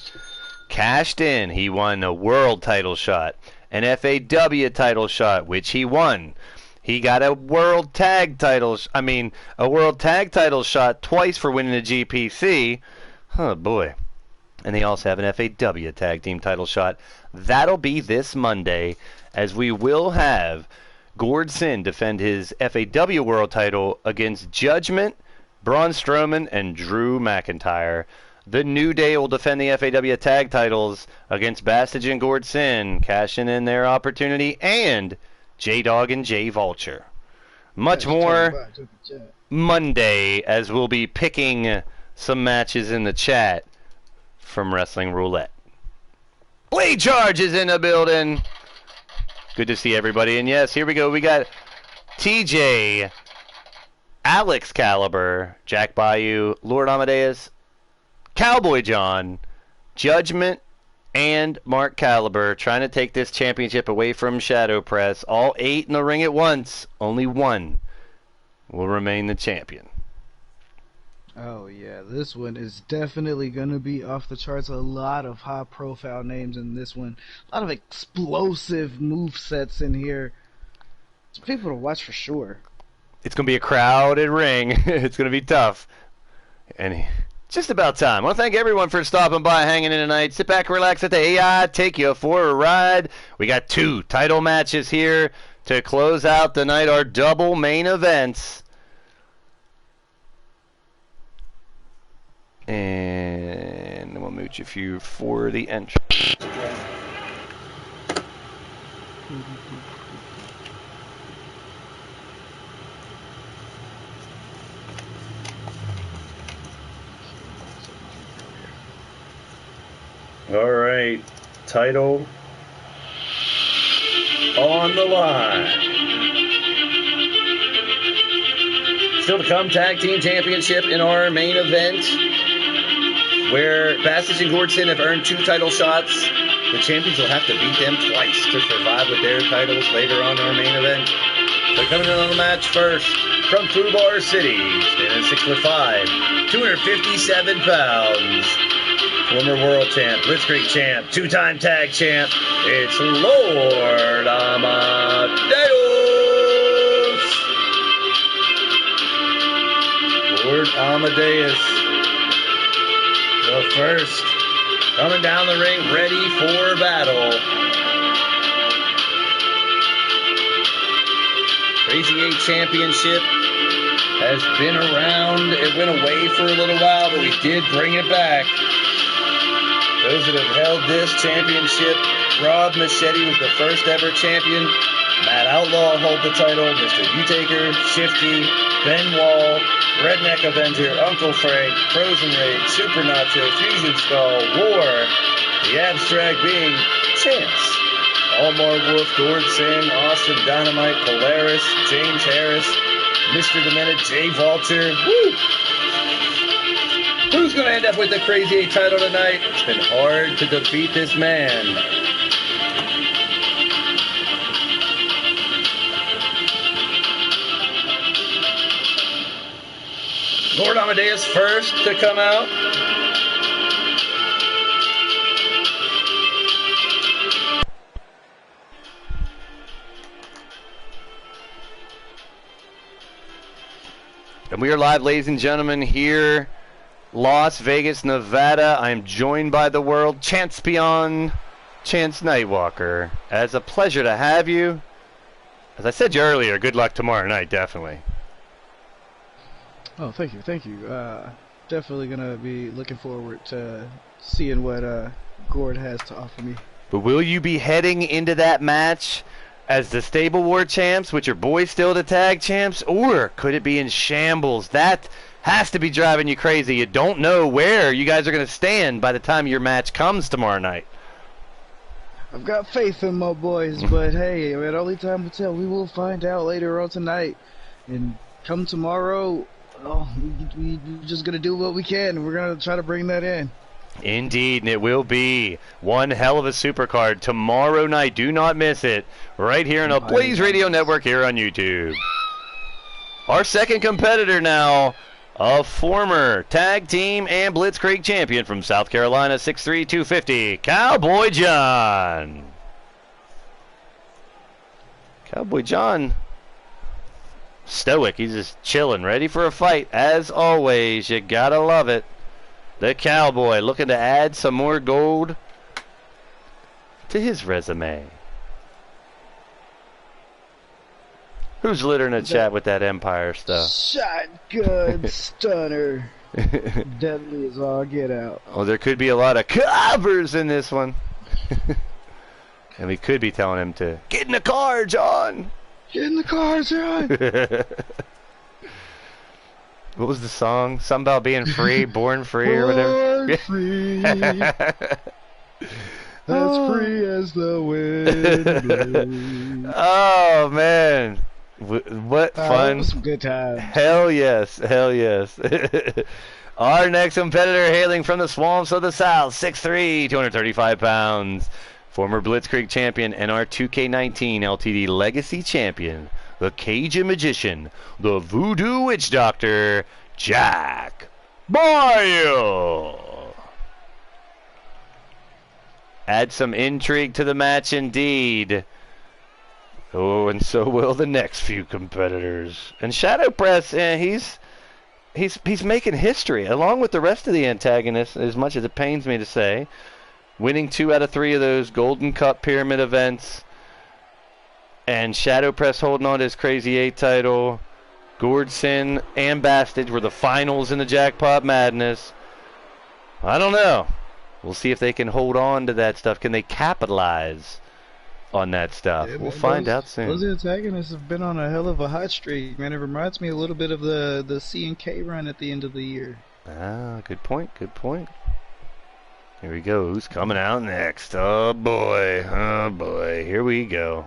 Cashed in, he won a world title shot, an FAW title shot, which he won. He got a world tag title, a world tag title shot twice for winning the GPC. Oh boy. And they also have an FAW tag team title shot. That'll be this Monday, as we will have Gord Sin defend his FAW world title against Judgment, Braun Strowman, and Drew McIntyre. The New Day will defend the FAW tag titles against Bastage and Gord Sin, cashing in their opportunity, and J-Dog and J Vulture. Much more Monday, as we'll be picking some matches in the chat from Wrestling Roulette. Blade Charge is in the building. Good to see everybody. And yes, here we go. We got TJ, Alex Caliber, Jack Bayou, Lord Amadeus, Cowboy John, Judgment and Mark Caliber trying to take this championship away from Shadow Press. All 8 in the ring at once. Only one will remain the champion. Oh yeah, this one is definitely going to be off the charts. A lot of high-profile names in this one. A lot of explosive movesets in here. It's people to watch for sure. It's going to be a crowded ring. It's going to be tough. And just about time. I want to thank everyone for stopping by, hanging in tonight. Sit back, relax at the AI, take you for a ride. We got 2 title matches here to close out the night, our double main events. And we'll mooch a few for the entry. All right, title on the line. Still to come, Tag Team Championship in our main event, where Bassett and Gordson have earned 2 title shots. The champions will have to beat them twice to survive with their titles later on in our main event. So coming in on the match first, from Fubar City, standing 6'5", 257 pounds. Former world champ, Blitzkrieg champ, 2-time tag champ, it's Lord Amadeus! Lord Amadeus, the first, coming down the ring, ready for battle. Crazy 8 Championship has been around. It went away for a little while, but we did bring it back. Those that have held this championship, Rob Machete was the first ever champion. Matt Outlaw held the title. Mr. U-Taker, Shifty, Ben Wall, Redneck Avenger, Uncle Frank, Frozen Raid, Super Nacho, Fusion Skull, War, the Abstract being Chance, Allmar Wolf, Gordson, Austin Dynamite, Polaris, James Harris, Mr. Demented, Jay Vulture. Woo! Who's going to end up with the Crazy 8 title tonight? It's been hard to defeat this man. Lord Amadeus first to come out. And we are live, ladies and gentlemen, here Las Vegas, Nevada. I am joined by the world Chancepion, Chance Nightwalker. It's a pleasure to have you. As I said to you earlier, good luck tomorrow night, definitely. Oh, thank you, thank you. Definitely gonna be looking forward to seeing what Gord has to offer me. But will you be heading into that match as the Stable War champs, with your boys still the tag champs, or could it be in shambles? That has to be driving you crazy. You don't know where you guys are going to stand by the time your match comes tomorrow night. I've got faith in my boys, but hey, at only time will tell. We will find out later on tonight. And come tomorrow, we're just going to do what we can. We're going to try to bring that in. Indeed, and it will be one hell of a supercard tomorrow night. Do not miss it. Right here on the Blaised Radio Network here on YouTube. Our second competitor now, a former tag team and Blitzkrieg champion from South Carolina, 6'3", 250, Cowboy John. Cowboy John, stoic. He's just chilling, ready for a fight. As always, you gotta love it. The Cowboy looking to add some more gold to his resume. Who's littering the chat with that Empire stuff? Shotgun stunner. Deadly as all get out. Oh, there could be a lot of covers in this one. And we could be telling him to get in the car, John. Get in the car, John. What was the song? Something about being free, born free, or whatever. Born free. As free as the wind blows. Oh, man. What That fun. was some good times. Hell yes. Hell yes. Our next competitor, hailing from the swamps of the South, 6'3", 235 pounds. Former Blitzkrieg champion and our 2K19 LTD Legacy champion, the Cajun Magician, the Voodoo Witch Doctor, Jack Boyle. Add some intrigue to the match indeed. Oh, and so will the next few competitors. And Shadow Press, he's making history, along with the rest of the antagonists, as much as it pains me to say. Winning 2 out of 3 of those Golden Cup Pyramid events. And Shadow Press holding on to his Crazy 8 title. Gordson and Bastage were the finals in the Jackpot Madness. I don't know. We'll see if they can hold on to that stuff. Can they capitalize on that stuff? Yeah, we'll find out soon. Those antagonists have been on a hell of a hot streak, man. It reminds me a little bit of the C&K run at the end of the year. Ah, good point, good point. Here we go. Who's coming out next? Oh boy, here we go.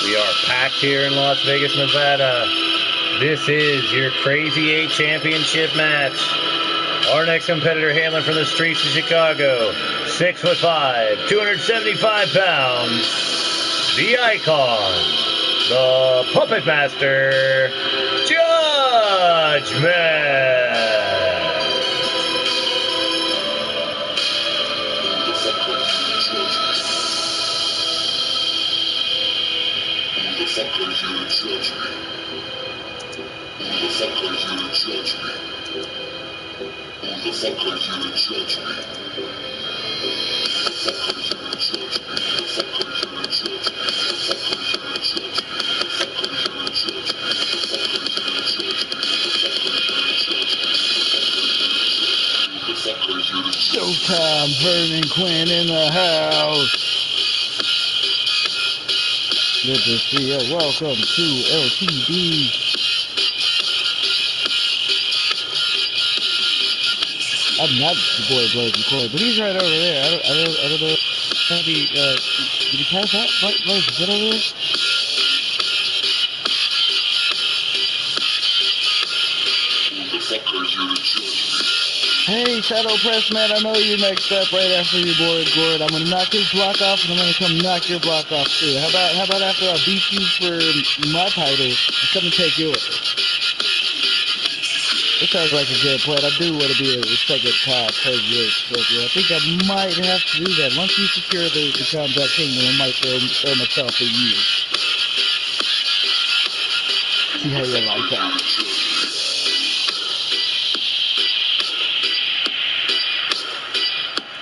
We are packed here in Las Vegas, Nevada. This is your Crazy 8 Championship match. Our next competitor, hailing from the streets of Chicago, 6'5", 275 pounds, the icon, the Puppet Master, Judgment. Showtime, Vernon Quinn in the house. Good to see you. Welcome to LTD. I'm not the boy Blaise McCoy, but he's right over there. I don't know. Maybe, did he pass out? Blaise, is it over there? Hey, Shadow Press man, I know you're next up right after your boy Gord. I'm gonna knock his block off, and I'm gonna come knock your block off too. How about after I beat you for my title, I come and take yours? It sounds like a good plan. I do want to be a second top president. So I think I might have to do that. Once you secure the Combat Kingdom, I might throw myself at you. See how you like that.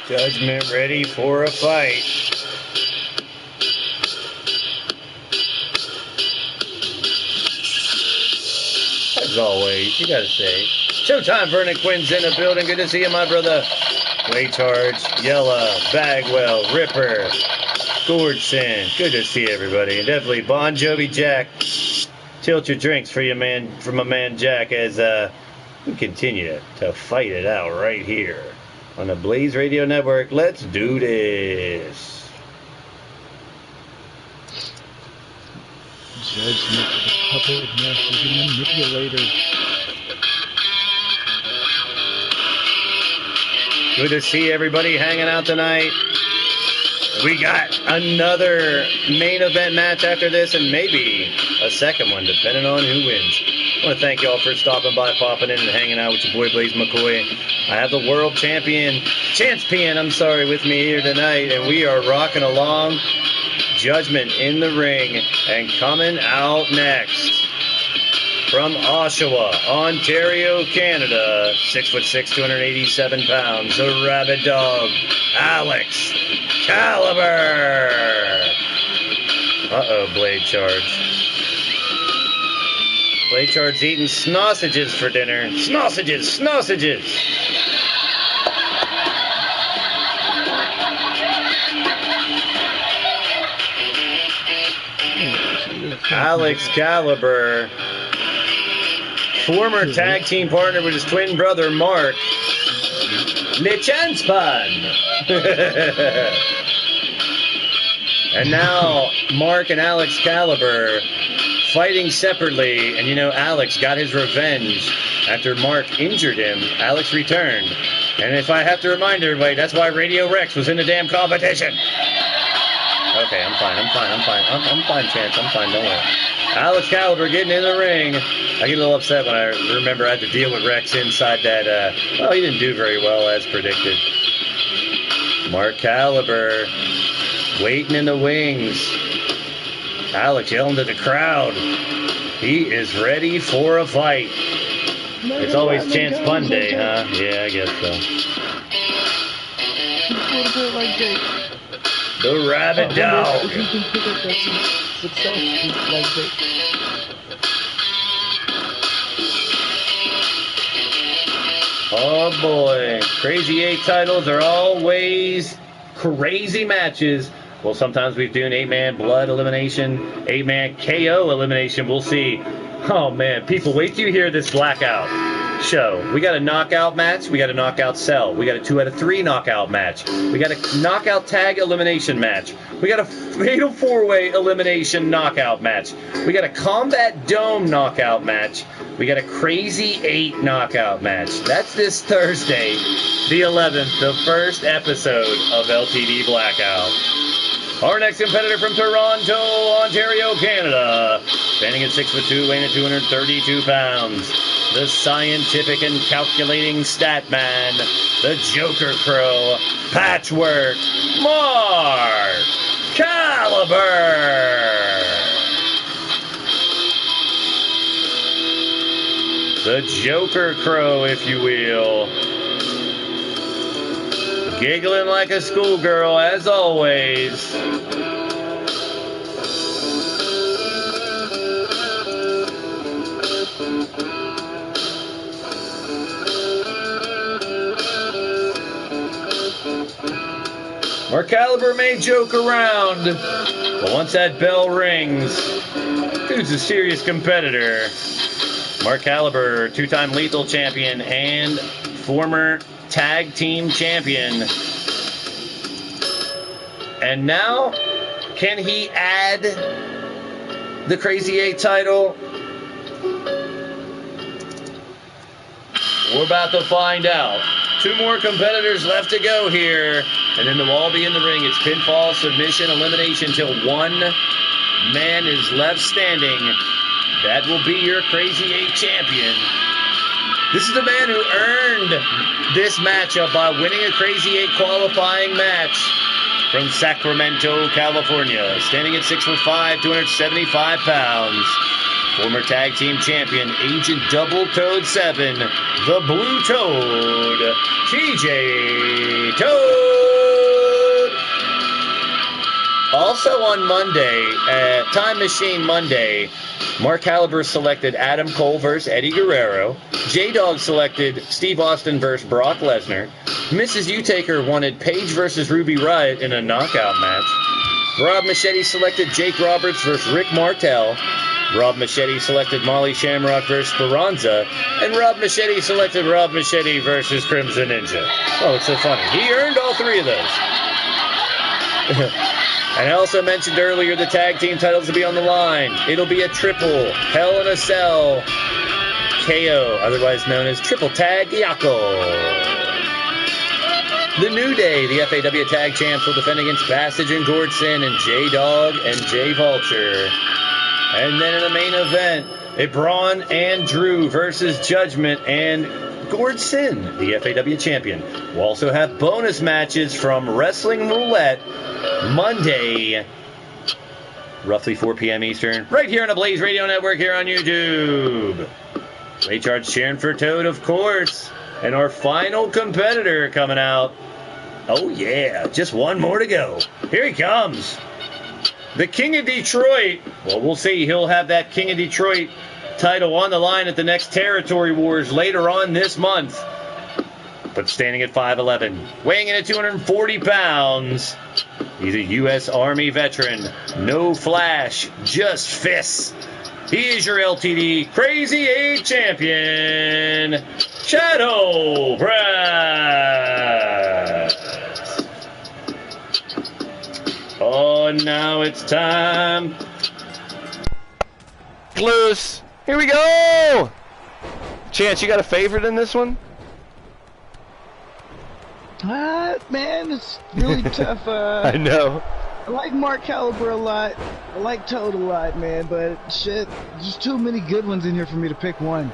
Judgment ready for a fight. As always, you gotta say. Showtime, Vernon Quinn's in the building. Good to see you, my brother. Way Charge, Yella, Bagwell, Ripper, Gordson. Good to see everybody. And definitely Bon Jovi Jack. Tilt your drinks for your man, for my man Jack, as we continue to fight it out right here on the Blaised Radio Network. Let's do this. Judgment, the puppet master, the manipulator. Good to see everybody hanging out tonight. We got another main event match after this, and maybe a second one, depending on who wins. I want to thank y'all for stopping by, popping in, and hanging out with your boy Blaise McCoy. I have the world champion, Chancepion, with me here tonight, and we are rocking along. Judgment in the ring, and coming out next from Oshawa, Ontario, Canada, 6'6", 287 pounds, the Rabid Dog, Alex Caliber. Uh-oh, Blade Charge. Blade Charge's eating sausages for dinner. Sausages. Alex Caliber, former tag team partner with his twin brother Mark, Le Chancepion. And now Mark and Alex Caliber fighting separately, and you know Alex got his revenge after Mark injured him. Alex returned, and if I have to remind everybody, that's why Radio Rex was in the damn competition. Okay, I'm fine, Chance, I'm fine, don't worry. Alex Caliber getting in the ring. I get a little upset when I remember I had to deal with Rex inside that, well, he didn't do very well as predicted. Mark Caliber waiting in the wings. Alex yelling to the crowd. He is ready for a fight. It's always Chance Pun Day, huh? Yeah, I guess so. The Rabbit Dog. If you can pick up that success like Jake. Oh boy. Crazy 8 titles are always crazy matches. Well, sometimes we've done 8-man blood elimination, 8-man KO elimination. We'll see. Oh, man. People, wait till you hear this blackout show. We got a knockout match. We got a knockout cell. We got a 2 out of 3 knockout match. We got a knockout tag elimination match. We got a fatal 4-way elimination knockout match. We got a combat dome knockout match. We got a crazy 8 knockout match. That's this Thursday, the 11th, the first episode of LTD Blackout. Our next competitor from Toronto, Ontario, Canada, standing at 6'2", weighing at 232 pounds. The scientific and calculating stat man, the Joker Crow, Patchwork, Mark Caliber. The Joker Crow, if you will. Giggling like a schoolgirl, as always. Mark Caliber may joke around, but once that bell rings, dude's a serious competitor. Mark Caliber, 2-time lethal champion and former tag team champion. And now, can he add the Crazy 8 title? We're about to find out. 2 more competitors left to go here, and then they'll all be in the ring. It's pinfall, submission, elimination till 1 man is left standing. That will be your Crazy 8 champion. This is the man who earned this matchup by winning a Crazy 8 qualifying match from Sacramento, California. Standing at 6'5", 275 pounds. Former tag team champion, Agent Double Toad 7, the Blue Toad, TJ Toad. Also on Monday, Time Machine Monday, Mark Caliber selected Adam Cole versus Eddie Guerrero. J-Dog selected Steve Austin versus Brock Lesnar. Mrs. Utaker wanted Paige versus Ruby Riott in a knockout match. Rob Machete selected Jake Roberts versus Rick Martel. Rob Machete selected Molly Shamrock versus Speranza. And Rob Machete selected Rob Machete versus Crimson Ninja. Oh, it's so funny. He earned all 3 of those. And I also mentioned earlier the tag team titles will be on the line. It'll be a triple Hell in a Cell KO, otherwise known as Triple Tag Yako. The New Day, the FAW Tag Champs, will defend against Passage and Gordson and J-Dog and J-Vulture. And then in the main event, Braun and Drew versus Judgment and Gordson, the FAW champion. We'll also have bonus matches from Wrestling Roulette Monday, roughly 4 p.m. Eastern, right here on the Blaised Radio Network here on YouTube. Ray Charge cheering for Toad, of course. And our final competitor coming out. Oh, yeah, just 1 more to go. Here he comes. The King of Detroit. Well, we'll see. He'll have that King of Detroit title on the line at the next Territory Wars later on this month. But standing at 5'11", weighing in at 240 pounds, He's a U.S. Army veteran. No flash, just fists. He is your LTD Crazy 8 champion, Shadow Press. Oh, now it's time. Loose. Here we go. Chance, you got a favorite in this one? Man, it's really tough. I know. I like Mark Caliber a lot. I like Toad a lot, man. But shit, there's too many good ones in here for me to pick one.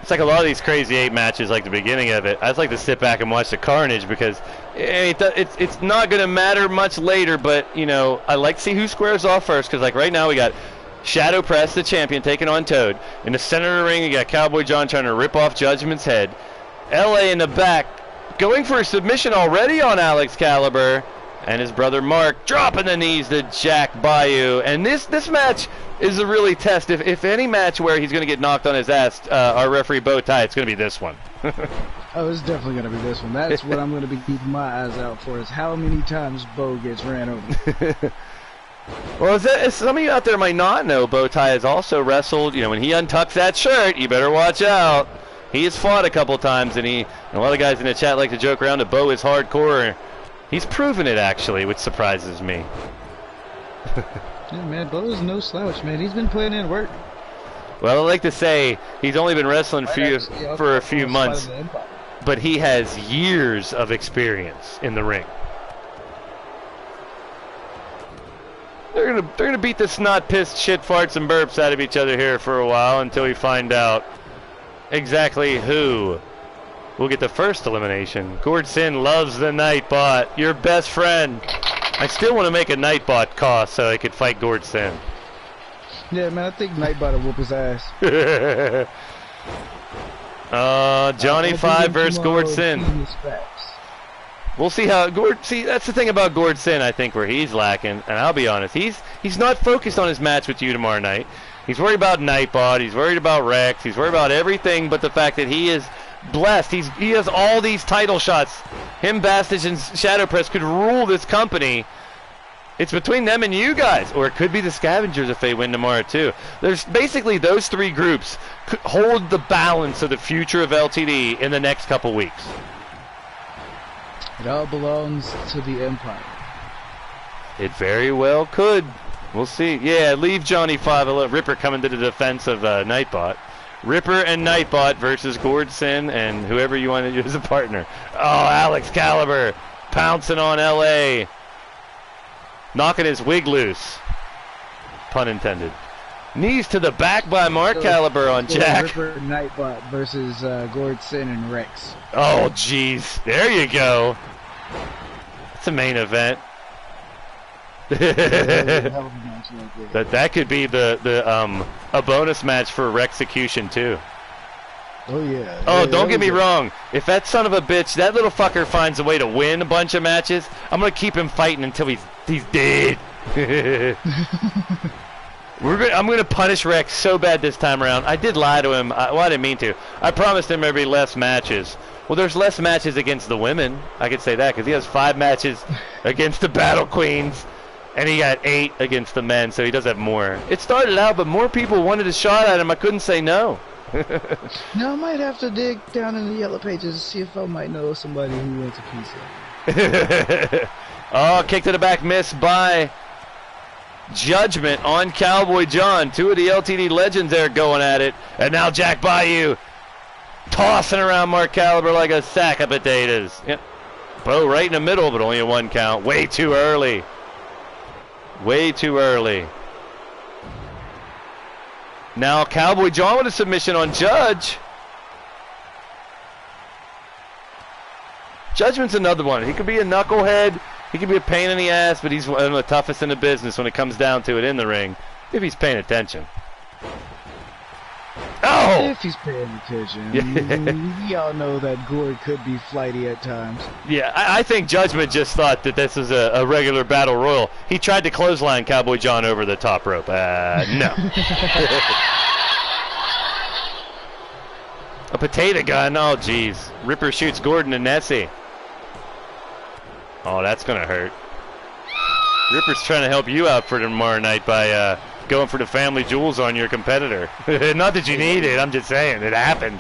It's like a lot of these Crazy 8 matches, like the beginning of it. I just like to sit back and watch the carnage because it's not going to matter much later. But, you know, I like to see who squares off first because, like, right now we got Shadow Press, the champion, taking on Toad. In the center of the ring, you got Cowboy John trying to rip off Judgment's head. LA in the back, going for a submission already on Alex Caliber. And his brother Mark dropping the knees to Jack Bayou. And this match is a really test. If any match where he's going to get knocked on his ass, our referee bow tie, it's going to be this one. Oh, it's definitely going to be this one. That's what I'm going to be keeping my eyes out for, is how many times Bo gets ran over. Well, some of you out there might not know, Bowtie has also wrestled. You know, when he untucks that shirt, you better watch out. He has fought a couple times, and a lot of guys in the chat like to joke around that Bo is hardcore. He's proven it, actually, which surprises me. Yeah, man, Bo is no slouch, man. He's been putting in work. Well, I like to say he's only been wrestling for a few months, but he has years of experience in the ring. They're gonna beat the snot, pissed, shit, farts, and burps out of each other here for a while until we find out exactly who will get the first elimination. Gord Sin loves the Nightbot, your best friend. I still want to make a Nightbot cost so I could fight Gord Sin. Yeah, man, I think Nightbot will whoop his ass. Johnny 5 versus Gord Sin. We'll see how that's the thing about Gord Sin, I think, where he's lacking, and I'll be honest, he's not focused on his match with you tomorrow night. He's worried about Nightbot, he's worried about Rex, he's worried about everything but the fact that he is blessed. He has all these title shots. Him, Bastage, and Shadow Press could rule this company. It's between them and you guys, or it could be the Scavengers if they win tomorrow too. There's basically those three groups could hold the balance of the future of LTD in the next couple weeks. It all belongs to the Empire. It very well could. We'll see. Yeah, leave Johnny 5 alone. Ripper coming to the defense of Nightbot. Ripper and Nightbot versus Gord Sin and whoever you want to use as a partner. Oh, Alex Caliber pouncing on LA. Knocking his wig loose. Pun intended. Knees to the back by Mark Caliber on Jack. Ripper and Nightbot versus Gord Sin and Rex. Oh, jeez. There you go. That's a main event. that could be a bonus match for Rexecution too. Oh yeah. Oh, don't get me wrong. If that son of a bitch, that little fucker finds a way to win a bunch of matches, I'm gonna keep him fighting until he's dead. I'm gonna punish Rex so bad this time around. I did lie to him. Well, I didn't mean to. I promised him there'd be less matches. Well, there's less matches against the women. I could say that because he has 5 matches against the Battle Queens. And he got 8 against the men, so he does have more. It started out, but more people wanted a shot at him. I couldn't say no. No, I might have to dig down in the yellow pages to see if I might know somebody who wants a piece of it. Oh, kick to the back, miss by Judgment on Cowboy John. 2 of the LTD legends there going at it. And now Jack Bayou tossing around Mark Caliber like a sack of potatoes. Yep. Bo right in the middle, but only a 1 count. Way too early. Way too early. Now Cowboy John with a submission on Judge. Judgment's another one. He could be a knucklehead. He could be a pain in the ass, but he's one of the toughest in the business when it comes down to it in the ring, if he's paying attention. Oh! If he's paying attention. We all know that Gord could be flighty at times. Yeah, I think Judgment just thought that this is a regular battle royal. He tried to clothesline Cowboy John over the top rope. No. A potato gun. Oh, jeez. Ripper shoots Gordon and Nessie. Oh, that's going to hurt. Ripper's trying to help you out for tomorrow night by going for the family jewels on your competitor. Not that you need it, I'm just saying it happened.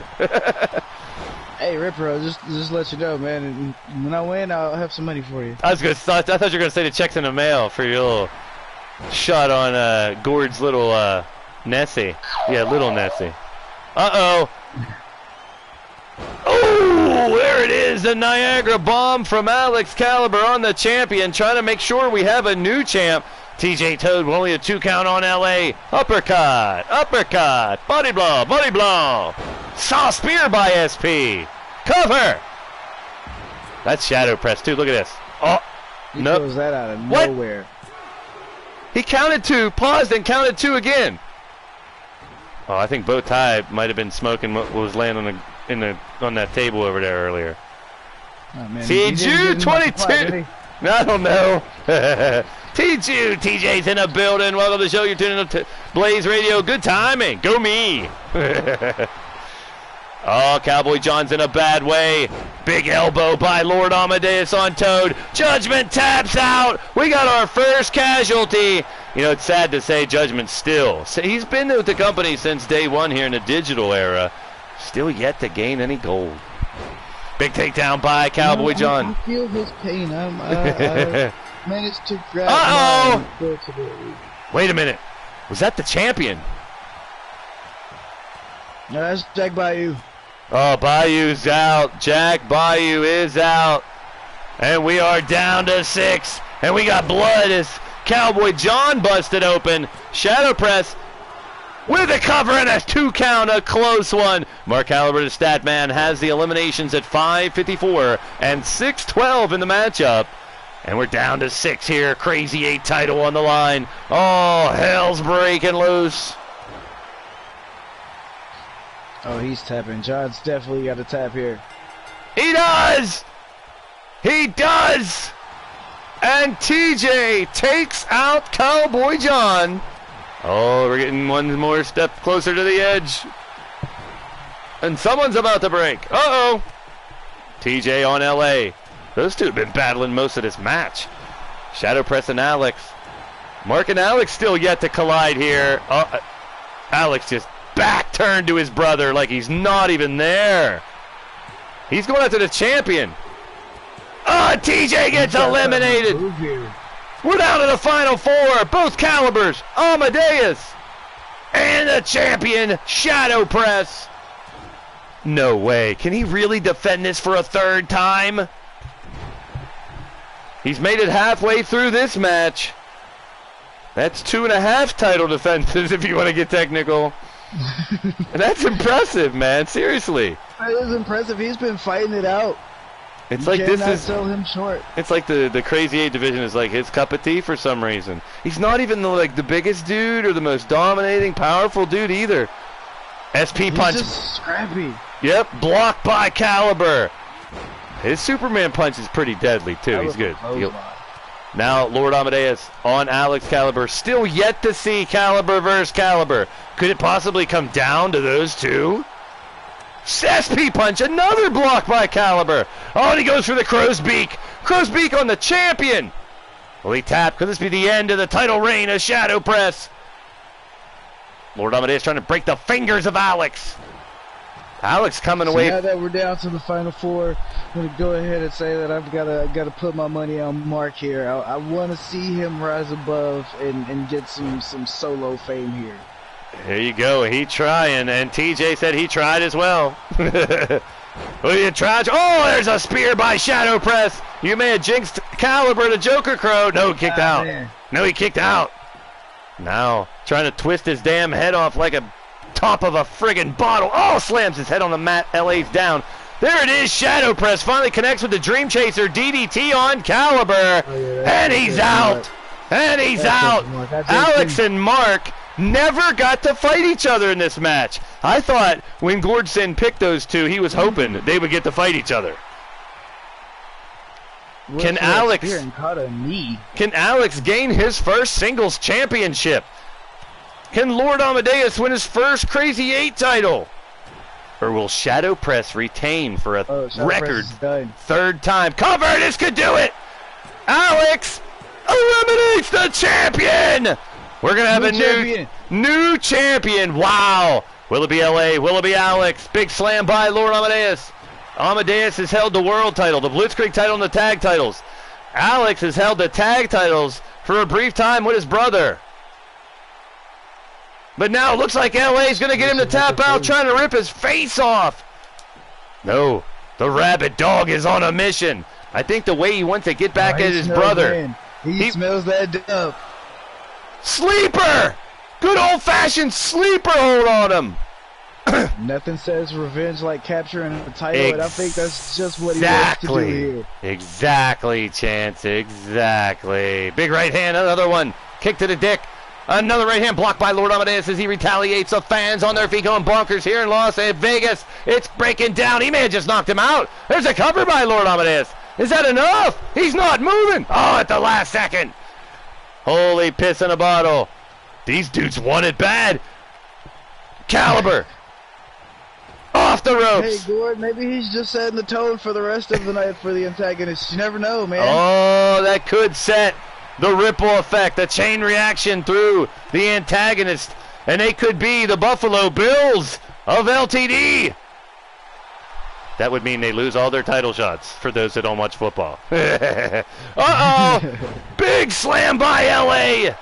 Hey, Ripper, just let you know, man. And when I win, I'll have some money for you. I thought you were gonna say the check's in the mail for your little shot on Gord's little Nessie. Yeah, little Nessie. Uh-oh. Oh, there it is, the Niagara bomb from Alex Caliber on the champion, trying to make sure we have a new champ. TJ Toad with only a 2 count on LA. Uppercut, body blow. Saw spear by SP. Cover. That's shadow press too. Look at this. Oh, he nope. throws that out of nowhere. He counted 2, paused, and counted 2 again. Oh, I think Bow Tie might have been smoking what was laying on that table over there earlier. Oh, man, TJ22. I don't know. TJ's in the building. Welcome to the show. You're tuning in to Blaised Radio. Good timing. Go me. Oh, Cowboy John's in a bad way. Big elbow by Lord Amadeus on Toad. Judgment taps out. We got our first casualty. You know, it's sad to say Judgment still. He's been with the company since day one here in the digital era. Still yet to gain any gold. Big takedown by Cowboy John. I feel his pain. I managed to grab mine. Wait a minute. Was that the champion? No, that's Jack Bayou. Oh, Bayou's out. Jack Bayou is out. And we are down to 6. And we got blood as Cowboy John busted open. Shadow press with a cover and a 2 count, a close one. Mark Caliber, the stat man, has the eliminations at 5:54 and 6:12 in the matchup. And we're down to 6 here. Crazy 8 title on the line. Oh, hell's breaking loose. Oh, he's tapping. John's definitely got a tap here. He does! He does! And TJ takes out Cowboy John. Oh, we're getting one more step closer to the edge. And someone's about to break. Uh-oh. TJ on LA. Those two have been battling most of this match. Shadow Press and Alex. Mark and Alex still yet to collide here. Alex just back turned to his brother like he's not even there. He's going after the champion. Oh, TJ gets eliminated. We're down to the final 4. Both Calibers, Amadeus, and the champion, Shadow Press. No way. Can he really defend this for a 3rd time? He's made it halfway through this match. That's 2.5 title defenses if you want to get technical. That's impressive, man. Seriously. That is impressive. He's been fighting it out. It's like this is. Sell him short. It's like the Crazy 8 division is like his cup of tea for some reason. He's not even the biggest dude or the most dominating, powerful dude either. SP punch. He's just scrappy. Yep, blocked by Caliber. His Superman punch is pretty deadly too. He's good. Now Lord Amadeus on Alex Caliber. Still yet to see Caliber versus Caliber. Could it possibly come down to those two? SP punch, another block by Caliber. Oh, and he goes for the crow's beak. Crow's beak on the champion. Will he tap? Could this be the end of the title reign of Shadow Press? Lord Amadeus trying to break the fingers of Alex. Alex coming away. Now that we're down to the final 4, I'm going to go ahead and say that I've got to put my money on Mark here. I want to see him rise above and get some solo fame here. There you go. He trying, and TJ said he tried as well. Will you try? Oh, there's a spear by Shadow Press. You may have jinxed Caliber, the Joker Crow. No, he kicked out. Man. No, he kicked out. Now trying to twist his damn head off like a top of a friggin' bottle. Oh, slams his head on the mat. LA's down. There it is. Shadow Press finally connects with the Dream Chaser. DDT on Caliber. Oh, yeah, and he's out. And he's out. Alex and Mark never got to fight each other in this match. I thought when Gordson picked those two, he was hoping they would get to fight each other. Can Alex gain his first singles championship? Can Lord Amadeus win his first Crazy 8 title? Or will Shadow Press retain for a record 3rd time? Cover! This could do it! Alex! eliminates the champion. We're going to have a new champion. Wow. Will it be LA? Will it be Alex? Big slam by Lord Amadeus. Amadeus has held the world title, the Blitzkrieg title, and the tag titles. Alex has held the tag titles for a brief time with his brother. But now it looks like LA is going to get him to tap out, trying to rip his face off. No, the rabid dog is on a mission. I think the way he wants to get back at his brother. He smells that dub. Sleeper! Good old-fashioned sleeper hold on him. Nothing says revenge like capturing the title, and I think that's just what he wants to do here. Exactly, Chance. Exactly. Big right hand, another one. Kick to the dick. Another right hand blocked by Lord Amadeus as he retaliates. The fans on their feet going bonkers here in Las Vegas. It's breaking down. He may have just knocked him out. There's a cover by Lord Amadeus. Is that enough? He's not moving. Oh, at the last second. Holy piss in a bottle. These dudes want it bad. Caliber. Off the ropes. Hey, Gord, maybe he's just setting the tone for the rest of the night for the antagonist. You never know, man. Oh, that could set the ripple effect, the chain reaction through the antagonist. And they could be the Buffalo Bills of LTD. That would mean they lose all their title shots for those that don't watch football. Uh-oh. Big slam by LA.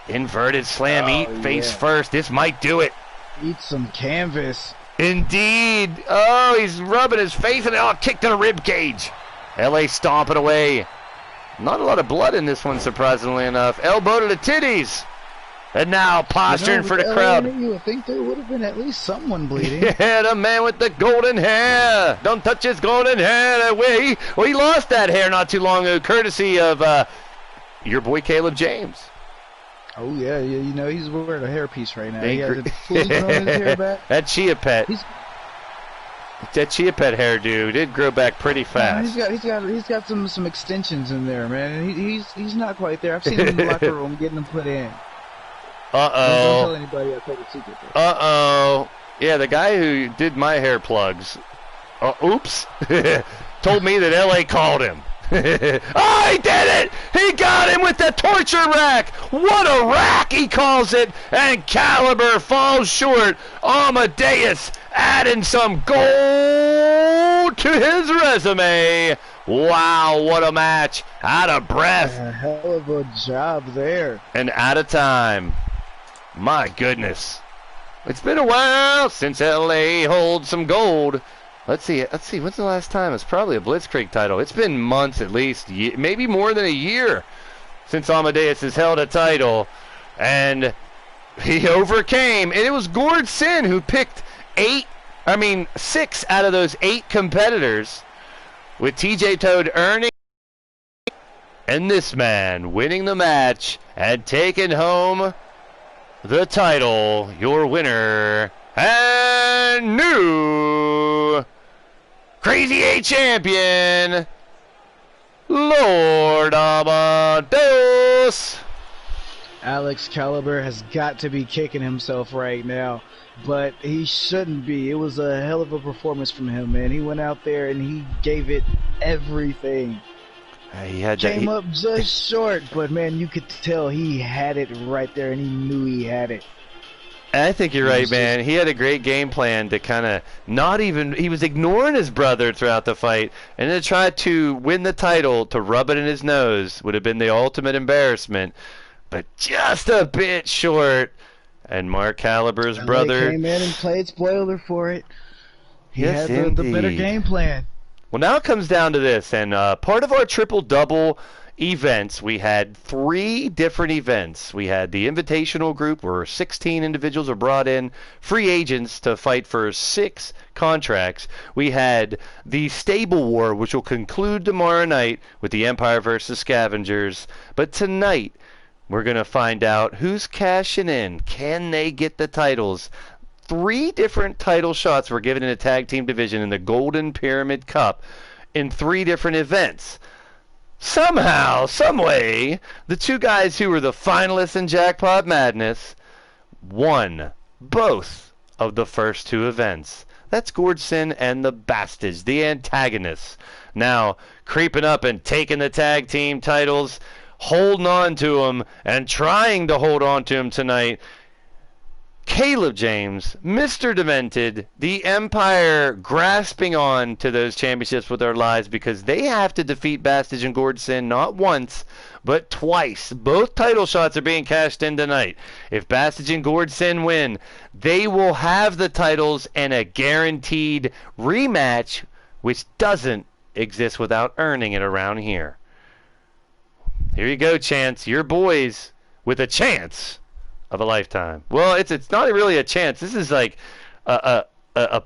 Inverted slam, face first. This might do it. Eat some canvas. Indeed. Oh, he's rubbing his face and kick to the rib cage. LA stomping away. Not a lot of blood in this one, surprisingly enough. Elbow to the titties. And now posturing for the crowd. You would think there would have been at least someone bleeding. Yeah, the man with the golden hair. Don't touch his golden hair. He lost that hair not too long ago, courtesy of your boy Caleb James. Oh, yeah, you know, he's wearing a hairpiece right now. He has it fully grown his hair back. That Chia Pet. That Chia Pet hairdo did grow back pretty fast. He's got some extensions in there, man. And he's not quite there. I've seen him in the locker room getting them put in. Uh-oh. Don't tell anybody I told a secret. Uh-oh. Yeah, the guy who did my hair plugs, oops, told me that LA called him. Oh, he did it! He got him with the torture rack! What a rack, he calls it! And Caliber falls short. Amadeus adding some gold to his resume. Wow, what a match. Out of breath. A hell of a job there. And out of time. My goodness. It's been a while since LA holds some gold. Let's see. When's the last time? It's probably a Blitzkrieg title. It's been months at least, maybe more than a year since Amadeus has held a title. And he overcame. And it was Gord Sin who picked 6 out of those 8 competitors, with TJ Toad earning and this man winning the match and taking home the title. Your winner and new Crazy 8 champion, Lord Amadeus. Alex Caliber has got to be kicking himself right now, but he shouldn't be. It was a hell of a performance from him, man. He went out there and he gave it everything. Came up just short, but man, you could tell he had it right there, and he knew he had it. I think you're right, man. He had a great game plan to kind of he was ignoring his brother throughout the fight, and to try to win the title, to rub it in his nose would have been the ultimate embarrassment, but just a bit short. And Mark Caliber's brother came in and played spoiler for it. He had the better game plan. Well, now it comes down to this, and part of our triple-double events, we had 3 different events. We had the invitational group where 16 individuals are brought in, free agents to fight for 6 contracts. We had the Stable War, which will conclude tomorrow night with the Empire versus Scavengers. But tonight, we're going to find out who's cashing in. Can they get the titles? 3 different title shots were given in a tag team division in the Golden Pyramid Cup in 3 different events. Somehow, someway, the 2 guys who were the finalists in Jackpot Madness won both of the first 2 events. That's Gordson and the Bastards, the antagonists. Now, creeping up and taking the tag team titles, holding on to them and trying to hold on to them tonight. Caleb James, Mr. Demented, the Empire grasping on to those championships with their lives because they have to defeat Bastage and Gordson not once, but twice. Both title shots are being cashed in tonight. If Bastage and Gordson win, they will have the titles and a guaranteed rematch, which doesn't exist without earning it around here. Here you go, Chance. Your boys with a chance of a lifetime. Well, it's not really a chance. This is like a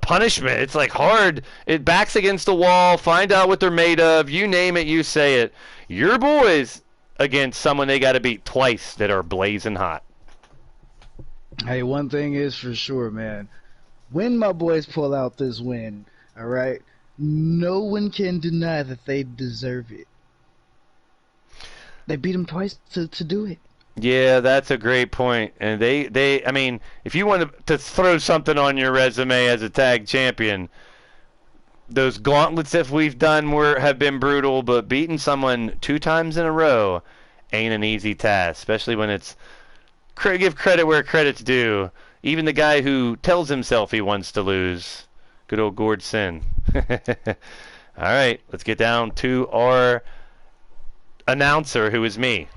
punishment. It's like hard. It backs against the wall. Find out what they're made of. You name it, you say it. Your boys against someone they got to beat twice that are blazing hot. Hey, one thing is for sure, man. When my boys pull out this win, all right, no one can deny that they deserve it. They beat them twice to do it. Yeah, that's a great point. And I mean, if you want to throw something on your resume as a tag champion, those gauntlets that we've done have been brutal, but beating someone 2 times in a row ain't an easy task, especially when it's give credit where credit's due. Even the guy who tells himself he wants to lose, good old Gordson. All right, let's get down to our announcer, who is me.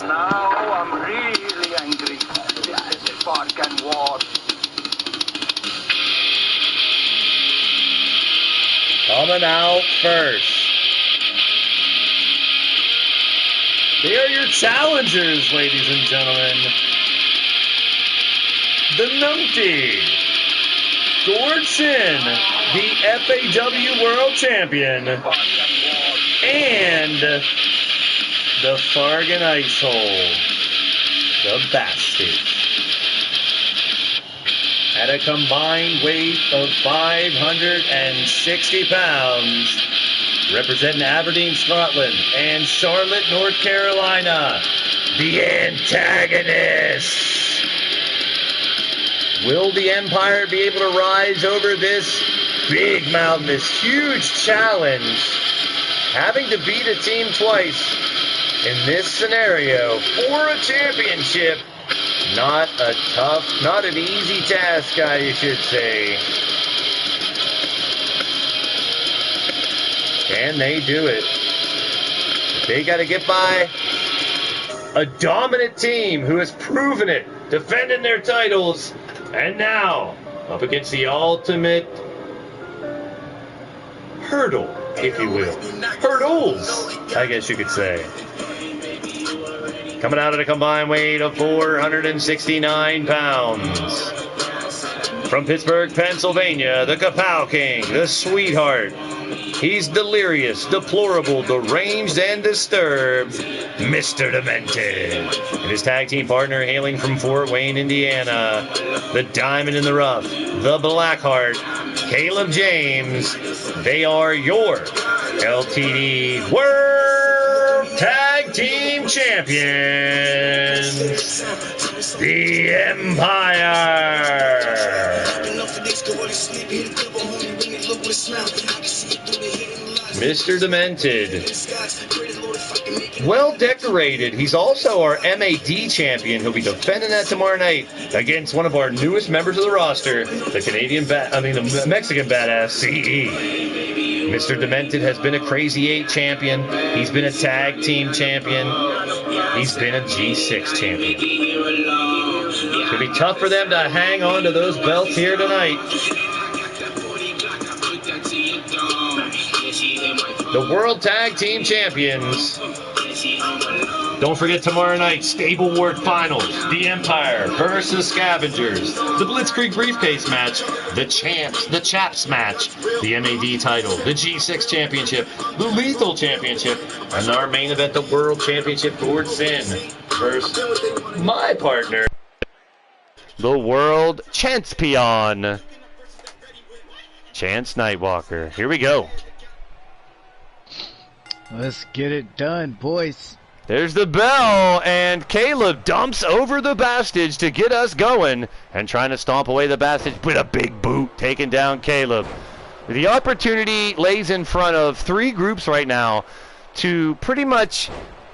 Now I'm really angry. This is fucking war. Coming out first. They are your challengers, ladies and gentlemen. The Numpty, Gordson, the FAW World Champion, and the Fargan Icehole, the Bastard. At a combined weight of 560 pounds, representing Aberdeen, Scotland, and Charlotte, North Carolina, the antagonists. Will the Empire be able to rise over this big mountain, this huge challenge, having to beat a team twice in this scenario for a championship? Not an easy task, I should say. Can they do it? They got to get by a dominant team who has proven it, defending their titles, and now up against the ultimate hurdle, if you will. Hurdles, I guess you could say. Coming out at a combined weight of 469 pounds. From Pittsburgh, Pennsylvania, the Kapow King, the Sweetheart. He's delirious, deplorable, deranged, and disturbed, Mr. Demented. And his tag team partner hailing from Fort Wayne, Indiana, the Diamond in the Rough, the Blackheart, Caleb James. They are your LTD World Tag Team Champions, the Empire. Mr. Demented, well decorated. He's also our MAD champion. He'll be defending that tomorrow night against one of our newest members of the roster, the Mexican badass CE. Mr. Demented has been a Crazy 8 champion. He's been a tag team champion. He's been a G6 champion. It's going to be tough for them to hang on to those belts here tonight. The World Tag Team Champions. Don't forget tomorrow night, Stable Ward Finals. The Empire versus Scavengers. The Blitzkrieg Briefcase match. The Chaps match. The MAD title. The G6 Championship. The Lethal Championship. And our main event, the World Championship, Gordson versus my partner, the World Chancepion, Chance Nightwalker. Here we go. Let's get it done, boys. There's the bell, and Caleb dumps over the Bastage to get us going and trying to stomp away the Bastage with a big boot, taking down Caleb. The opportunity lays in front of 3 groups right now to pretty much...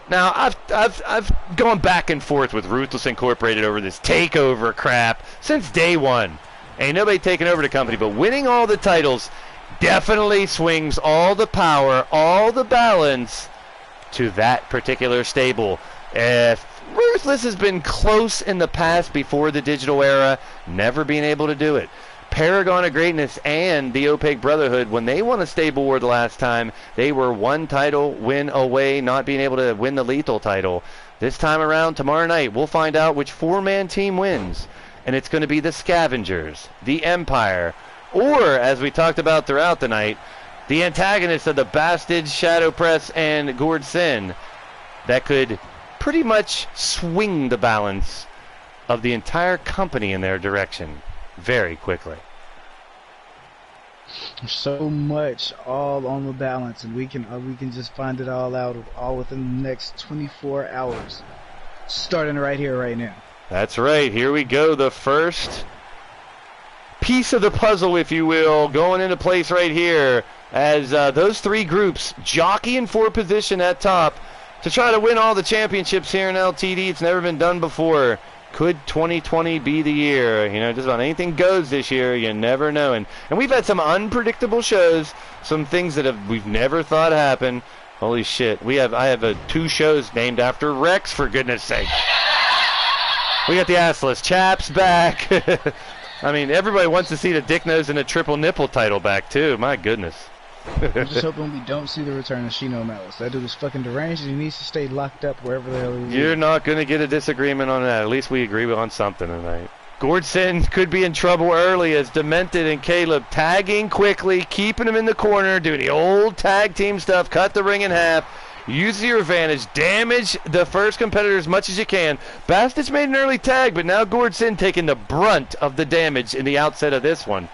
Now, I've gone back and forth with Ruthless Incorporated over this takeover crap since day one. Ain't nobody taking over the company, but winning all the titles definitely swings all the power, all the balance to that particular stable. If Ruthless has been close in the past before the digital era, never being able to do it. Paragon of Greatness and the Opaque Brotherhood, when they won a stable war the last time, they were 1 title win away, not being able to win the lethal title. This time around, tomorrow night, we'll find out which 4-man team wins. And it's going to be the Scavengers, the Empire, or, as we talked about throughout the night, the antagonists of the Bastage, Shadow Press, and Gord Sin that could pretty much swing the balance of the entire company in their direction very quickly. So much all on the balance, and we can just find it all out all within the next 24 hours, starting right here, right now. That's right. Here we go. The first piece of the puzzle, if you will, going into place right here as those 3 groups jockeying for position at top to try to win all the championships here in LTD. It's never been done before. Could 2020 be the year? You know, just about anything goes this year. You never know. And we've had some unpredictable shows, some things that we've never thought happen. Holy shit. I have 2 shows named after Rex, for goodness sake. We got the assless chaps back. I mean, everybody wants to see the Dick Nose and a Triple Nipple title back, too. My goodness. I'm just hoping we don't see the return of Shino Malice. That dude is fucking deranged, and he needs to stay locked up wherever the hell he is. You're not going to get a disagreement on that. At least we agree on something tonight. Gord Sin could be in trouble early as Demented and Caleb tagging quickly, keeping him in the corner, doing the old tag team stuff, cut the ring in half. Use your advantage. Damage the first competitor as much as you can. Bastards made an early tag, but now Gord Sin taking the brunt of the damage in the outset of this one.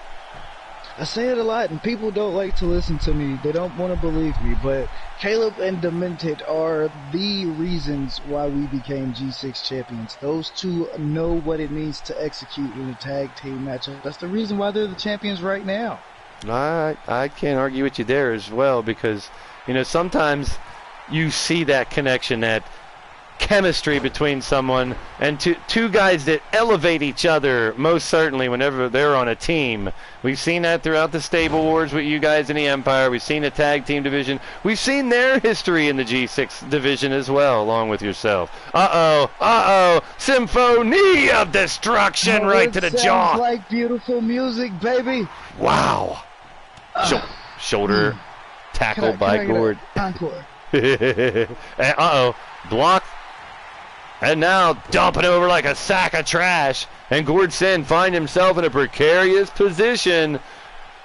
I say it a lot, and people don't like to listen to me. They don't want to believe me, but Caleb and Demented are the reasons why we became G6 champions. Those 2 know what it means to execute in a tag team matchup. That's the reason why they're the champions right now. I can't argue with you there as well, because, you know, sometimes you see that connection, that chemistry between someone and two guys that elevate each other, most certainly whenever they're on a team. We've seen that throughout the stable wars with you guys in the Empire. We've seen the tag team division. We've seen their history in the G6 division as well, along with yourself. Symphony of Destruction, right to the jaw. Sounds like beautiful music, baby. Wow. Shoulder tackled by Gord. Encore. Blocked. And now dumping over like a sack of trash. And Gord Sin find himself in a precarious position.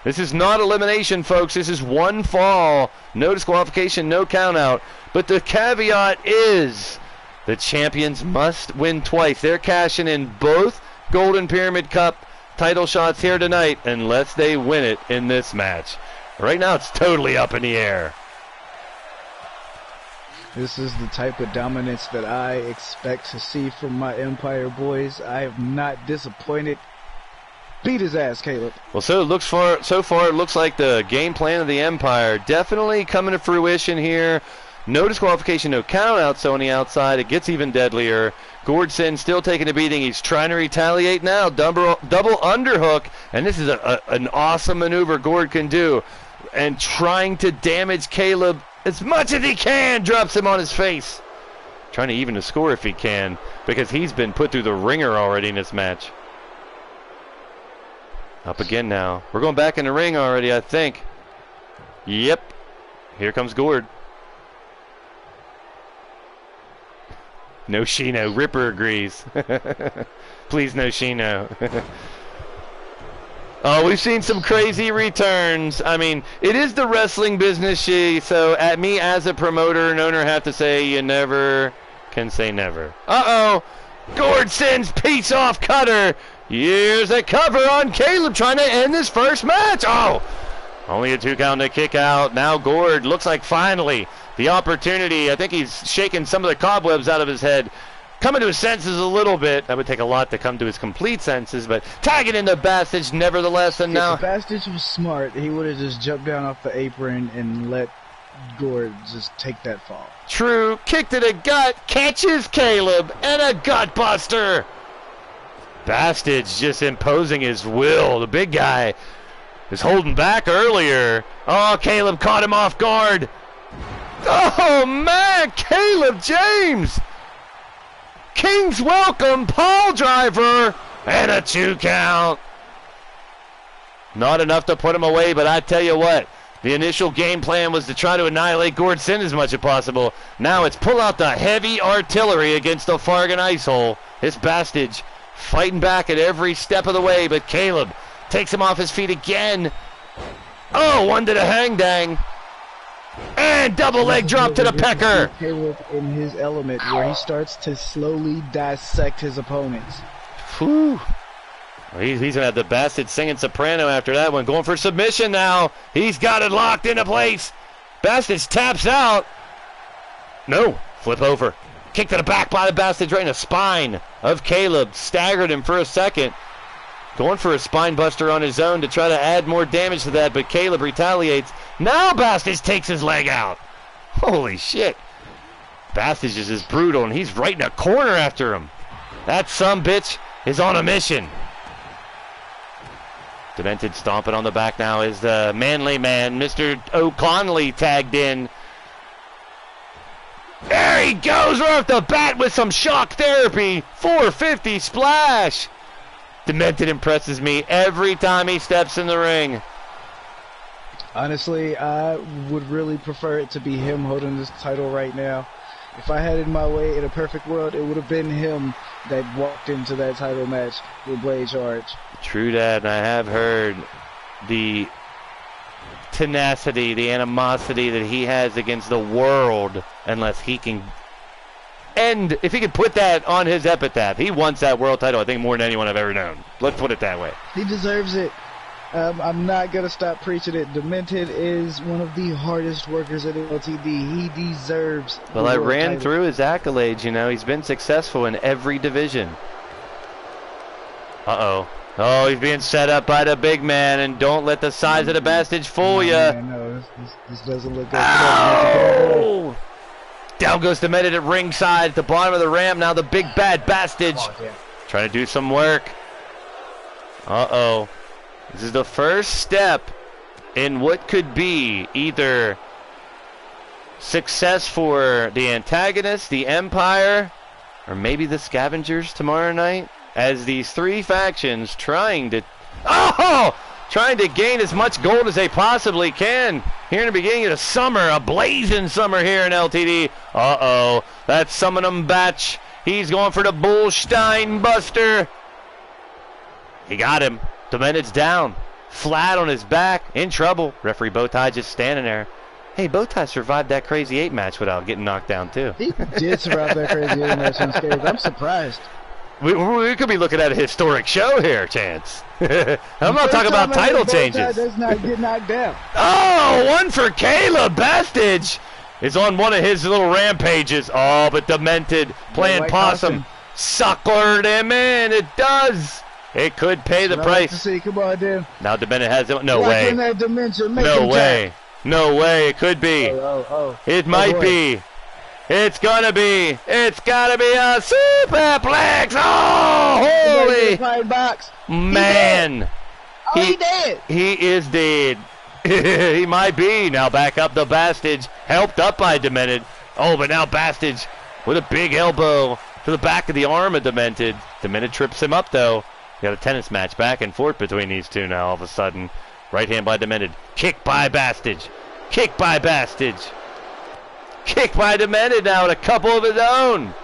This is not elimination, folks. This is 1 fall. No disqualification, no count out. But the caveat is the champions must win twice. They're cashing in both Golden Pyramid Cup title shots here tonight unless they win it in this match. Right now it's totally up in the air. This is the type of dominance that I expect to see from my Empire boys. I have not disappointed. Beat his ass, Caleb. Well, so far it looks like the game plan of the Empire definitely coming to fruition here. No disqualification, no count out, so on the outside it gets even deadlier. Gord Sin still taking a beating. He's trying to retaliate now. Double underhook, and this is an awesome maneuver Gord can do. And trying to damage Caleb as much as he can, drops him on his face. Trying to even the score if he can, because he's been put through the ringer already in this match. Up again now. We're going back in the ring already, I think. Yep. Here comes Gord. No Shino. Ripper agrees. Please, no Shino. Oh, we've seen some crazy returns. I mean, it is the wrestling business, so at me as a promoter and owner have to say you never can say never. Gord Sin's piece off cutter. Here's a cover on Caleb trying to end this first match. Oh, only a 2 count to kick out. Now Gord looks like finally the opportunity. I think he's shaking some of the cobwebs out of his head. Coming to his senses a little bit. That would take a lot to come to his complete senses, but tagging into Bastich nevertheless. And now, if Bastich was smart, he would have just jumped down off the apron and let Gord just take that fall. True. Kick to the gut. Catches Caleb. And a gut buster. Bastich just imposing his will. The big guy is holding back earlier. Oh, Caleb caught him off guard. Oh, man. Caleb James. King's welcome, Paul driver, and a 2 count. Not enough to put him away, but I tell you what, the initial game plan was to try to annihilate Gord Sin as much as possible. Now it's pull out the heavy artillery against the Fargan ice hole. It's Bastich fighting back at every step of the way, but Caleb takes him off his feet again. Oh, one to the hang dang. And double leg drop to the pecker. Caleb in his element where he starts to slowly dissect his opponents. Whew. Well, he's going to have the Bastich singing soprano after that one. Going for submission now. He's got it locked into place. Bastich taps out. No. Flip over. Kick to the back by the Bastich right in the spine of Caleb. Staggered him for a second. Going for a spine buster on his own to try to add more damage to that, but Caleb retaliates. Now Bastich takes his leg out. Holy shit. Bastich is just brutal, and he's right in a corner after him. That sumbitch is on a mission. Demented stomping on the back now is the manly man, Mr. O'Connelly, tagged in. There he goes right off the bat with some shock therapy. 450 splash. Demented impresses me every time he steps in the ring. Honestly, I would really prefer it to be him holding this title right now. If I had it my way in a perfect world, it would have been him that walked into that title match with Blade Charge. True that, and I have heard the tenacity, the animosity that he has against the world, unless he can... And if he could put that on his epitaph, he wants that world title, I think, more than anyone I've ever known. Let's put it that way. He deserves it. I'm not going to stop preaching it. Demented is one of the hardest workers in LTD. He deserves the Well, I world ran title. through his accolades, you know. He's been successful in every division. Uh-oh. Oh, he's being set up by the big man, and don't let the size of the Bastich fool you. No, this doesn't look good. Oh! Down goes Demented at ringside, at the bottom of the ramp. Now the big bad Bastich trying to do some work. Uh-oh. This is the first step in what could be either success for the antagonist, the Empire, or maybe the Scavengers tomorrow night, as these three factions trying to gain as much gold as they possibly can here in the beginning of the summer, a blazing summer here in LTD. Uh-oh, that's some of them batch. He's going for the Bullstein Buster. He got him. Demented's down, flat on his back, in trouble. Referee Bowtie just standing there. Hey, Bowtie survived that Crazy 8 match without getting knocked down, too. He did survive that Crazy 8 match on stage. I'm surprised. We could be looking at a historic show here, Chance. I'm not talking about title changes. Does not get knocked down. Oh, one for Caleb. Bastich is on one of his little rampages. Oh, but Demented playing possum. Suckered him in. It does. It could pay the price. To see. Come on, Dan. Now Demented has it. No Lock way. in that dimension. Make No him way. tap. No way. It could be. It might boy. be. It's gonna be. It's gotta be a superplex. Oh, holy Box. man. Oh, he dead. He is dead. He might be. Now back up the Bastich. Helped up by Demented. Oh, but now Bastich with a big elbow to the back of the arm of Demented. Demented trips him up, though. Got a tennis match back and forth between these two now all of a sudden. Right hand by Demented. Kick by Bastich. Kick by Bastich. Kick by Demented now with a couple of his own.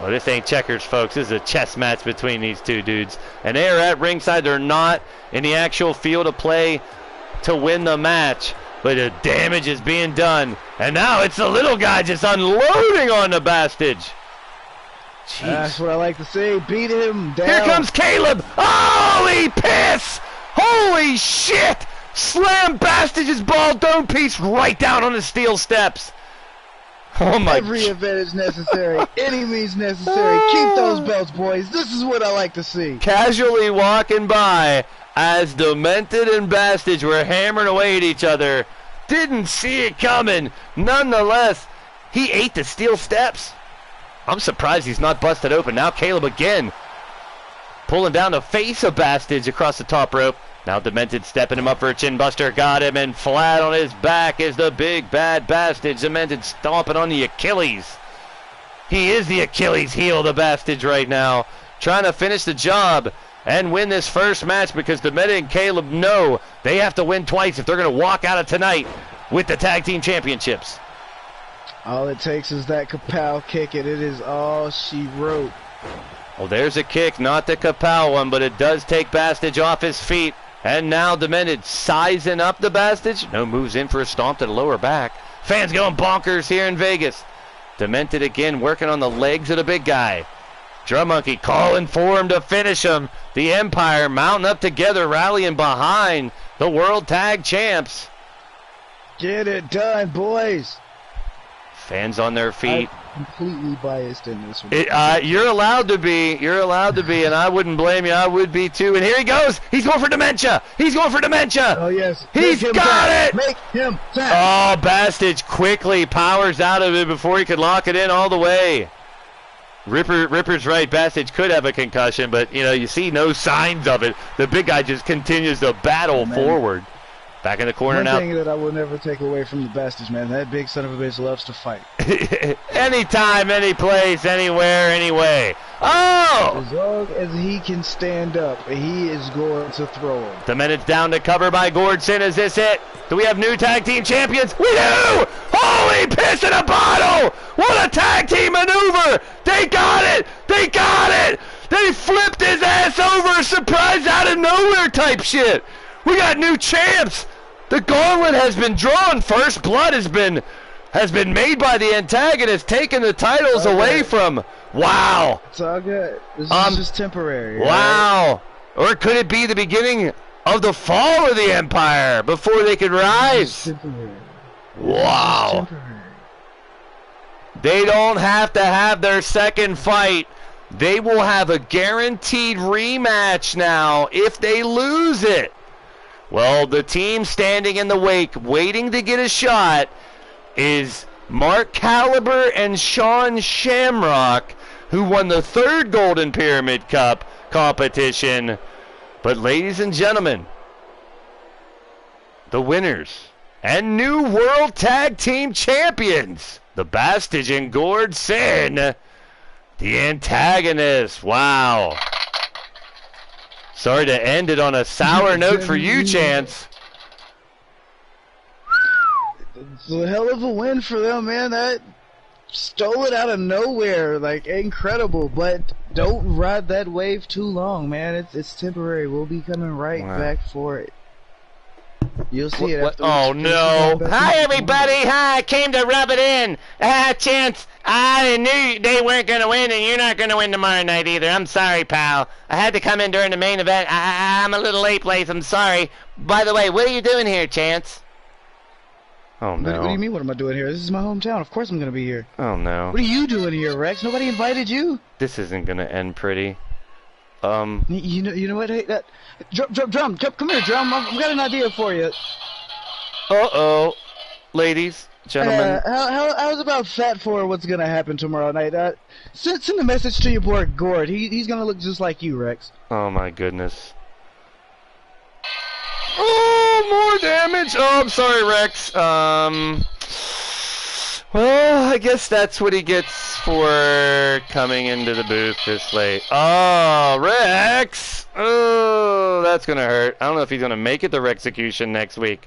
Well, this ain't checkers, folks. This is a chess match between these two dudes. And they are at ringside. They're not in the actual field of play to win the match. But the damage is being done. And now it's the little guy just unloading on the Bastich. Jeez. That's what I like to see. Beat him down. Here comes Caleb. Holy piss! Holy shit! Slam Bastage's ball dome piece right down on the steel steps. Oh my! Every event is necessary. Any means necessary. Keep those belts, boys. This is what I like to see. Casually walking by as Demented and Bastage were hammering away at each other. Didn't see it coming. Nonetheless, he ate the steel steps. I'm surprised he's not busted open. Now Caleb again pulling down the face of Bastage across the top rope. Now Demented stepping him up for a chin buster. Got him, and flat on his back is the big bad Bastage. Demented stomping on the Achilles. He is the Achilles heel, the Bastage, right now. Trying to finish the job and win this first match, because Demented and Caleb know they have to win twice if they're going to walk out of tonight with the tag team championships. All it takes is that kapow kick, and it is all she wrote. Well, there's a kick, not the kapow one, but it does take Bastage off his feet. And now Demented sizing up the Bastage. No, moves in for a stomp to the lower back. Fans going bonkers here in Vegas. Demented again working on the legs of the big guy. Drum Monkey calling for him to finish him. The Empire mounting up together, rallying behind the World Tag Champs. Get it done, boys. Fans on their feet. I'm completely biased in this one. You're allowed to be. You're allowed to be, and I wouldn't blame you. I would be too. And here he goes. He's going for dementia. He's going for dementia. Oh, yes. He's got it. Make him tap. Oh, Bastage quickly powers out of it before he could lock it in all the way. Ripper's right. Bastage could have a concussion, but, you see no signs of it. The big guy just continues to battle forward. Back in the corner now. One thing that I will never take away from the Bastage, man, that big son of a bitch loves to fight. Anytime, any place, anywhere, anyway. Oh! As long as he can stand up, he is going to throw him. Demented's down to cover by Gordson. Is this it? Do we have new tag team champions? We do! Holy piss in a bottle! What a tag team maneuver! They got it! They got it! They flipped his ass over! Surprise out of nowhere type shit! We got new champs! The gauntlet has been drawn. First blood has been made by the antagonist, taking the titles away from. Wow. It's all good. This is just temporary. Wow. Right? Or could it be the beginning of the fall of the Empire before they could rise? Temporary. Wow. Temporary. They don't have to have their second fight. They will have a guaranteed rematch now if they lose it. Well, the team standing in the wake, waiting to get a shot, is Mark Caliber and Sean Shamrock, who won the third Golden Pyramid Cup competition. But ladies and gentlemen, the winners and new World Tag Team Champions, the Bastage and Gordson, the antagonists. Wow. Sorry to end it on a sour note for you, Chance. It's a hell of a win for them, man. That stole it out of nowhere. Like, incredible. But don't ride that wave too long, man. It's temporary. We'll be coming right back for it. You'll see it after. Oh, no. Hi, everybody. Hi, I came to rub it in. Chance, I knew they weren't going to win, and you're not going to win tomorrow night either. I'm sorry, pal. I had to come in during the main event. I'm a little late, Blaise. I'm sorry. By the way, what are you doing here, Chance? Oh, no. What do you mean, what am I doing here? This is my hometown. Of course I'm going to be here. Oh, no. What are you doing here, Rex? Nobody invited you. This isn't going to end pretty. You know what? Hey, Drum, come here, Drum. I've got an idea for you. Uh-oh. Ladies, gentlemen. How's about Fat for what's going to happen tomorrow night? Send a message to your boy Gord. He's going to look just like you, Rex. Oh, my goodness. Oh, more damage. Oh, I'm sorry, Rex. Well, I guess that's what he gets for coming into the booth this late. Oh, Rex! Oh, that's going to hurt. I don't know if he's going to make it to Rexecution next week.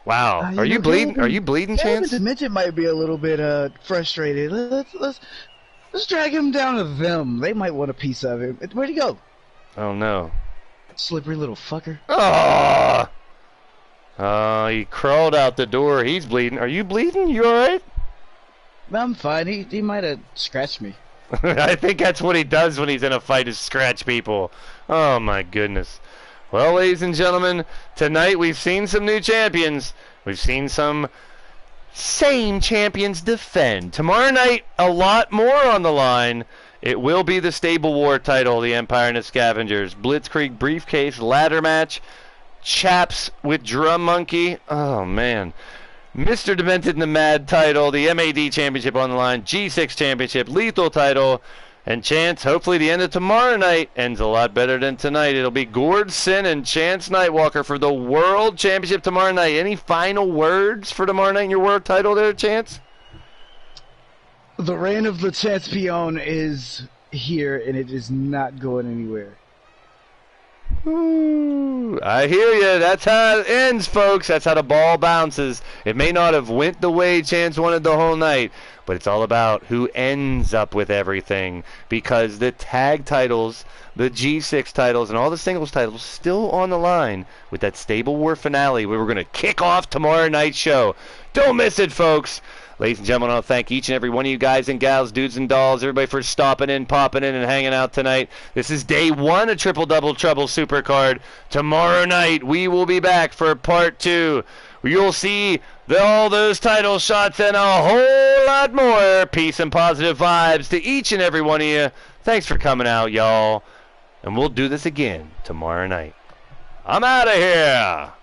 Wow. Are you bleeding? Are you bleeding, Chance? The midget might be a little bit frustrated. Let's drag him down to them. They might want a piece of him. Where'd he go? Oh, no. Slippery little fucker. Oh! He crawled out the door. He's bleeding. Are you bleeding? You alright? I'm fine. He might have scratched me. I think that's what he does when he's in a fight, is scratch people. Oh, my goodness. Well, ladies and gentlemen, tonight we've seen some new champions. We've seen some same champions defend. Tomorrow night, a lot more on the line. It will be the Stable War title, the Empire and the Scavengers, Blitzkrieg Briefcase, Ladder Match, Chaps with Drum Monkey. Oh, man. Mr. Demented and the Mad title, the MAD Championship on the line, G6 Championship, Lethal title, and Chance, hopefully the end of tomorrow night ends a lot better than tonight. It'll be Gord Sin and Chance Nightwalker for the World Championship tomorrow night. Any final words for tomorrow night in your world title there, Chance? The reign of the Chancepion is here, and it is not going anywhere. Ooh, I hear you. That's how it ends, folks. That's how the ball bounces. It may not have went the way Chance wanted the whole night, but it's all about who ends up with everything, because the tag titles, the G6 titles, and all the singles titles still on the line with that Stable War finale where we're going to kick off tomorrow night's show. Don't miss it, folks. Ladies and gentlemen, I want to thank each and every one of you guys and gals, dudes and dolls, everybody for stopping in, popping in, and hanging out tonight. This is day one of Triple Double Trouble Supercard. Tomorrow night, we will be back for part 2. You'll see all those title shots and a whole lot more. Peace and positive vibes to each and every one of you. Thanks for coming out, y'all. And we'll do this again tomorrow night. I'm out of here.